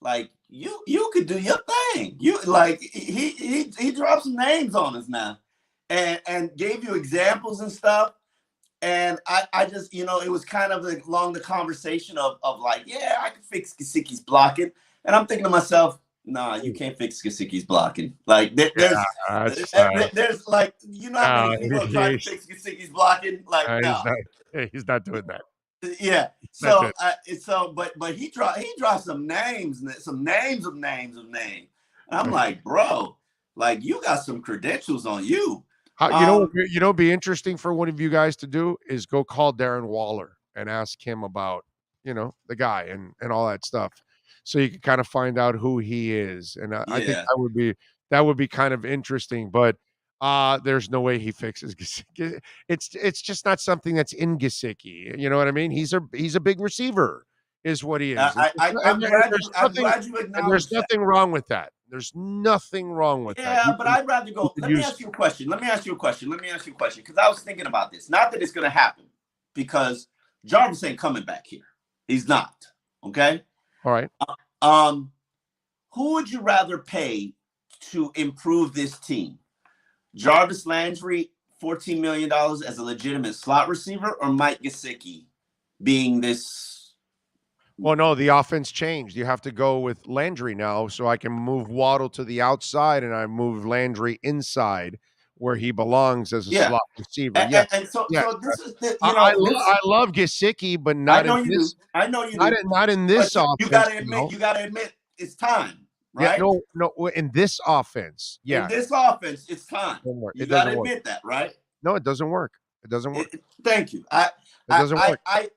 like you could do your thing. You like he dropped some names on us now, and gave you examples and stuff. And I just, it was kind of like along the conversation of like, yeah, I can fix Gesicki's blocking. And I'm thinking to myself, nah, you can't fix Gesicki's blocking. Like there's like, how many people have tried to fix Gesicki's blocking? Like, no. He's not doing that. Yeah. So but he dropped some names, some names. And I'm like, bro, like you got some credentials on you. Be interesting for one of you guys to do is go call Darren Waller and ask him about, the guy and all that stuff. So you can kind of find out who he is. And I think that would be kind of interesting, but there's no way he fixes Gesicki. It's just not something that's in Gesicki. You know what I mean? He's a big receiver is what he is. I'm glad you acknowledge there's nothing wrong with that. There's nothing wrong with that. Yeah, but I'd rather go. Let me ask you a question. Because I was thinking about this. Not that it's going to happen, because Jarvis ain't coming back here. He's not. Okay. All right. Who would you rather pay to improve this team? Jarvis Landry, $14 million as a legitimate slot receiver, or Mike Gesicki being this? Well, no, the offense changed. You have to go with Landry now, so I can move Waddle to the outside and I move Landry inside where he belongs as a slot receiver. So this is I love Gesicki, but not in this. I know you not in this offense. You got to admit, it's time, right? Yeah, no, in this offense, yeah. In this offense, it's time. You got to admit that, right? No, it doesn't work. It doesn't work. Thank you. It doesn't work. And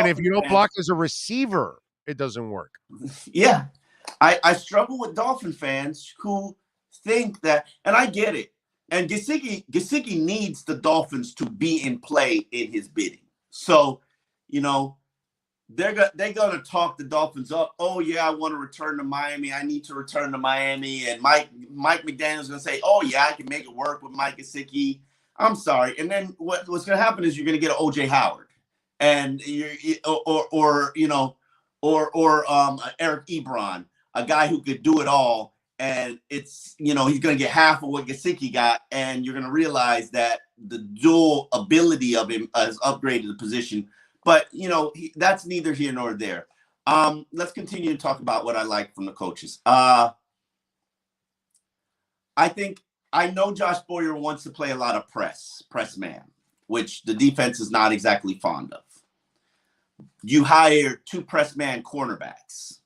if you don't block as a receiver, it doesn't work. Yeah. I struggle with Dolphin fans who think that, and I get it. And Gesicki needs the Dolphins to be in play in his bidding. So, they're going to talk the Dolphins up. Oh, yeah, I want to return to Miami. I need to return to Miami. And Mike McDaniel's going to say, oh, yeah, I can make it work with Mike Gesicki. I'm sorry. And then what's going to happen is you're going to get an O.J. Howard, and Eric Ebron, a guy who could do it all. And it's, he's going to get half of what Gesicki got, and you're going to realize that the dual ability of him has upgraded the position. But, that's neither here nor there. Let's continue to talk about what I like from the coaches. I know Josh Boyer wants to play a lot of press man, which the defense is not exactly fond of. You hire 2 press man cornerbacks,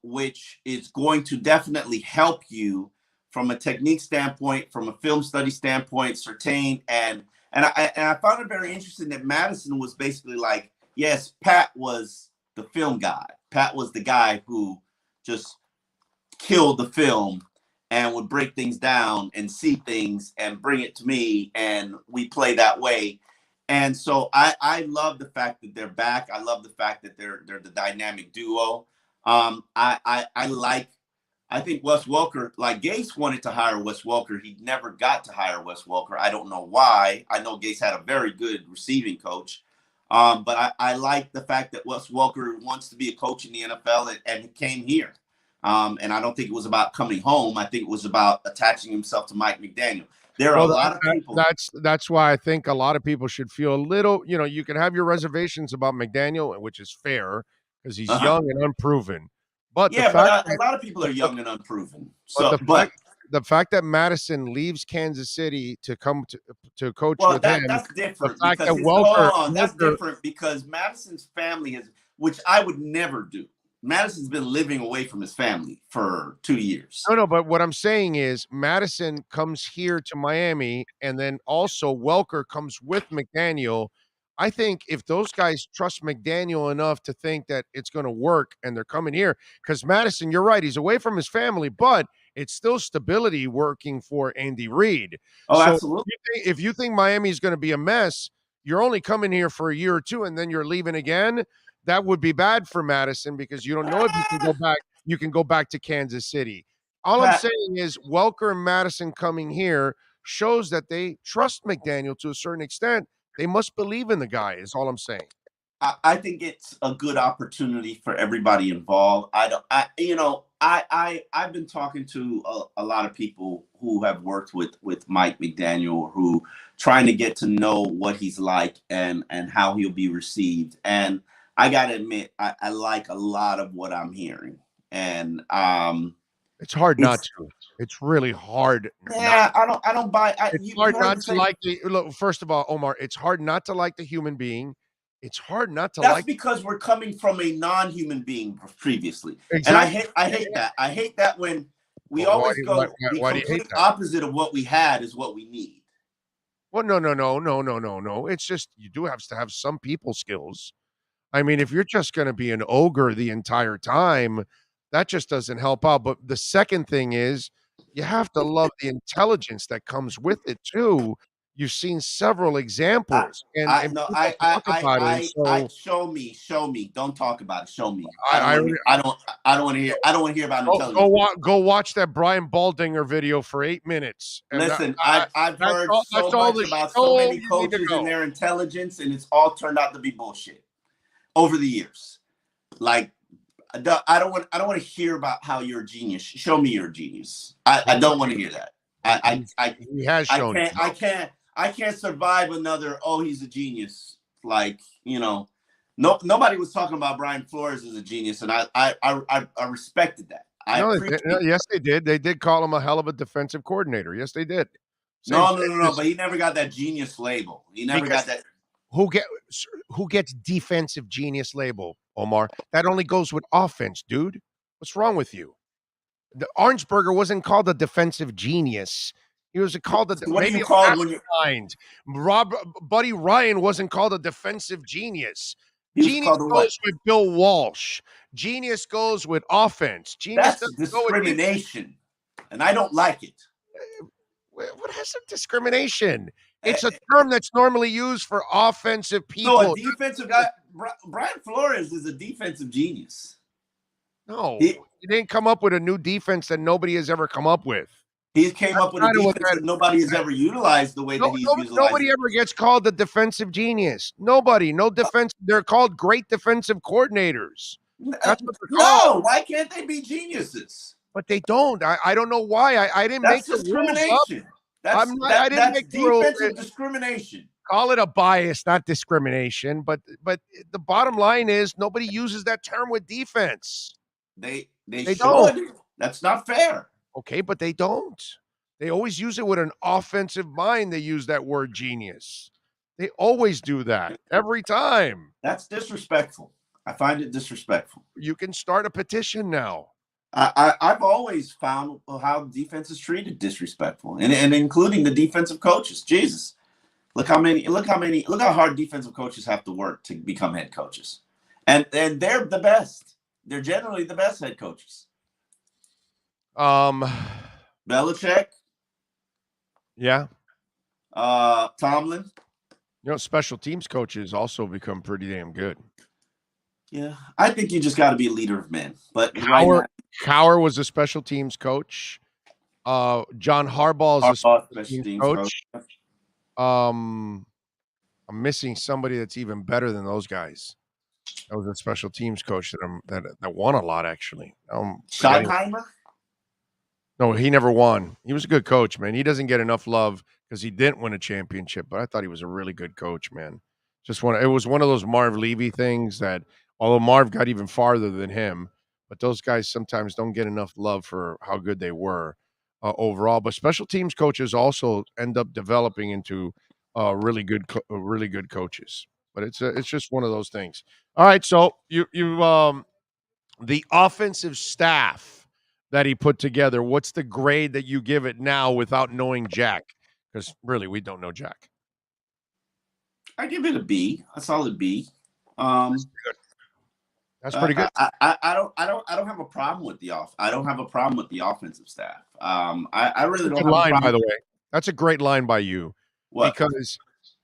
which is going to definitely help you from a technique standpoint, from a film study standpoint, Surtain. And I found it very interesting that Madison was basically like, yes, Pat was the film guy. Pat was the guy who just killed the film and would break things down and see things and bring it to me, and we play that way. And so I love the fact that they're back. I love the fact that they're the dynamic duo. I think Wes Welker, like Gase wanted to hire Wes Welker. He never got to hire Wes Welker. I don't know why. I know Gase had a very good receiving coach. But I like the fact that Wes Welker wants to be a coach in the NFL and he came here. And I don't think it was about coming home. I think it was about attaching himself to Mike McDaniel. There are a lot of people. That's why I think a lot of people should feel a little, you can have your reservations about McDaniel, which is fair because he's young and unproven. But a lot of people are young and unproven. So, the fact that Madison leaves Kansas City to come to coach with him, that's different. The fact that that's different because Madison's family has, which I would never do. Madison's been living away from his family for 2 years. No, but what I'm saying is Madison comes here to Miami, and then also Welker comes with McDaniel. I think if those guys trust McDaniel enough to think that it's going to work and they're coming here, because Madison, you're right, he's away from his family, but it's still stability working for Andy Reid. Oh, so absolutely. If you think Miami is going to be a mess, you're only coming here for a year or two and then you're leaving again. That would be bad for Madison because you don't know if you can go back. You can go back to Kansas City. All I'm saying is Welker and Madison coming here shows that they trust McDaniel to a certain extent. They must believe in the guy is all I'm saying. I think it's a good opportunity for everybody involved. I've been talking to a lot of people who have worked with Mike McDaniel, who trying to get to know what he's like and how he'll be received. And I gotta admit, I like a lot of what I'm hearing. And it's hard not to. It's really hard. Yeah, I don't buy. It's You hard heard not him to say like the look. First of all, Omar, it's hard not to like the human being. It's hard not to that's like. because we're coming from a non-human being previously, Exactly. and I hate that. I hate that when we Well, always go the why do you hate complete that? opposite of what we had is what we need. Well, no. It's just you do have to have some people skills. I mean, if you're just going to be an ogre the entire time, that just doesn't help out. But the second thing is, you have to love the intelligence that comes with it too. You've seen several examples, and No, people talk about it. And so show me. Don't talk about it. Show me. I I don't want to hear. I don't want to hear about intelligence. go watch that Brian Baldinger video for 8 minutes. And Listen, I've heard so much about so many coaches and their intelligence, and it's all turned out to be bullshit over the years. Like, I don't want to hear about how you're a genius. Show me you're a genius. I don't want to hear that. He has shown. I can't survive another. Oh, he's a genius. Like, nobody was talking about Brian Flores as a genius, and I respected that. Yes, they did. They did call him a hell of a defensive coordinator. Yes, they did. No. But he never got that genius label. He never got that. Who gets defensive genius label, Omar? That only goes with offense, dude. What's wrong with you? The Orangeburger wasn't called a defensive genius. He was called a maybe you call when Buddy Ryan wasn't called a defensive genius. Genius goes with Bill Walsh. Genius goes with offense. Genius That's discrimination, and I don't like it. What has some discrimination? It's a term that's normally used for offensive people. No, a defensive guy. Brian Flores is a defensive genius. No, he didn't come up with a new defense that nobody has ever come up with. He came up with a defense that nobody has ever utilized the way that he's utilized. Nobody ever gets called a defensive genius. Nobody. No defense. They're called great defensive coordinators. That's what they're called. No, why can't they be geniuses? But they don't. I don't know why. I didn't make the rules up. I didn't make the rules. Defensive discrimination. Call it a bias, not discrimination. But the bottom line is nobody uses that term with defense. They should. Don't. That's not fair. Okay, but they don't. They always use it with an offensive mind. They use that word genius. They always do that every time. That's disrespectful. I find it disrespectful. You can start a petition now. I've always found how defense is treated disrespectful, and including the defensive coaches. Jesus, look how hard defensive coaches have to work to become head coaches, and they're the best. They're generally the best head coaches. Belichick. Yeah. Tomlin. Special teams coaches also become pretty damn good. Yeah, I think you just got to be a leader of men. But Cowher was a special teams coach. John Harbaugh is a special teams coach. I'm missing somebody that's even better than those guys. That was a special teams coach that won a lot, actually. Schottenheimer? No, he never won. He was a good coach, man. He doesn't get enough love because he didn't win a championship, but I thought he was a really good coach, man. It was one of those Marv Levy things that, although Marv got even farther than him, but those guys sometimes don't get enough love for how good they were overall. But special teams coaches also end up developing into really good coaches. But it's just one of those things. All right, so you the offensive staff that he put together, what's the grade that you give it now without knowing Jack? Because really, we don't know Jack. I give it a B, a solid B. That's pretty good. I don't have a problem with I don't have a problem with the offensive staff. I really don't have line, a problem. By the way, that's a great line by you. What?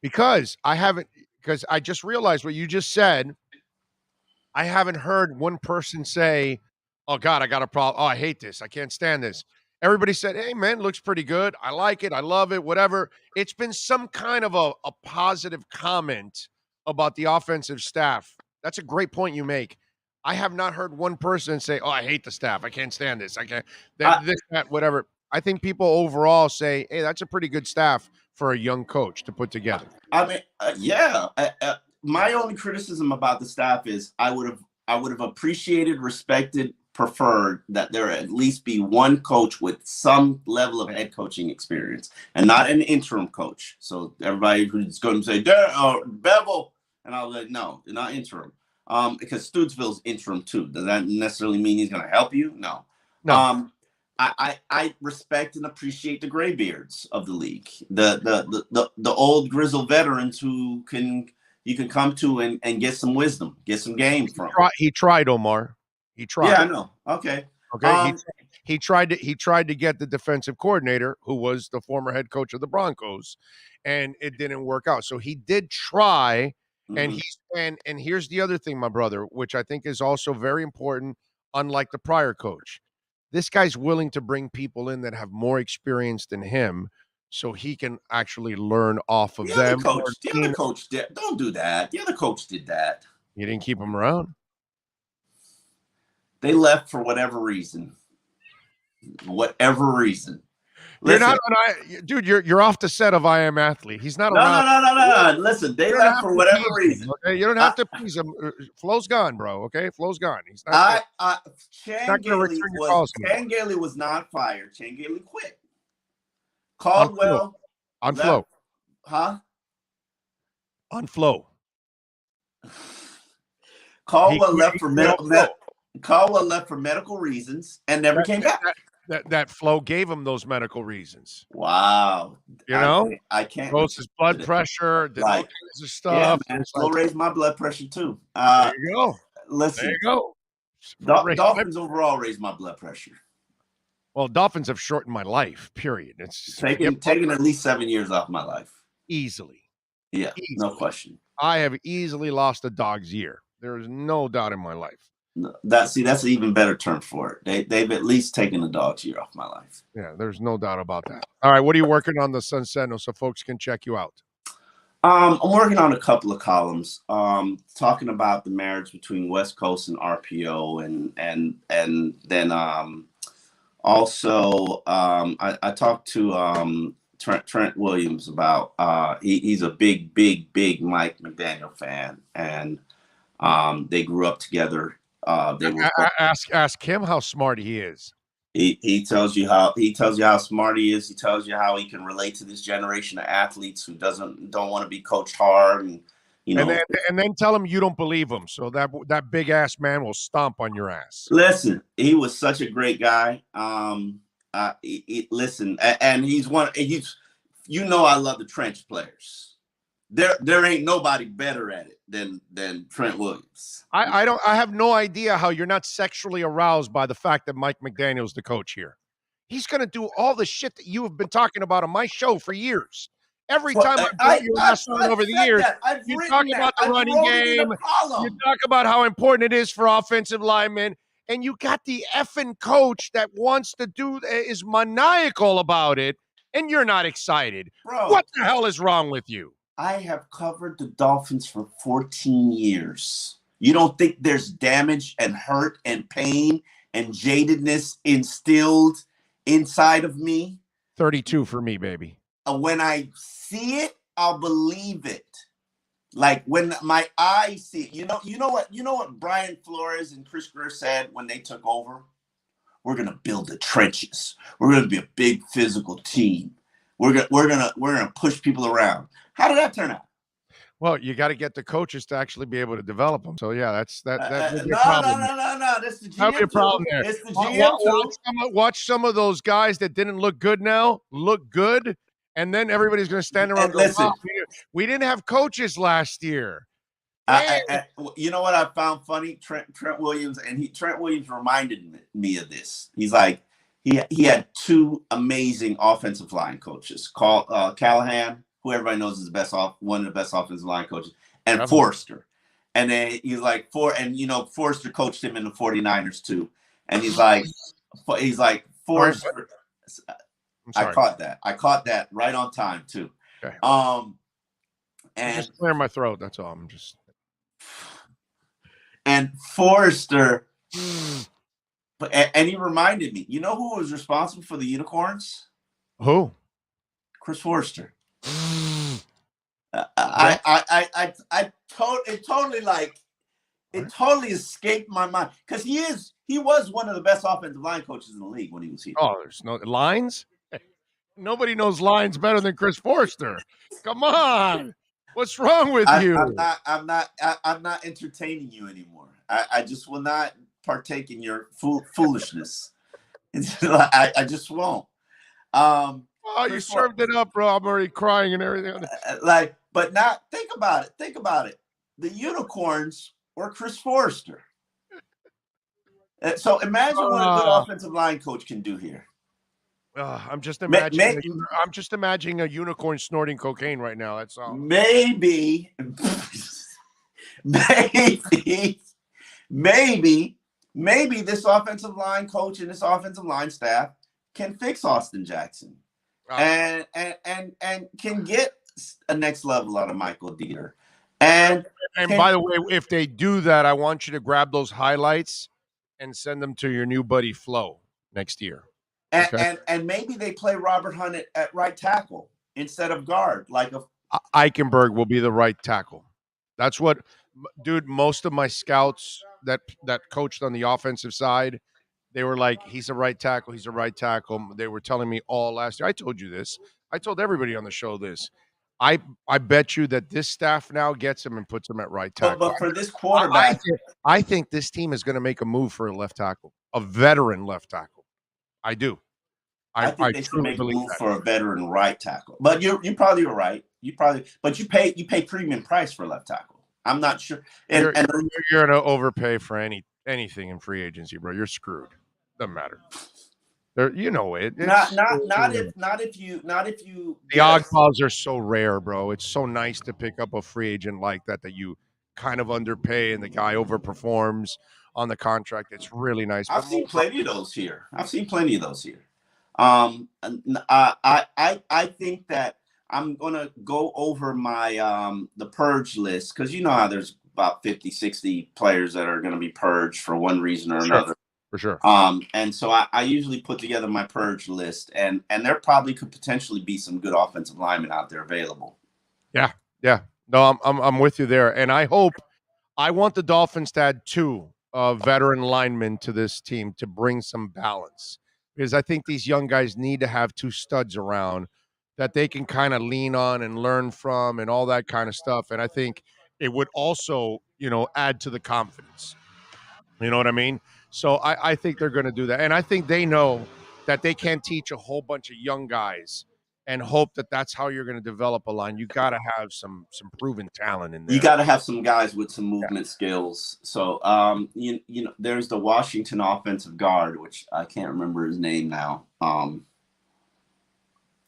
Because I just realized what you just said. I haven't heard one person say, "Oh God, I got a problem. Oh, I hate this. I can't stand this." Everybody said, "Hey man, looks pretty good. I like it. I love it. Whatever." It's been some kind of a positive comment about the offensive staff. That's a great point you make. I have not heard one person say, "Oh, I hate the staff. I can't stand this. I can't that, whatever." I think people overall say, "Hey, that's a pretty good staff for a young coach to put together." I mean, yeah. My only criticism about the staff is I would have appreciated, respected, preferred that there at least be one coach with some level of head coaching experience and not an interim coach. So everybody who's going to say Bevel, and I'll let no, not interim. Because Stutesville's interim too. Does that necessarily mean he's going to help you? No. I respect and appreciate the graybeards of the league, the old grizzled veterans who you can come to and get some wisdom, get some game from. He tried, Omar. He tried. Yeah, I know. Okay. He tried to get the defensive coordinator, who was the former head coach of the Broncos, and it didn't work out. So he did try, and and here's the other thing, my brother, which I think is also very important. Unlike the prior coach, this guy's willing to bring people in that have more experience than him, so he can actually learn off of them. The other coach did. Don't do that. The other coach did that. You didn't keep him around. They left for whatever reason. Whatever reason. Listen, dude. You're off the set of I Am Athlete. He's not around. No. Listen, they left for whatever reason. Okay, you don't have to please him. Flo's gone, bro. Okay, Flo's gone. He's not. Chan Gailey was not fired. Chan Gailey quit. Caldwell on Flo. Huh? On Flo. Caldwell left for medical reasons and never came back. That Flo gave him those medical reasons. Wow. I can't. Rose his blood pressure, did all kinds of stuff. Yeah, man. Flo raised my blood pressure too. There you go. Listen. There you go. Dolphins overall raised my blood pressure. Well, Dolphins have shortened my life, period. It's taken at least 7 years off my life. Easily. Yeah, no question. I have easily lost a dog's year. There is no doubt in my life. That's an even better term for it. They've at least taken a dog's year off my life. Yeah, there's no doubt about that. All right, what are you working on the Sun Sentinel so folks can check you out? I'm working on a couple of columns, talking about the marriage between West Coast and RPO, and then also I talked to Trent Williams about he's a big Mike McDaniel fan, and they grew up together. Ask him how smart he is. He tells you how smart he is. He tells you how he can relate to this generation of athletes who don't want to be coached hard, and and then tell him you don't believe him, so that big ass man will stomp on your ass. Listen, he was such a great guy. Listen, and he's I love the trench players. There ain't nobody better at it than Trent Williams. I have no idea how you're not sexually aroused by the fact that Mike McDaniel's the coach here. He's going to do all the shit that you have been talking about on my show for years. Every time I've brought you on over the years, you talk about the running game. You talk about how important it is for offensive linemen. And you got the effing coach that wants to is maniacal about it. And you're not excited. Bro, what the hell is wrong with you? I have covered the Dolphins for 14 years. You don't think there's damage and hurt and pain and jadedness instilled inside of me? 32 for me, baby. When I see it, I'll believe it. Like when my eyes see it. You know what Brian Flores and Chris Greer said when they took over? We're gonna build the trenches. We're gonna be a big physical team. We're gonna push people around. How did that turn out? Well, you got to get the coaches to actually be able to develop them. So yeah, that's No. That's the GM. That'd be a problem there. It's the GM. Watch some of those guys that didn't look good now look good, and then everybody's going to stand around. And go, we didn't have coaches last year. You know what I found funny? Trent Williams, Trent Williams reminded me of this. He's like he had two amazing offensive line coaches, called Callahan, who everybody knows is one of the best offensive line coaches, and Forrester. And then he's like, Forrester coached him in the 49ers too. And he's like, Forrester. I caught that right on time too. Okay. And just clear my throat. That's all. I'm just. And Forrester, and he reminded me. You know who was responsible for the unicorns? Who? Chris Forrester. What? It totally escaped my mind because he was one of the best offensive line coaches in the league when he was here. Oh, there's no lines. Nobody knows lines better than Chris Forrester. Come on, what's wrong with you? I'm not entertaining you anymore. I just will not partake in your foolishness. I just won't. Oh, you served it up, bro. I'm already crying and everything. But now think about it. The unicorns were Chris Forrester. So imagine what a good offensive line coach can do here. I'm just imagining. I'm just imagining a unicorn snorting cocaine right now. That's all. Maybe this offensive line coach and this offensive line staff can fix Austin Jackson and can get a next level out of Michael Dieter. And by the way, if they do that, I want you to grab those highlights and send them to your new buddy Flo next year. Okay? And maybe they play Robert Hunt at right tackle instead of guard. Like Eichenberg will be the right tackle. That's what, dude. Most of my scouts that coached on the offensive side, they were like, "He's a right tackle. He's a right tackle." They were telling me all last year. I told you this. I told everybody on the show this. I bet you that this staff now gets him and puts him at right tackle. But for this quarterback, I think this team is going to make a move for a left tackle, a veteran left tackle. I do. I think they should make a move for a veteran right tackle. But you're probably right. You pay premium price for a left tackle. I'm not sure. You're going to overpay for anything in free agency, bro. You're screwed. Doesn't matter. You know it. Not if you. The oddballs are so rare, bro. It's so nice to pick up a free agent like that you kind of underpay and the guy overperforms on the contract. It's really nice. I've seen plenty of those here. I think that I'm gonna go over my the purge list because you know how there's about 50, 60 players that are gonna be purged for one reason or another. For sure. And so I usually put together my purge list, and there probably could potentially be some good offensive linemen out there available. Yeah. No, I'm with you there, and I want the Dolphins to add 2 veteran linemen to this team to bring some balance, because I think these young guys need to have 2 studs around that they can kind of lean on and learn from and all that kind of stuff. And I think it would also, add to the confidence. You know what I mean? So I think they're going to do that. And I think they know that they can't teach a whole bunch of young guys and hope that that's how you're going to develop a line. You got to have some proven talent in there. You got to have some guys with some movement skills. So, there's the Washington offensive guard, which I can't remember his name now.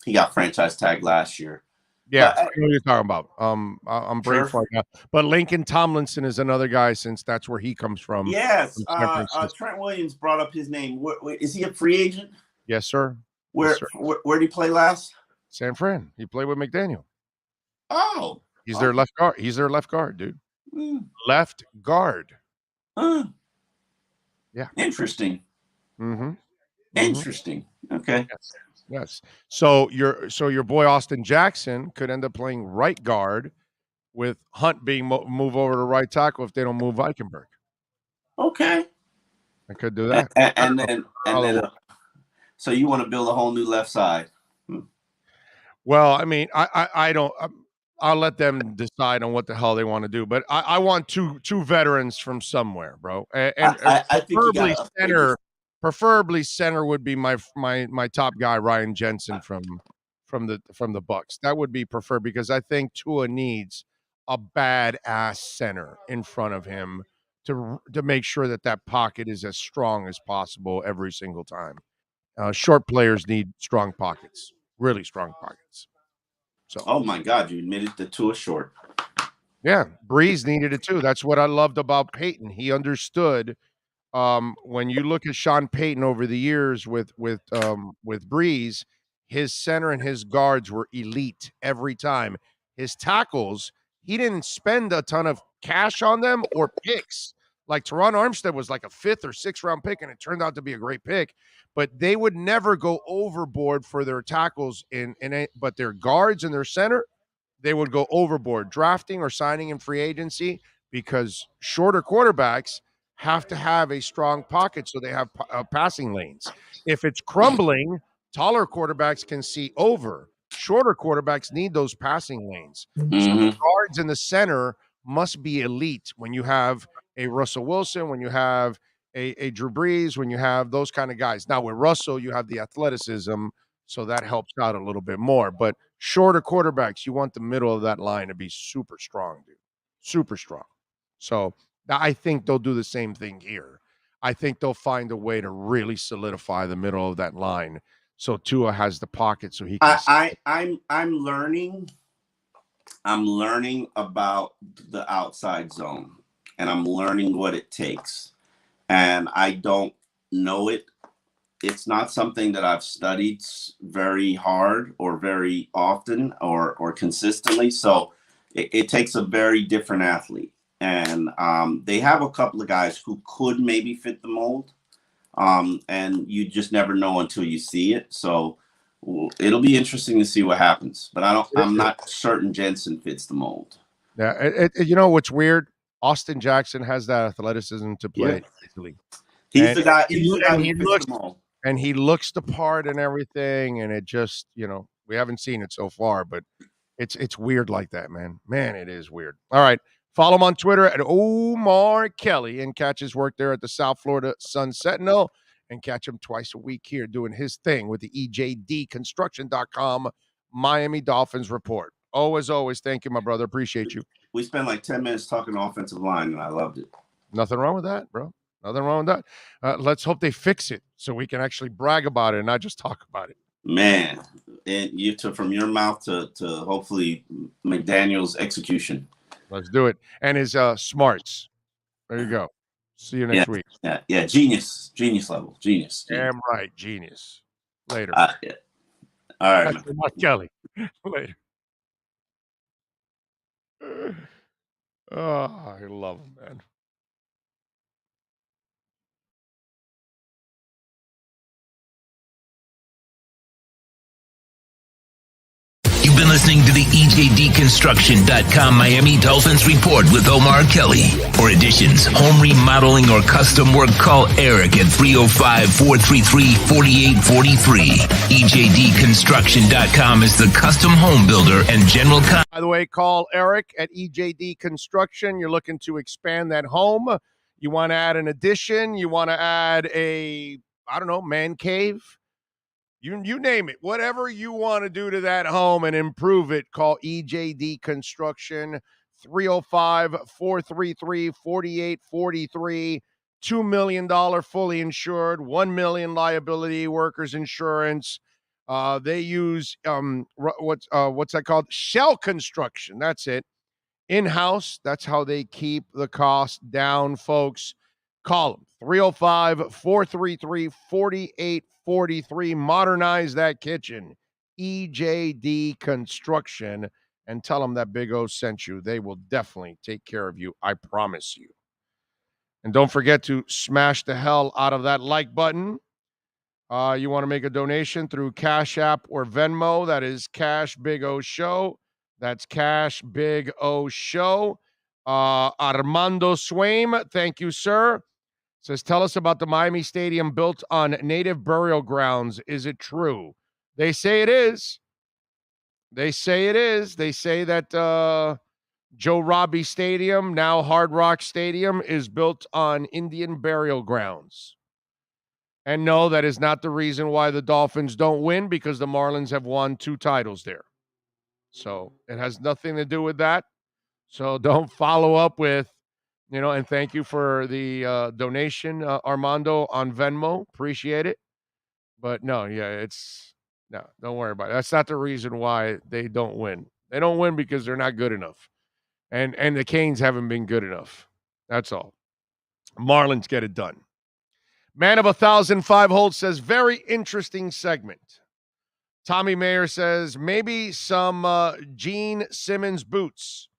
He got franchise tagged last year. Yeah, I know what you're talking about. I'm brain fart now. But Lincoln Tomlinson is another guy, since that's where he comes from. Yes, Trent Williams brought up his name. Is he a free agent? Yes, sir. Where did he play last? San Fran. He played with McDaniel. Oh, he's their left guard. He's their left guard, dude. Left guard. Yeah. Interesting. Mm-hmm. Interesting. Okay. Yes. So your boy Austin Jackson could end up playing right guard, with Hunt being move over to right tackle if they don't move Eichenberg. Okay. I could do that. And then so you want to build a whole new left side? Well, I mean, I don't. I'll let them decide on what the hell they want to do. But I want two veterans from somewhere, bro. And I think preferably center. Preferably center would be my top guy, Ryan Jensen from the Bucks. That would be preferred, because I think Tua needs a badass center in front of him to make sure that pocket is as strong as possible every single time. Short players need strong pockets, really strong pockets. So, oh my God, you admitted that Tua short. Yeah, Breeze needed it too. That's what I loved about Peyton. He understood. When you look at Sean Payton over the years with Breeze, his center and his guards were elite every time. his tackles, he didn't spend a ton of cash on them or picks. Like Teron Armstead was like a 5th or 6th round pick, and it turned out to be a great pick. But they would never go overboard for their tackles but their guards and their center, they would go overboard drafting or signing in free agency because shorter quarterbacks have to have a strong pocket so they have passing lanes. If it's crumbling, taller quarterbacks can see over. Shorter quarterbacks need those passing lanes. So the guards in the center must be elite when you have a Russell Wilson, when you have a Drew Brees, when you have those kind of guys. Now with Russell, you have the athleticism, so that helps out a little bit more. But shorter quarterbacks, you want the middle of that line to be super strong, dude. Super strong. So I think they'll do the same thing here. I think they'll find a way to really solidify the middle of that line so Tua has the pocket so he can. I'm learning. I'm learning about the outside zone, and I'm learning what it takes. And I don't know it. It's not something that I've studied very hard or very often or consistently. So it takes a very different athlete. And they have a couple of guys who could maybe fit the mold. And you just never know until you see it. So it'll be interesting to see what happens. But I'm not certain Jensen fits the mold. Yeah, you know what's weird? Austin Jackson has that athleticism to play easily. He's the guy. He's the guy who fits the mold. And he looks the part and everything, and it just, we haven't seen it so far, but it's weird like that, man. Man, it is weird. All right. Follow him on Twitter at Omar Kelly and catch his work there at the South Florida Sun Sentinel, and catch him twice a week here doing his thing with the EJDconstruction.com Miami Dolphins report. As always, thank you, my brother. Appreciate you. We spent like 10 minutes talking offensive line, and I loved it. Nothing wrong with that, bro. Nothing wrong with that. Let's hope they fix it so we can actually brag about it and not just talk about it. Man, and from your mouth to hopefully McDaniel's execution. Let's do it. And his smarts. There you go. See you next week. Yeah. Genius level. Genius. Damn right. Genius. Later. Yeah. All right. Mark Kelly. Later. Oh, I love him, man. You've been listening to the EJDconstruction.com Miami Dolphins report with Omar Kelly. For additions, home remodeling, or custom work, call Eric at 305-433-4843. EJDconstruction.com is the custom home builder and general contractor. By the way, call Eric at EJD Construction. You're looking to expand that home. You want to add an addition. You want to add man cave. You name it. Whatever you want to do to that home and improve it, call EJD Construction, 305-433-4843, $2 million fully insured, $1 million liability, workers insurance. They use what's that called? Shell construction. That's it. In-house. That's how they keep the cost down, folks. Call them. 305-433-4843. Modernize that kitchen. EJD Construction. And tell them that Big O sent you. They will definitely take care of you. I promise you. And don't forget to smash the hell out of that like button. You want to make a donation through Cash App or Venmo. That is Cash Big O Show. That's Cash Big O Show. Armando Swaim, thank you, sir. Says, tell us about the Miami Stadium built on native burial grounds. Is it true? They say it is. They say it is. They say that Joe Robbie Stadium, now Hard Rock Stadium, is built on Indian burial grounds. And no, that is not the reason why the Dolphins don't win, because the Marlins have won 2 titles there. So it has nothing to do with that. So don't follow up with, and thank you for the donation, Armando, on Venmo. Appreciate it. But no, don't worry about it. That's not the reason why they don't win. They don't win because they're not good enough. And the Canes haven't been good enough. That's all. Marlins get it done. Man of 1,005 Holds says, very interesting segment. Tommy Mayer says, maybe some Gene Simmons boots.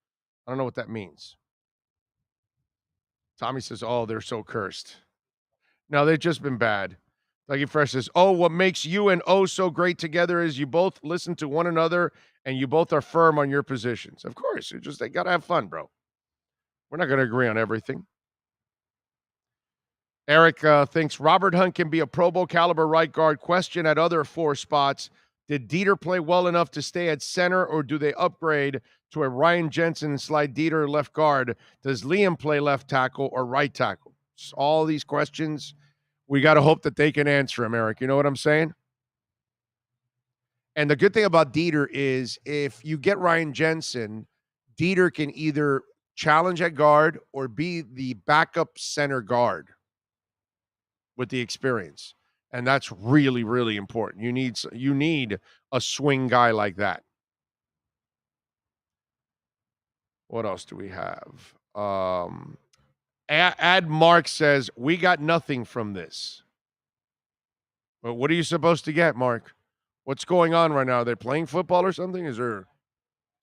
I don't know what that means. Tommy says, oh, they're so cursed. No, they've just been bad. Dougie Fresh says, oh, what makes you and O so great together is you both listen to one another and you both are firm on your positions. Of course, they got to have fun, bro. We're not going to agree on everything. Eric thinks Robert Hunt can be a Pro Bowl caliber right guard. Question at other 4 spots. Did Dieter play well enough to stay at center, or do they upgrade to a Ryan Jensen and slide Dieter left guard? Does Liam play left tackle or right tackle? Just all these questions, we got to hope that they can answer them, Eric. You know what I'm saying? And the good thing about Dieter is if you get Ryan Jensen, Dieter can either challenge at guard or be the backup center guard with the experience. And that's really, really important. You need a swing guy like that. What else do we have? Ad Mark says, we got nothing from this. Well, what are you supposed to get, Mark? What's going on right now? Are they playing football or something? Is there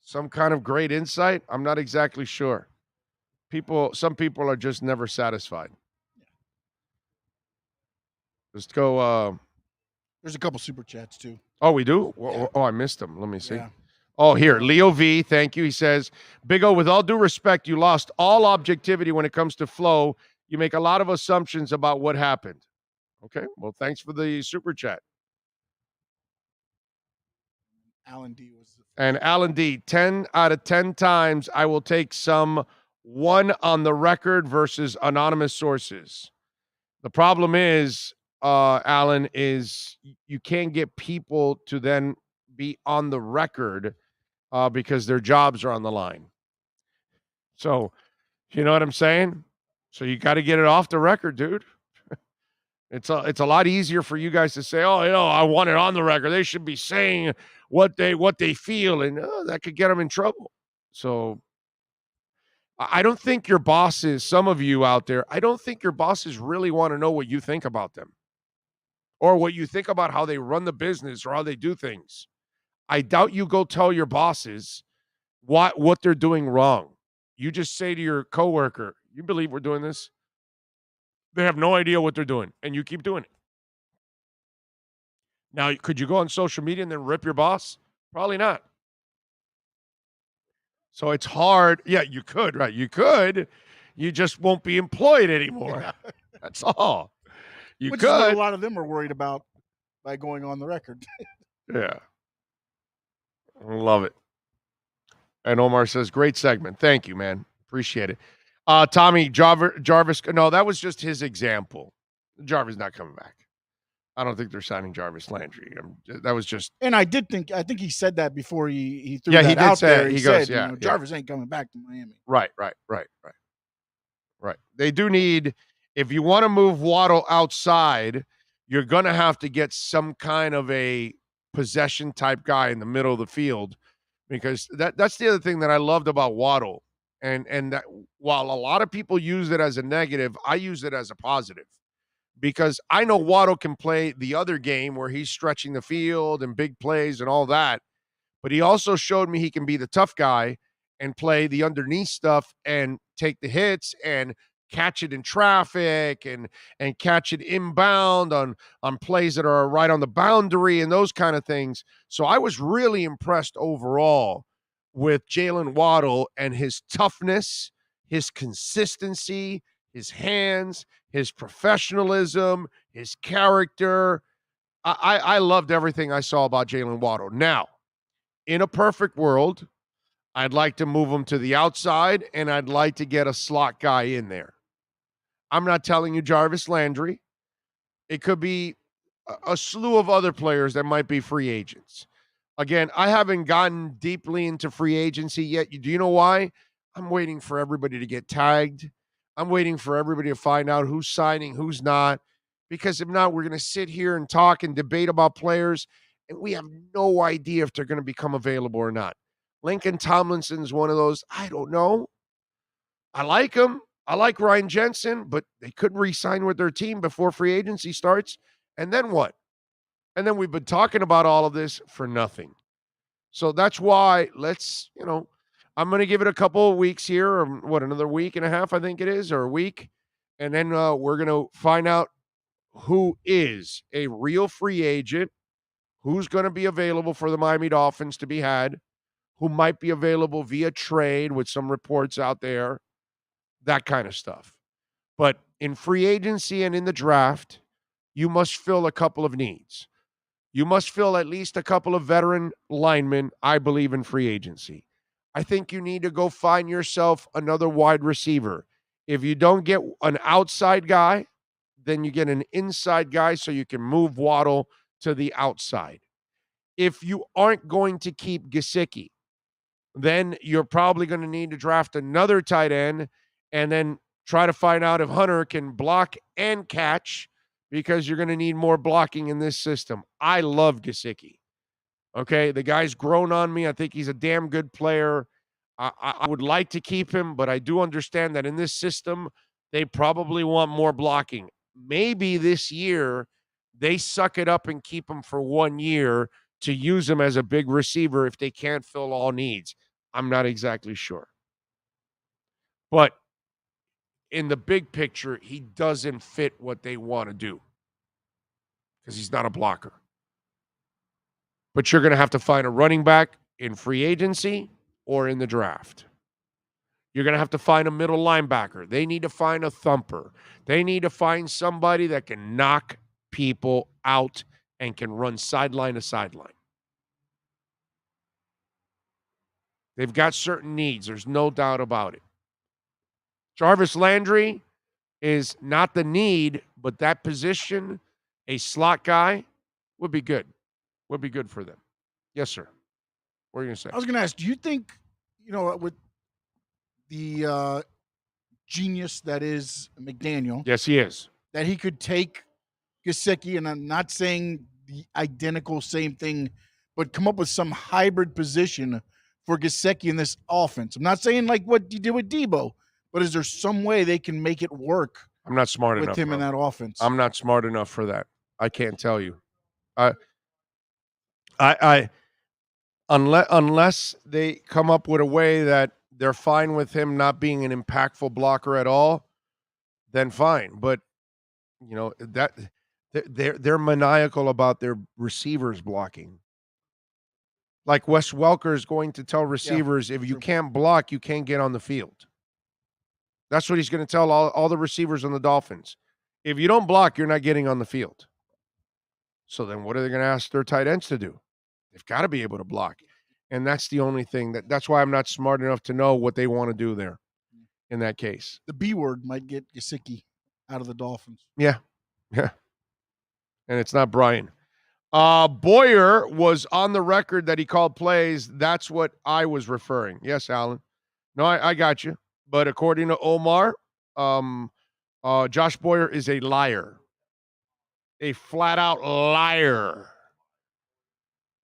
some kind of great insight? I'm not exactly sure. Some people are just never satisfied. Let's go. There's a couple super chats too. Oh, we do? Yeah. Oh, I missed them. Let me see. Yeah. Oh, here. Leo V, thank you. He says, Big O, with all due respect, you lost all objectivity when it comes to flow. You make a lot of assumptions about what happened. Okay. Well, thanks for the super chat. Alan D was. And Alan D, 10 out of 10 times I will take some one on the record versus anonymous sources. The problem is, Alan, is you can't get people to then be on the record because their jobs are on the line. So, you know what I'm saying? So you got to get it off the record, dude. It's a lot easier for you guys to say, oh, I want it on the record. They should be saying what they feel, and that could get them in trouble. So I don't think your bosses, some of you out there, I don't think your bosses really want to know what you think about them or what you think about how they run the business or how they do things. I doubt you go tell your bosses what they're doing wrong. You just say to your coworker, you believe we're doing this? They have no idea what they're doing, and you keep doing it. Now, could you go on social media and then rip your boss? Probably not. So it's hard. Yeah, you could, right? You could. You just won't be employed anymore. Yeah. That's all. Which is what a lot of them are worried about by going on the record. Yeah. Love it. And Omar says, great segment. Thank you, man. Appreciate it. Tommy, Jarvis. No, that was just his example. Jarvis not coming back. I don't think they're signing Jarvis Landry. That was just. And I think he said that before he threw that out there. He said, Jarvis ain't coming back to Miami. Right. They do need, if you want to move Waddle outside, you're going to have to get some kind of a possession type guy in the middle of the field, because that's the other thing that I loved about Waddle. And that while a lot of people use it as a negative, I use it as a positive, because I know Waddle can play the other game where he's stretching the field and big plays and all that, but he also showed me he can be the tough guy and play the underneath stuff and take the hits and catch it in traffic and catch it inbound on plays that are right on the boundary and those kind of things. So I was really impressed overall with Jalen Waddle and his toughness, his consistency, his hands, his professionalism, his character. I loved everything I saw about Jalen Waddle. Now, in a perfect world, I'd like to move him to the outside, and I'd like to get a slot guy in there. I'm not telling you Jarvis Landry. It could be a slew of other players that might be free agents. Again, I haven't gotten deeply into free agency yet. Do you know why? I'm waiting for everybody to get tagged. I'm waiting for everybody to find out who's signing, who's not. Because if not, we're going to sit here and talk and debate about players, and we have no idea if they're going to become available or not. Lincoln Tomlinson's one of those. I don't know. I like him. I like Ryan Jensen, but they couldn't re-sign with their team before free agency starts. And then what? And then we've been talking about all of this for nothing. So that's why I'm going to give it a couple of weeks here, or another week and a half, I think it is, or a week. And then we're going to find out who is a real free agent, who's going to be available for the Miami Dolphins to be had, who might be available via trade with some reports out there, that kind of stuff. But in free agency and in the draft, you must fill a couple of needs. You must fill at least a couple of veteran linemen, I believe, in free agency. I think you need to go find yourself another wide receiver. If you don't get an outside guy, then you get an inside guy so you can move Waddle to the outside. If you aren't going to keep Gesicki, then you're probably going to need to draft another tight end and then try to find out if Hunter can block and catch, because you're going to need more blocking in this system. I love Gesicki. Okay, the guy's grown on me. I think he's a damn good player. I would like to keep him, but I do understand that in this system, they probably want more blocking. Maybe this year they suck it up and keep him for 1 year to use him as a big receiver if they can't fill all needs. I'm not exactly sure. But in the big picture, he doesn't fit what they want to do because he's not a blocker. But you're going to have to find a running back in free agency or in the draft. You're going to have to find a middle linebacker. They need to find a thumper. They need to find somebody that can knock people out and can run sideline to sideline. They've got certain needs. There's no doubt about it. Jarvis Landry is not the need, but that position, a slot guy, would be good. Would be good for them. Yes, sir. What are you going to say? I was going to ask, do you think, with the genius that is McDaniel, Yes, he is. that he could take Gesicki, and I'm not saying the identical same thing, but come up with some hybrid position for Gesicki in this offense? I'm not saying like what you did with Debo, but is there some way they can make it work I'm not smart with enough. him in that offense? I'm not smart enough for that. I can't tell you. I unless they come up with a way that they're fine with him not being an impactful blocker at all, then fine. But that they're maniacal about their receivers blocking. Like Wes Welker is going to tell receivers, if you can't block, you can't get on the field. That's what he's going to tell all the receivers on the Dolphins. If you don't block, you're not getting on the field. So then what are they going to ask their tight ends to do? They've got to be able to block. And that's the only thing that's why I'm not smart enough to know what they want to do there in that case. The B word might get Gesicki out of the Dolphins. Yeah. And it's not Brian. Boyer was on the record that he called plays. That's what I was referring. Yes, Alan. No, I got you. But according to Omar, Josh Boyer is a liar. A flat-out liar.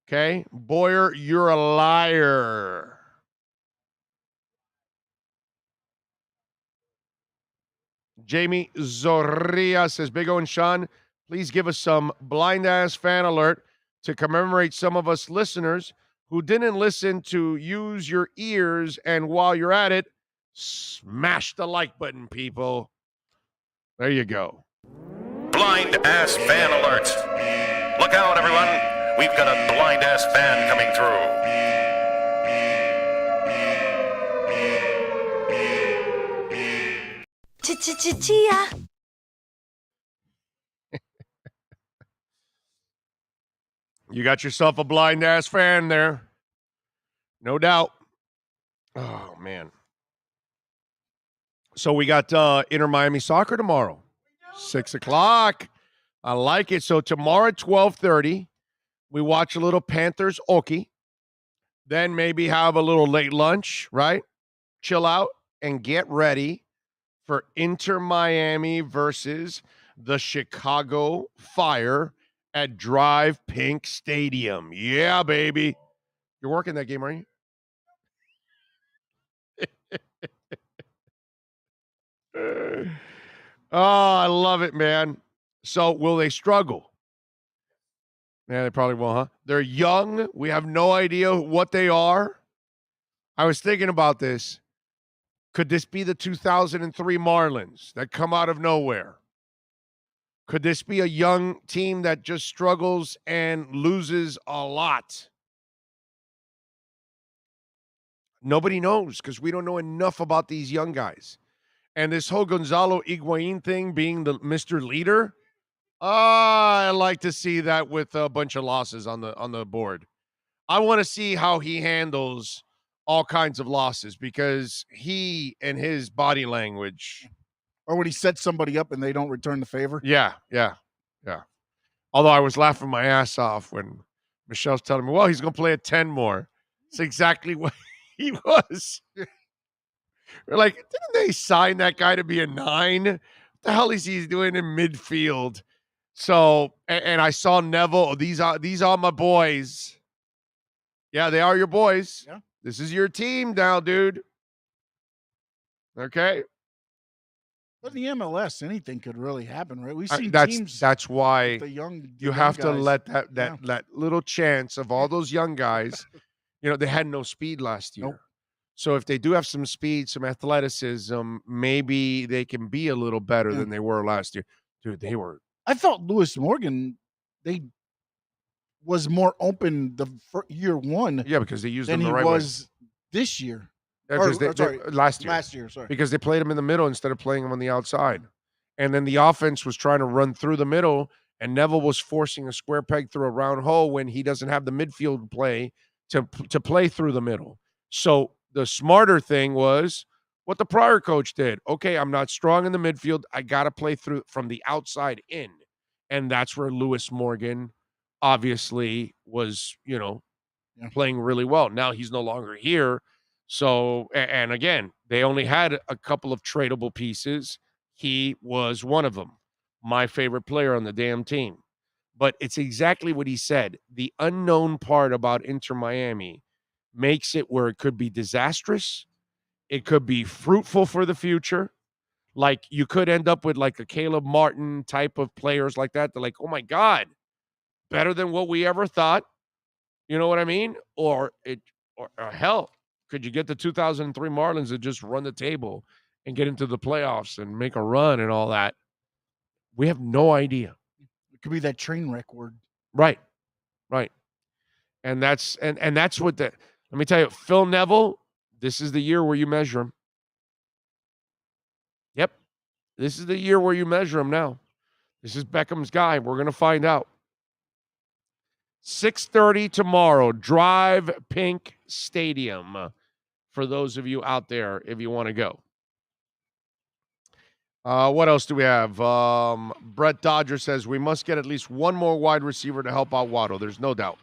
Okay? Boyer, you're a liar. Jamie Zorria says, Big O and Sean, please give us some blind-ass fan alert to commemorate some of us listeners who didn't listen to Use Your Ears. And while you're at it, smash the like button, people. There you go. Blind ass fan alert. Look out, everyone. We've got a blind ass fan coming through. Chia. You got yourself a blind ass fan there. No doubt. Oh, man. So we got Inter Miami soccer tomorrow. 6:00. I like it. So tomorrow at 12:30, we watch a little Panthers Okie. Then maybe have a little late lunch, right? Chill out and get ready for Inter Miami versus the Chicago Fire at Drive Pink Stadium. Yeah, baby. You're working that game, are you? Oh, I love it, man. So will they struggle? Yeah, they probably will, huh? They're young. We have no idea what they are. I was thinking about this. Could this be the 2003 Marlins that come out of nowhere? Could this be a young team that just struggles and loses a lot? Nobody knows because we don't know enough about these young guys. And this whole Gonzalo Higuain thing being the Mr. Leader, I like to see that with a bunch of losses on the board. I want to see how he handles all kinds of losses because he and his body language. Or when he sets somebody up and they don't return the favor. Yeah. Although I was laughing my ass off when Michelle's telling me, well, he's going to play at 10 more. It's exactly what he was. We're like, didn't they sign that guy to be a 9? What the hell is he doing in midfield? So, and I saw Neville. These are my boys. Yeah, they are your boys. Yeah. This is your team now, dude. Okay. But in the MLS, anything could really happen, right? We've seen teams. That's why with the young you have to guys. let that little chance of all those young guys. They had no speed last year. Nope. So if they do have some speed, some athleticism, maybe they can be a little better than they were last year. Dude, they were. I felt Lewis Morgan, they was more open the year one. Yeah, because they used than him the he right was this year. way. Last year. Last year, sorry. Because they played him in the middle instead of playing him on the outside. And then the offense was trying to run through the middle, and Neville was forcing a square peg through a round hole when he doesn't have the midfield play to play through the middle. So the smarter thing was what the prior coach did. Okay, I'm not strong in the midfield. I got to play through from the outside in. And that's where Lewis Morgan obviously was, playing really well. Now he's no longer here. So, and again, they only had a couple of tradable pieces. He was one of them. My favorite player on the damn team. But it's exactly what he said. The unknown part about Inter Miami makes it where it could be disastrous. It could be fruitful for the future. Like you could end up with like a Caleb Martin type of players like that. They're like, oh my God, better than what we ever thought. You know what I mean? Or hell, could you get the 2003 Marlins to just run the table and get into the playoffs and make a run and all that? We have no idea. It could be that train wreck word. Right. And that's what let me tell you, Phil Neville, this is the year where you measure him. Yep. This is the year where you measure him now. This is Beckham's guy. We're going to find out. 6:30 tomorrow, Drive Pink Stadium. For those of you out there, if you want to go. What else do we have? Brett Dodger says we must get at least one more wide receiver to help out Waddle. There's no doubt.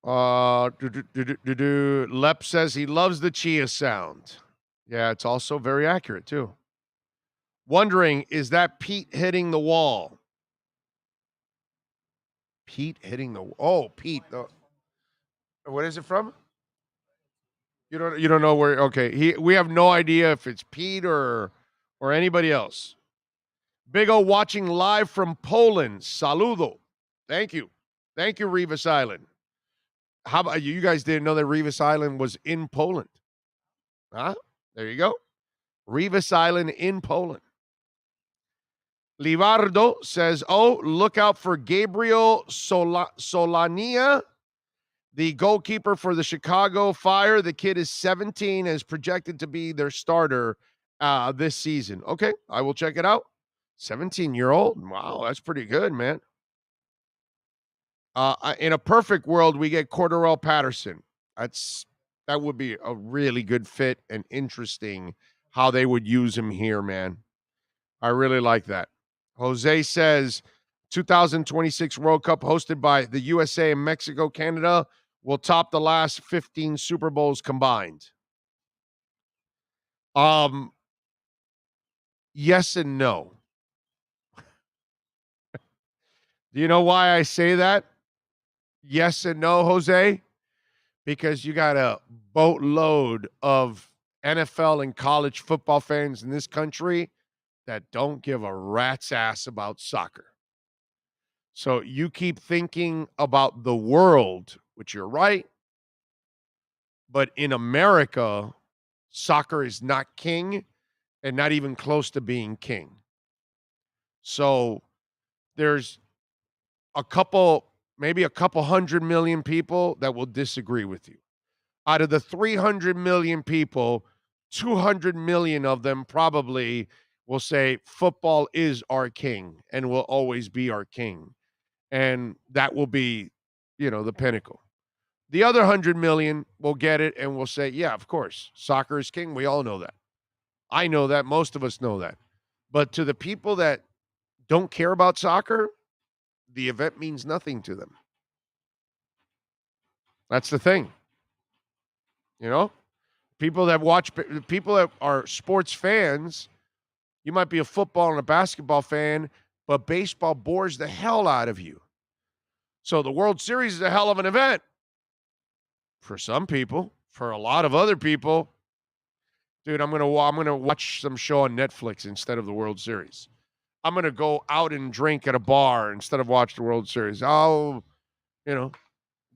Lep says he loves the Chia sound. Yeah, it's also very accurate, too. Wondering, is that Pete hitting the wall? Pete hitting the wall. Oh, Pete. What is it from? You don't know where. Okay, we have no idea if it's Pete or anybody else. Big O watching live from Poland. Saludo. Thank you, Rivas Island. How about you? You guys didn't know that Rivas Island was in Poland, huh? There you go, Rivas Island in Poland. Livardo says, "Oh, look out for Gabriel Solania." The goalkeeper for the Chicago Fire. The kid is 17 and is projected to be their starter this season. Okay, I will check it out. 17-year-old. Wow, that's pretty good, man. In a perfect world, we get Cordarrelle Patterson. That would be a really good fit and interesting how they would use him here, man. I really like that. Jose says 2026 World Cup hosted by the USA and Mexico, Canada will top the last 15 Super Bowls combined. Yes and no. Do you know why I say that? Yes and no, Jose? Because you got a boatload of NFL and college football fans in this country that don't give a rat's ass about soccer. So you keep thinking about the world, which you're right. But in America, soccer is not king and not even close to being king. So there's maybe a couple 100 million people that will disagree with you. Out of the 300 million people, 200 million of them probably will say football is our king and will always be our king. And that will be, the pinnacle. The other 100 million will get it and will say, yeah, of course, soccer is king. We all know that. I know that. Most of us know that. But to the people that don't care about soccer, the event means nothing to them. That's the thing. People that are sports fans, you might be a football and a basketball fan, but baseball bores the hell out of you. So the World Series is a hell of an event. For some people, for a lot of other people, dude, I'm gonna watch some show on Netflix instead of the World Series. I'm gonna go out and drink at a bar instead of watch the World Series. I'll,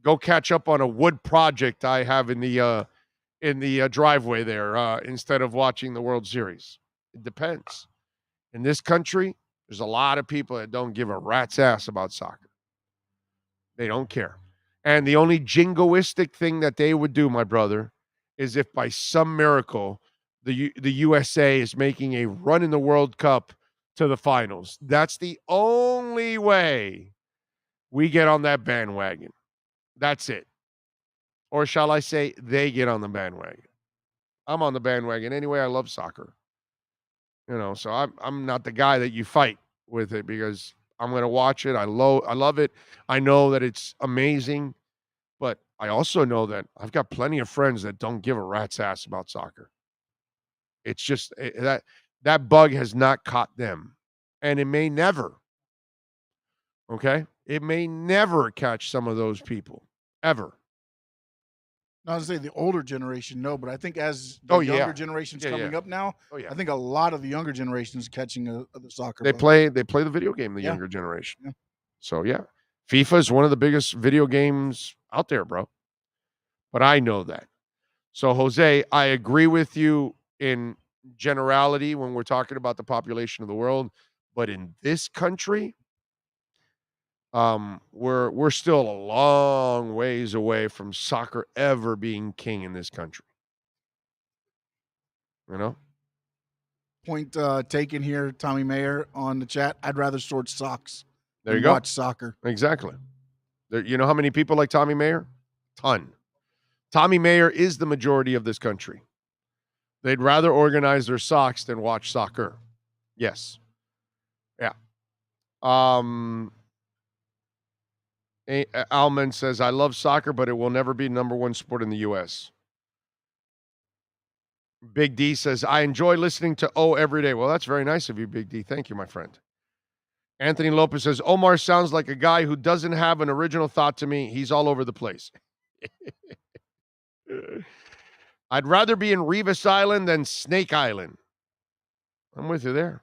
go catch up on a wood project I have in the driveway there instead of watching the World Series. It depends. In this country, there's a lot of people that don't give a rat's ass about soccer. They don't care. And the only jingoistic thing that they would do, my brother, is if by some miracle the USA is making a run in the World Cup to the finals. That's the only way we get on that bandwagon. That's it. Or shall I say, they get on the bandwagon. I'm on the bandwagon anyway. I love soccer. So I'm not the guy that you fight with it because I'm going to watch it. I love it. I know that it's amazing, but I also know that I've got plenty of friends that don't give a rat's ass about soccer. It's just that bug has not caught them, and it may never. Okay? It may never catch some of those people, ever. Not to say the older generation, no, but I think as the younger generation's coming up now, I think a lot of the younger generation is catching the soccer. They play the video game, the younger generation. Yeah. So, FIFA is one of the biggest video games out there, bro. But I know that. So, Jose, I agree with you in generality when we're talking about the population of the world. But in this country, we're still a long ways away from soccer ever being king in this country. Point taken here, Tommy Mayer on the chat. I'd rather sort socks There you than go. watch soccer. Exactly. You know how many people like Tommy Mayer? Ton. Tommy Mayer is the majority of this country. They'd rather organize their socks than watch soccer. Yes. Yeah. Alman says, I love soccer, but it will never be number one sport in the U.S. Big D says, I enjoy listening to O every day. Well, that's very nice of you, Big D. Thank you, my friend. Anthony Lopez says, Omar sounds like a guy who doesn't have an original thought to me. He's all over the place. I'd rather be in Revis Island than Snake Island. I'm with you there.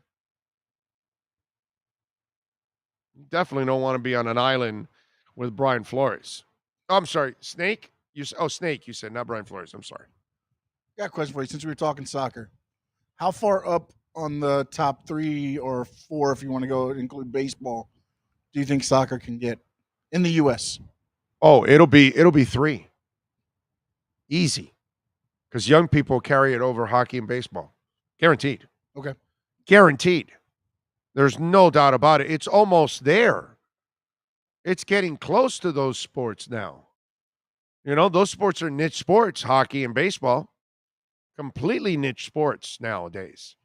You definitely don't want to be on an island with Brian Flores. Oh, I'm sorry, Snake? Snake, you said, not Brian Flores. I'm sorry. Got a question for you since we were talking soccer. How far up on the top 3 or 4, if you want to go include baseball, do you think soccer can get in the U.S.? Oh, it'll be 3. Easy. Because young people carry it over hockey and baseball. Guaranteed. Okay. Guaranteed. There's no doubt about it. It's almost there. It's getting close to those sports now. Those sports are niche sports, hockey and baseball. Completely niche sports nowadays.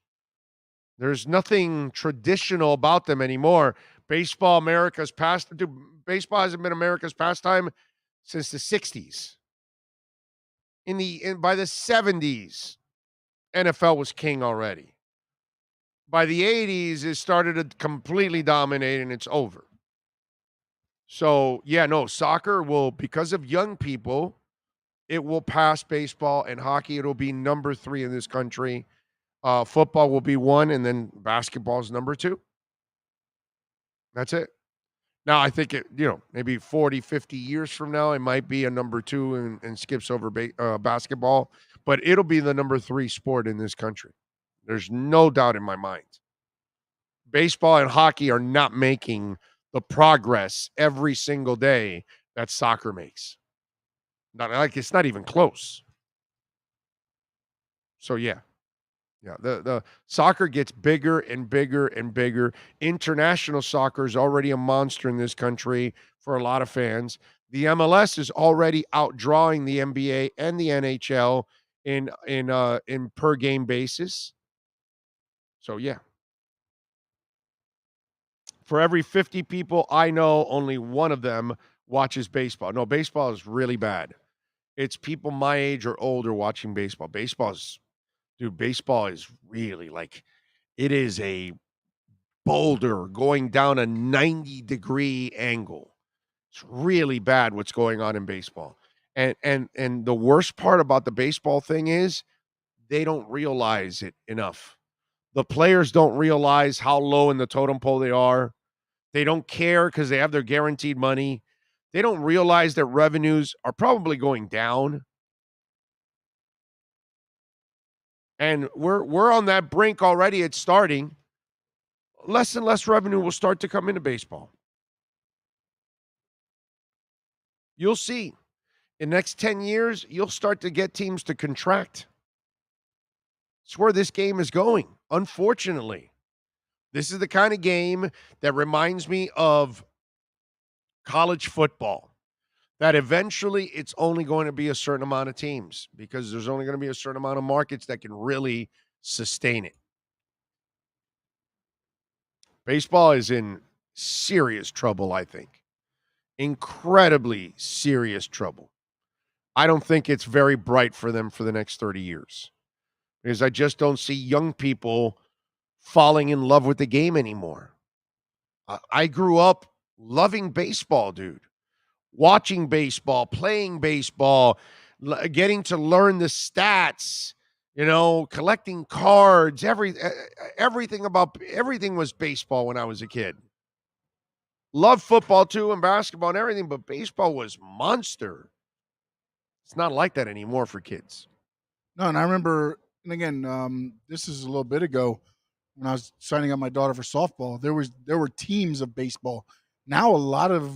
There's nothing traditional about them anymore. Baseball, baseball hasn't been America's pastime since the 60s. By the 70s, NFL was king already. By the 80s, it started to completely dominate, and it's over. So, soccer will, because of young people, it will pass baseball and hockey. It'll be number 3 in this country. Football will be 1, and then basketball is number 2. That's it. Now, I think maybe 40, 50 years from now, it might be a number 2 and skips over basketball, but it'll be the number 3 sport in this country. There's no doubt in my mind. Baseball and hockey are not making the progress every single day that soccer makes. It's not even close. So, yeah. Yeah, the soccer gets bigger and bigger and bigger. International soccer is already a monster in this country for a lot of fans. The MLS is already outdrawing the NBA and the NHL in per game basis. So yeah. For every 50 people I know, only one of them watches baseball. No, baseball is really bad. It's people my age or older watching baseball. Baseball is really it is a boulder going down a 90-degree angle. It's really bad what's going on in baseball. And the worst part about the baseball thing is they don't realize it enough. The players don't realize how low in the totem pole they are. They don't care because they have their guaranteed money. They don't realize that revenues are probably going down. And we're on that brink already. It's starting. Less and less revenue will start to come into baseball. You'll see. In the next 10 years, you'll start to get teams to contract. It's where this game is going, unfortunately. This is the kind of game that reminds me of college football, that eventually it's only going to be a certain amount of teams because there's only going to be a certain amount of markets that can really sustain it. Baseball is in serious trouble, I think. Incredibly serious trouble. I don't think it's very bright for them for the next 30 years because I just don't see young people falling in love with the game anymore. I grew up loving baseball, dude. Watching baseball, playing baseball, getting to learn the stats, collecting cards, everything was baseball when I was a kid. Loved football too and basketball and everything, but baseball was monster. It's not like that anymore for kids. No, and I remember, and again, this is a little bit ago when I was signing up my daughter for softball. There were teams of baseball. Now a lot of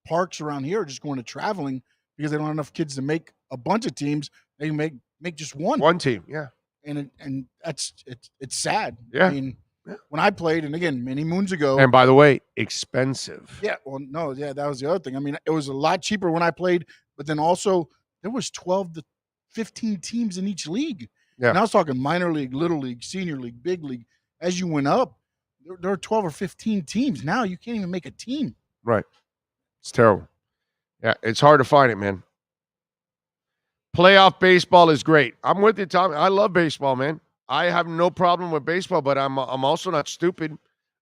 parks around here are just going to traveling because they don't have enough kids to make a bunch of teams. They make just one team, yeah. And it's sad. Yeah. I mean, when I played, and again, many moons ago. And by the way, expensive. Yeah. Well, no, yeah, that was the other thing. I mean, it was a lot cheaper when I played, but then also there was 12 to 15 teams in each league. Yeah. And I was talking minor league, little league, senior league, big league. As you went up, there are 12 or 15 teams. Now you can't even make a team. Right. It's terrible. Yeah, it's hard to find it, man. Playoff baseball is great. I'm with you, Tom. I love baseball, man. I have no problem with baseball, but I'm also not stupid.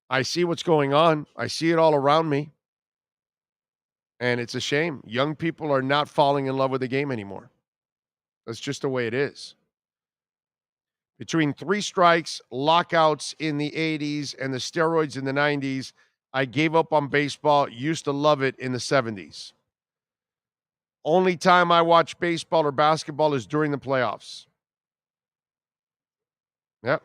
I see what's going on. I see it all around me. And it's a shame. Young people are not falling in love with the game anymore. That's just the way it is. Between 3 strikes, lockouts in the 80s, and the steroids in the 90s, I gave up on baseball. Used to love it in the 70s. Only time I watch baseball or basketball is during the playoffs. Yep.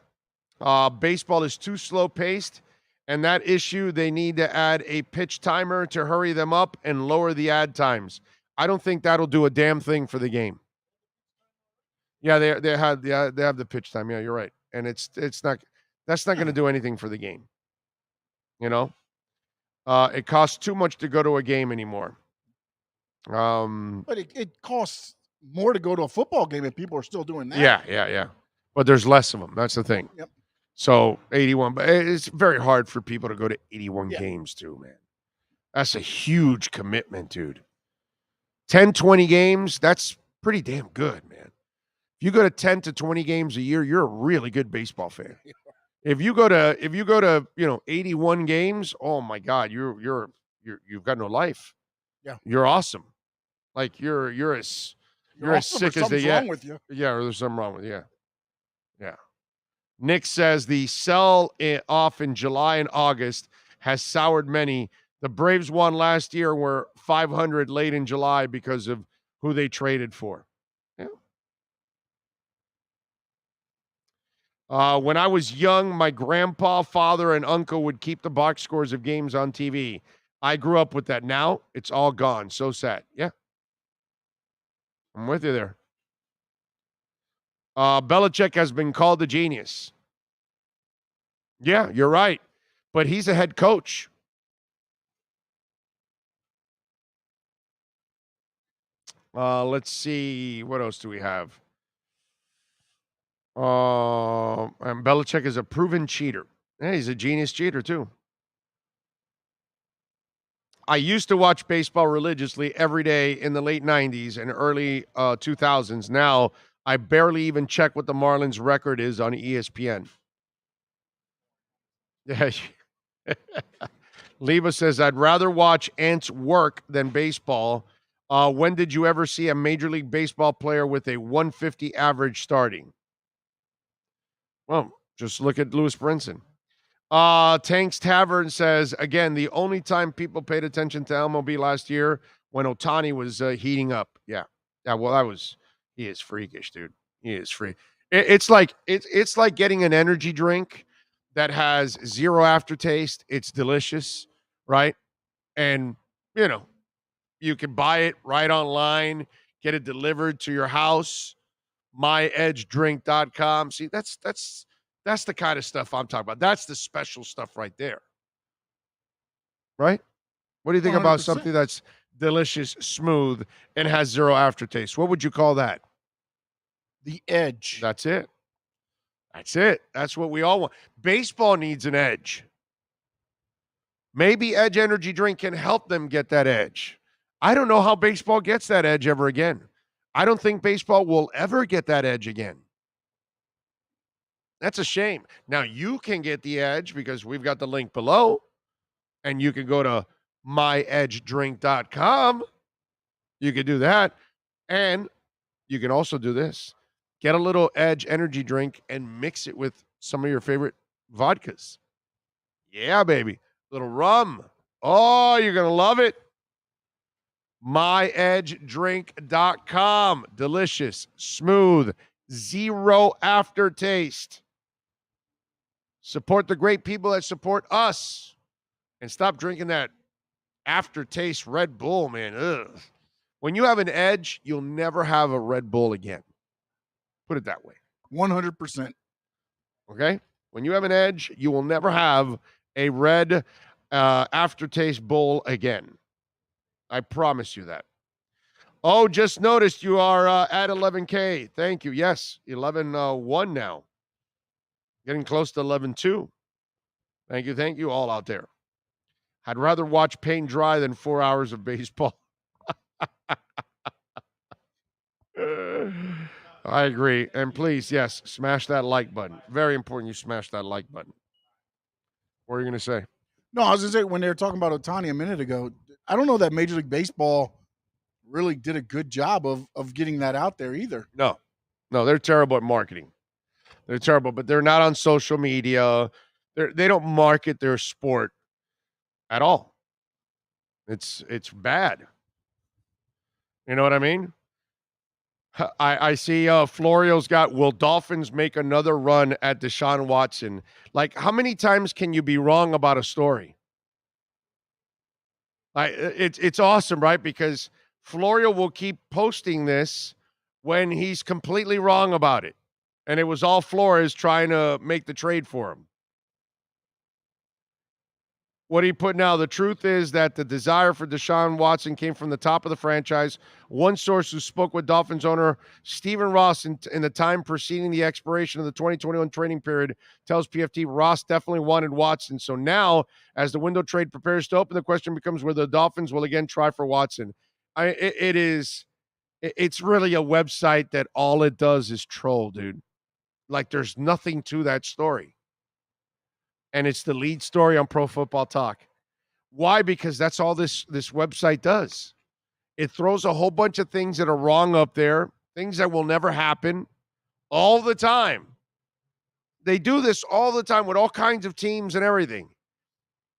Baseball is too slow-paced, and that issue, they need to add a pitch timer to hurry them up and lower the ad times. I don't think that'll do a damn thing for the game. Yeah, they have the pitch time. Yeah, you're right. And that's not going to do anything for the game. It costs too much to go to a game anymore. But it costs more to go to a football game if people are still doing that. Yeah. But there's less of them. That's the thing. Yep. So 81, but it's very hard for people to go to 81 games too, man. That's a huge commitment, dude. 10, 20 games, that's pretty damn good, man. If you go to 10 to 20 games a year, you're a really good baseball fan. If you go to 81 games, oh my God, you've got no life. Yeah. You're awesome. Like you're as awesome, sick as they get. Wrong with you. Yeah, or there's something wrong with you. Yeah. Nick says the sell-off in July and August has soured many. The Braves won last year, were 500 late in July because of who they traded for. Yeah. When I was young, my grandpa, father, and uncle would keep the box scores of games on TV. I grew up with that. Now it's all gone. So sad. Yeah. I'm with you there. Belichick has been called a genius. Yeah, you're right. But he's a head coach. Let's see. What else do we have? And Belichick is a proven cheater. Yeah, he's a genius cheater, too. I used to watch baseball religiously every day in the late 90s and early 2000s. Now, I barely even check what the Marlins record is on ESPN. Yeah. Leva says, I'd rather watch ants work than baseball. When did you ever see a Major League Baseball player with a 150 average starting? Well, just look at Lewis Brinson. Tanks Tavern says, again, the only time people paid attention to MLB last year when Ohtani was heating up. Yeah. Yeah, well, he is freakish, dude. He is free. It's like getting an energy drink that has zero aftertaste. It's delicious, right? And, you can buy it right online, get it delivered to your house, myedgedrink.com. See, that's the kind of stuff I'm talking about. That's the special stuff right there. Right? What do you think 100%. about something that's delicious, smooth, and has zero aftertaste? What would you call that? The edge. That's it. That's it. That's what we all want. Baseball needs an edge. Maybe Edge Energy Drink can help them get that edge. I don't know how baseball gets that edge ever again. I don't think baseball will ever get that edge again. That's a shame. Now, you can get the edge because we've got the link below, and you can go to myedgedrink.com. You can do that, and you can also do this. Get a little Edge energy drink and mix it with some of your favorite vodkas. Yeah, baby. Little rum. Oh, you're going to love it. myedgedrink.com. Delicious, smooth, zero aftertaste. Support the great people that support us. And stop drinking that aftertaste Red Bull, man. Ugh. When you have an edge, you'll never have a Red Bull again. Put it that way. 100%. Okay? When you have an edge, you will never have a red aftertaste bowl again. I promise you that. Oh, just noticed you are at 11K. Thank you. Yes, 11-1 now. Getting close to 11-2. Thank you all out there. I'd rather watch paint dry than 4 hours of baseball. I agree. And please, yes, smash that like button. Very important you smash that like button. What are you going to say? No, I was going to say, when they were talking about Ohtani a minute ago, I don't know that Major League Baseball really did a good job of getting that out there either. No, they're terrible at marketing. They're terrible, but they're not on social media. They don't market their sport at all. It's bad. You know what I mean? I see Florio's got, will Dolphins make another run at Deshaun Watson? Like, how many times can you be wrong about a story? It's awesome, right? Because Florio will keep posting this when he's completely wrong about it. And it was all Flores trying to make the trade for him. What he put now, the truth is that the desire for Deshaun Watson came from the top of the franchise. One source who spoke with Dolphins owner Stephen Ross in the time preceding the expiration of the 2021 trading period tells PFT Ross definitely wanted Watson. So now, as the window trade prepares to open, the question becomes whether the Dolphins will again try for Watson. It's really a website that all it does is troll, dude. Like, there's nothing to that story. And it's the lead story on Pro Football Talk. Why? Because that's all this website does. It throws a whole bunch of things that are wrong up there, things that will never happen all the time. They do this all the time with all kinds of teams and everything.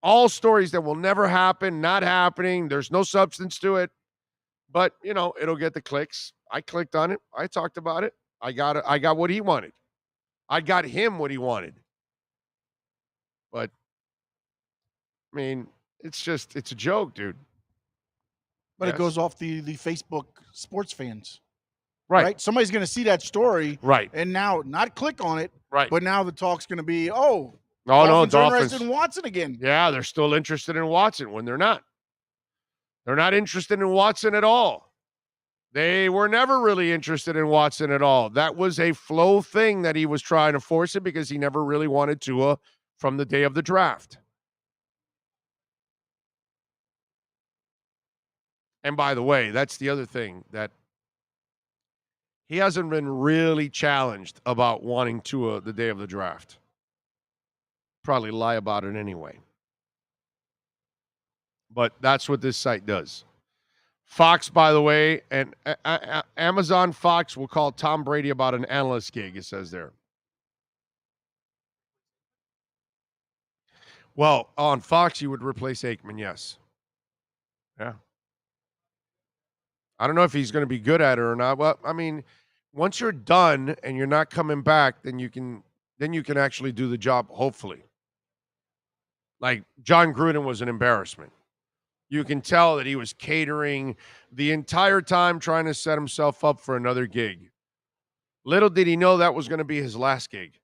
All stories that will never happen, not happening. There's no substance to it. But, it'll get the clicks. I clicked on it. I talked about it. I got what he wanted. I got him what he wanted. But, I mean, it's a joke, dude. But Yes. it goes off the Facebook sports fans. Right. Somebody's going to see that story. Right. And now not click on it. Right. But now the talk's going to be, no, Dolphins are Dolphins. interested in Watson again. Yeah, they're still interested in Watson when they're not. They're not interested in Watson at all. They were never really interested in Watson at all. That was a flow thing that he was trying to force it because he never really wanted Tua from the day of the draft. And by the way, that's the other thing, that he hasn't been really challenged about wanting Tua the day of the draft. Probably lie about it anyway. But that's what this site does. Fox, by the way, and Amazon Fox will call Tom Brady about an analyst gig, it says there. Well, on Fox, you would replace Aikman, yes. Yeah. I don't know if he's going to be good at it or not. Well, I mean, once you're done and you're not coming back, then you can actually do the job, hopefully. Like, John Gruden was an embarrassment. You can tell that he was catering the entire time, trying to set himself up for another gig. Little did he know that was going to be his last gig.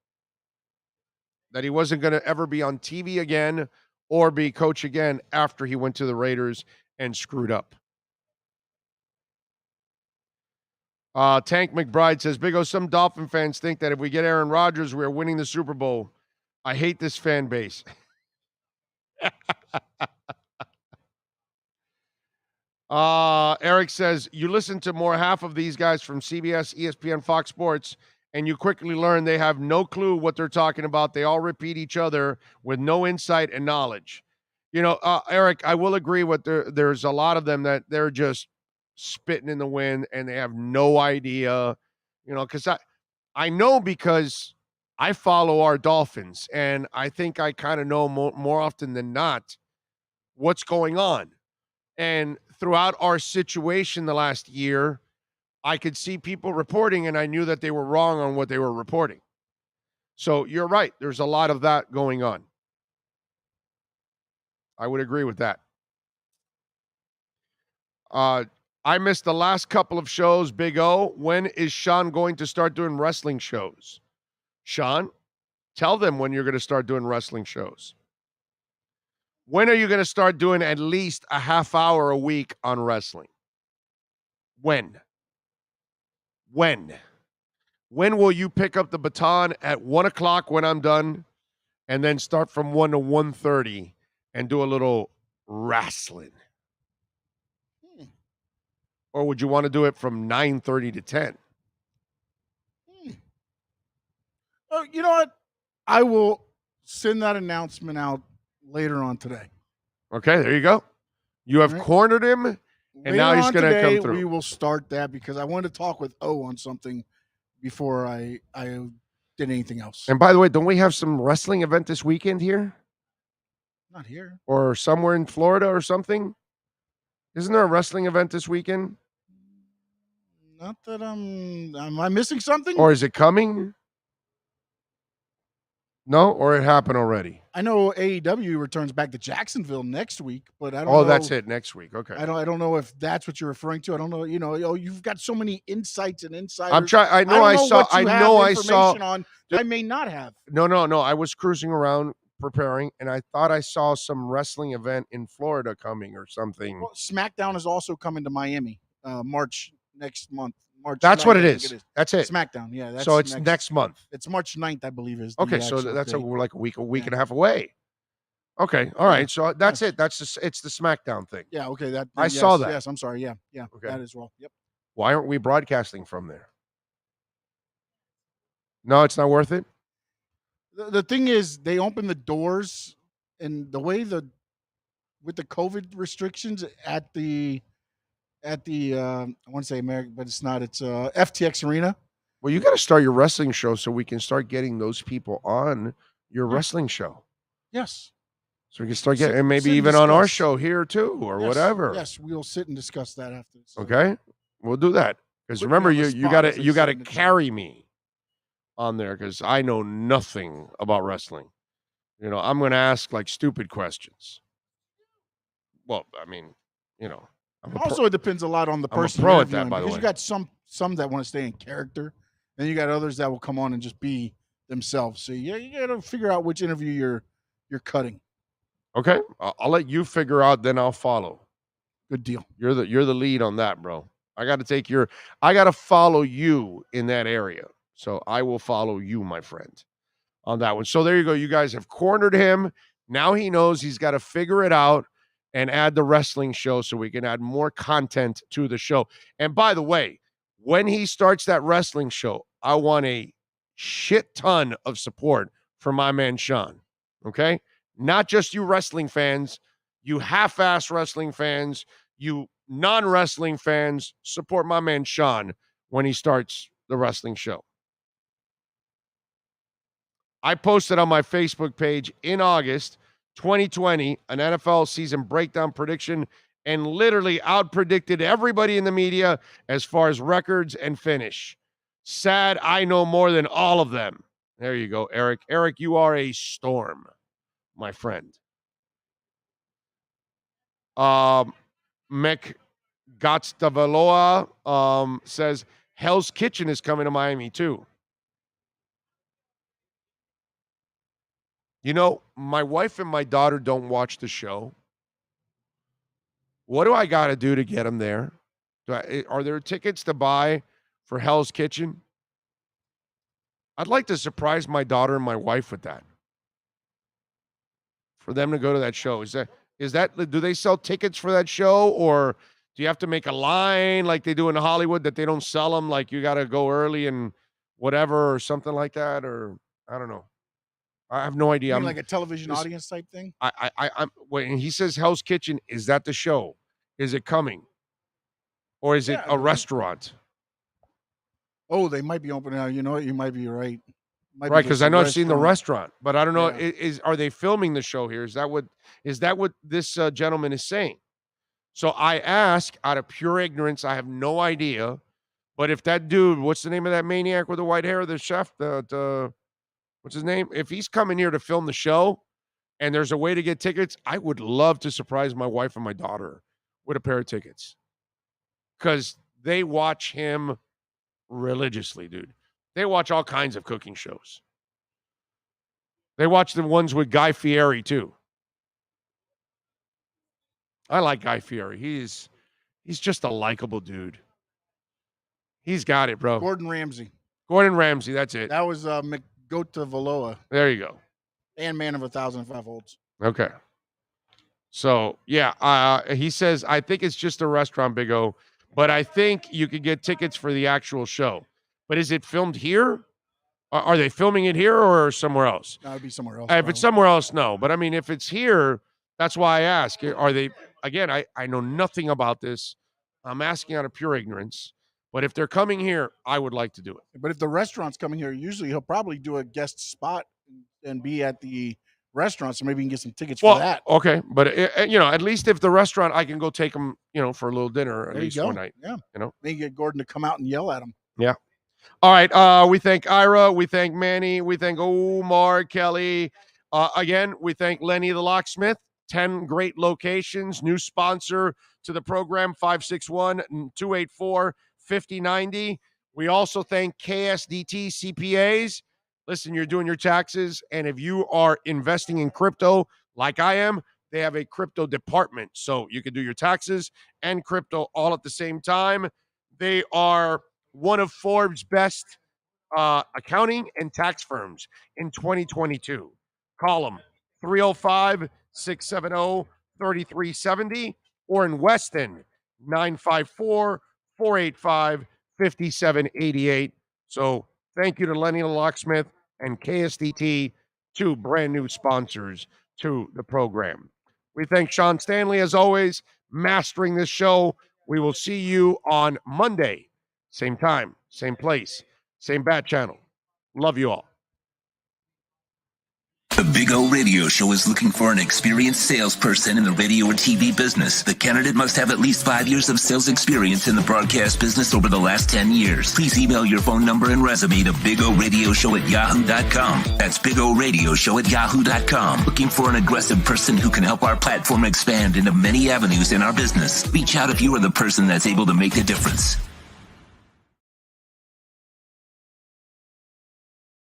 That he wasn't going to ever be on TV again or be coach again after he went to the Raiders and screwed up. Tank McBride says, Big O, some Dolphin fans think that if we get Aaron Rodgers, we are winning the Super Bowl. I hate this fan base. Eric says, you listen to more half of these guys from CBS, ESPN, Fox Sports, and you quickly learn they have no clue what they're talking about. They all repeat each other with no insight and knowledge. Eric, I will agree with there's a lot of them that they're just spitting in the wind and they have no idea, because I know because I follow our Dolphins and I think I kind of know more often than not what's going on. And throughout our situation the last year, I could see people reporting and I knew that they were wrong on what they were reporting. So you're right. There's a lot of that going on. I would agree with that. I missed the last couple of shows, Big O. When is Sean going to start doing wrestling shows? Sean, tell them when you're going to start doing wrestling shows. When are you going to start doing at least a half hour a week on wrestling? When? When will you pick up the baton at 1 o'clock when I'm done and then start from 1 to 1:30 and do a little wrestling? Or would you want to do it from 9:30 to 10? Oh, you know what? I will send that announcement out later on today. Okay, there you go. You have cornered him, and Later now he's on going to today, come through. We will start that because I wanted to talk with O on something before I did anything else. And by the way, don't we have some wrestling event this weekend here? Not here. Or somewhere in Florida or something? Isn't there a wrestling event this weekend? Not that am I missing something? Or is it coming? No, or it happened already? I know AEW returns back to Jacksonville next week, but I don't know. Oh, that's it, next week. Okay. I don't know if that's what you're referring to. I don't know. You've got so many insights and insiders. I'm trying. I may not have. No. I was cruising around preparing, and I thought I saw some wrestling event in Florida coming or something. Well, SmackDown is also coming to Miami, March next month. March. That's 9th, what it I is. think That's it. SmackDown. Yeah. That's so it's next month. It's March 9th, I believe. Okay, so that's like a week and a half away. Okay, all right. So that's it. It's the SmackDown thing. Yeah. Okay. I saw that. Yes. I'm sorry. Yeah. Okay. That as well. Yep. Why aren't we broadcasting from there? No, it's not worth it. The thing is, they open the doors, and the way with the COVID restrictions at the I want to say American, but it's not. It's FTX Arena. Well, you got to start your wrestling show so we can start getting those people on your wrestling show. Yes. So we can start getting, and maybe even on our show here too, or whatever. Yes, we'll sit and discuss that after. Okay, we'll do that. Because remember, you gotta carry me on there because I know nothing about wrestling. You know, I'm gonna ask like stupid questions. Well, I mean, you know, also it depends a lot on the person. I'm a pro at that, by the way. Because you got some that want to stay in character, and you got others that will come on and just be themselves. So you got to figure out which interview you're cutting. Okay, I'll let you figure out, then I'll follow. Good deal. You're the lead on that, bro. I got to follow you in that area. So I will follow you, my friend, on that one. So there you go. You guys have cornered him. Now he knows he's got to figure it out and add the wrestling show so we can add more content to the show. And by the way, when he starts that wrestling show, I want a shit ton of support from my man Sean. Okay? Not just you wrestling fans, you half-ass wrestling fans, you non-wrestling fans, support my man Sean when he starts the wrestling show. I posted on my Facebook page in August 2020 an NFL season breakdown prediction and literally out-predicted everybody in the media as far as records and finish. Sad, I know more than all of them. There you go, Eric. Eric, you are a storm, my friend. Mek Gatstavaloa says Hell's Kitchen is coming to Miami too. You know, my wife and my daughter don't watch the show. What do I got to do to get them there? Are there tickets to buy for Hell's Kitchen? I'd like to surprise my daughter and my wife with that. For them to go to that show. Is that do they sell tickets for that show, or do you have to make a line like they do in Hollywood that they don't sell them, like you got to go early and whatever or something like that, or I don't know. I have no idea. You mean like a television audience type thing? I'm when he says Hell's Kitchen, is that the show? Is it coming? Or is it a restaurant? Oh, they might be opening out. You know what? You might be right. Right, because I know I've seen the restaurant, but I don't know. Are they filming the show here? Is that what this gentleman is saying? So I ask out of pure ignorance. I have no idea. But if that dude, what's the name of that maniac with the white hair, the chef, what's his name? If he's coming here to film the show and there's a way to get tickets, I would love to surprise my wife and my daughter with a pair of tickets. Because they watch him religiously, dude. They watch all kinds of cooking shows. They watch the ones with Guy Fieri, too. I like Guy Fieri. He's just a likable dude. He's got it, bro. Gordon Ramsay, that's it. That was Gota Valoa. There you go. And Man of 1,005 Volts. Okay. So, yeah, he says, I think it's just a restaurant, Big O, but I think you could get tickets for the actual show. But is it filmed here? Are they filming it here or somewhere else? No, it'd be somewhere else. If it's somewhere else, no. But, I mean, if it's here, that's why I ask. Are they, again, I know nothing about this. I'm asking out of pure ignorance. But if they're coming here, I would like to do it. But if the restaurant's coming here, usually he'll probably do a guest spot and be at the restaurant, so maybe you can get some tickets for that. Okay, but at least if the restaurant, I can go take them, for a little dinner at least one night. Yeah, maybe get Gordon to come out and yell at him. Yeah. All right. We thank Ira. We thank Manny. We thank Omar Kelly. Again, we thank Lenny the Locksmith. 10 great locations. New sponsor to the program, 561-284-5090. We also thank KSDT CPAs. Listen, you're doing your taxes, and if you are investing in crypto like I am, they have a crypto department. So you can do your taxes and crypto all at the same time. They are one of Forbes' best accounting and tax firms in 2022. Call them 305-670-3370 or in Weston, 954-485-5788. So thank you to Lenny the Locksmith and KSDT, two brand new sponsors to the program. We thank Sean Stanley, as always, mastering this show. We will see you on Monday. Same time, same place. Same bat channel. Love you all. The Big O Radio Show is looking for an experienced salesperson in the radio or TV business. The candidate must have at least 5 years of sales experience in the broadcast business over the last 10 years. Please email your phone number and resume to bigoradioshow@yahoo.com. That's bigoradioshow@yahoo.com. Looking for an aggressive person who can help our platform expand into many avenues in our business. Reach out if you are the person that's able to make a difference.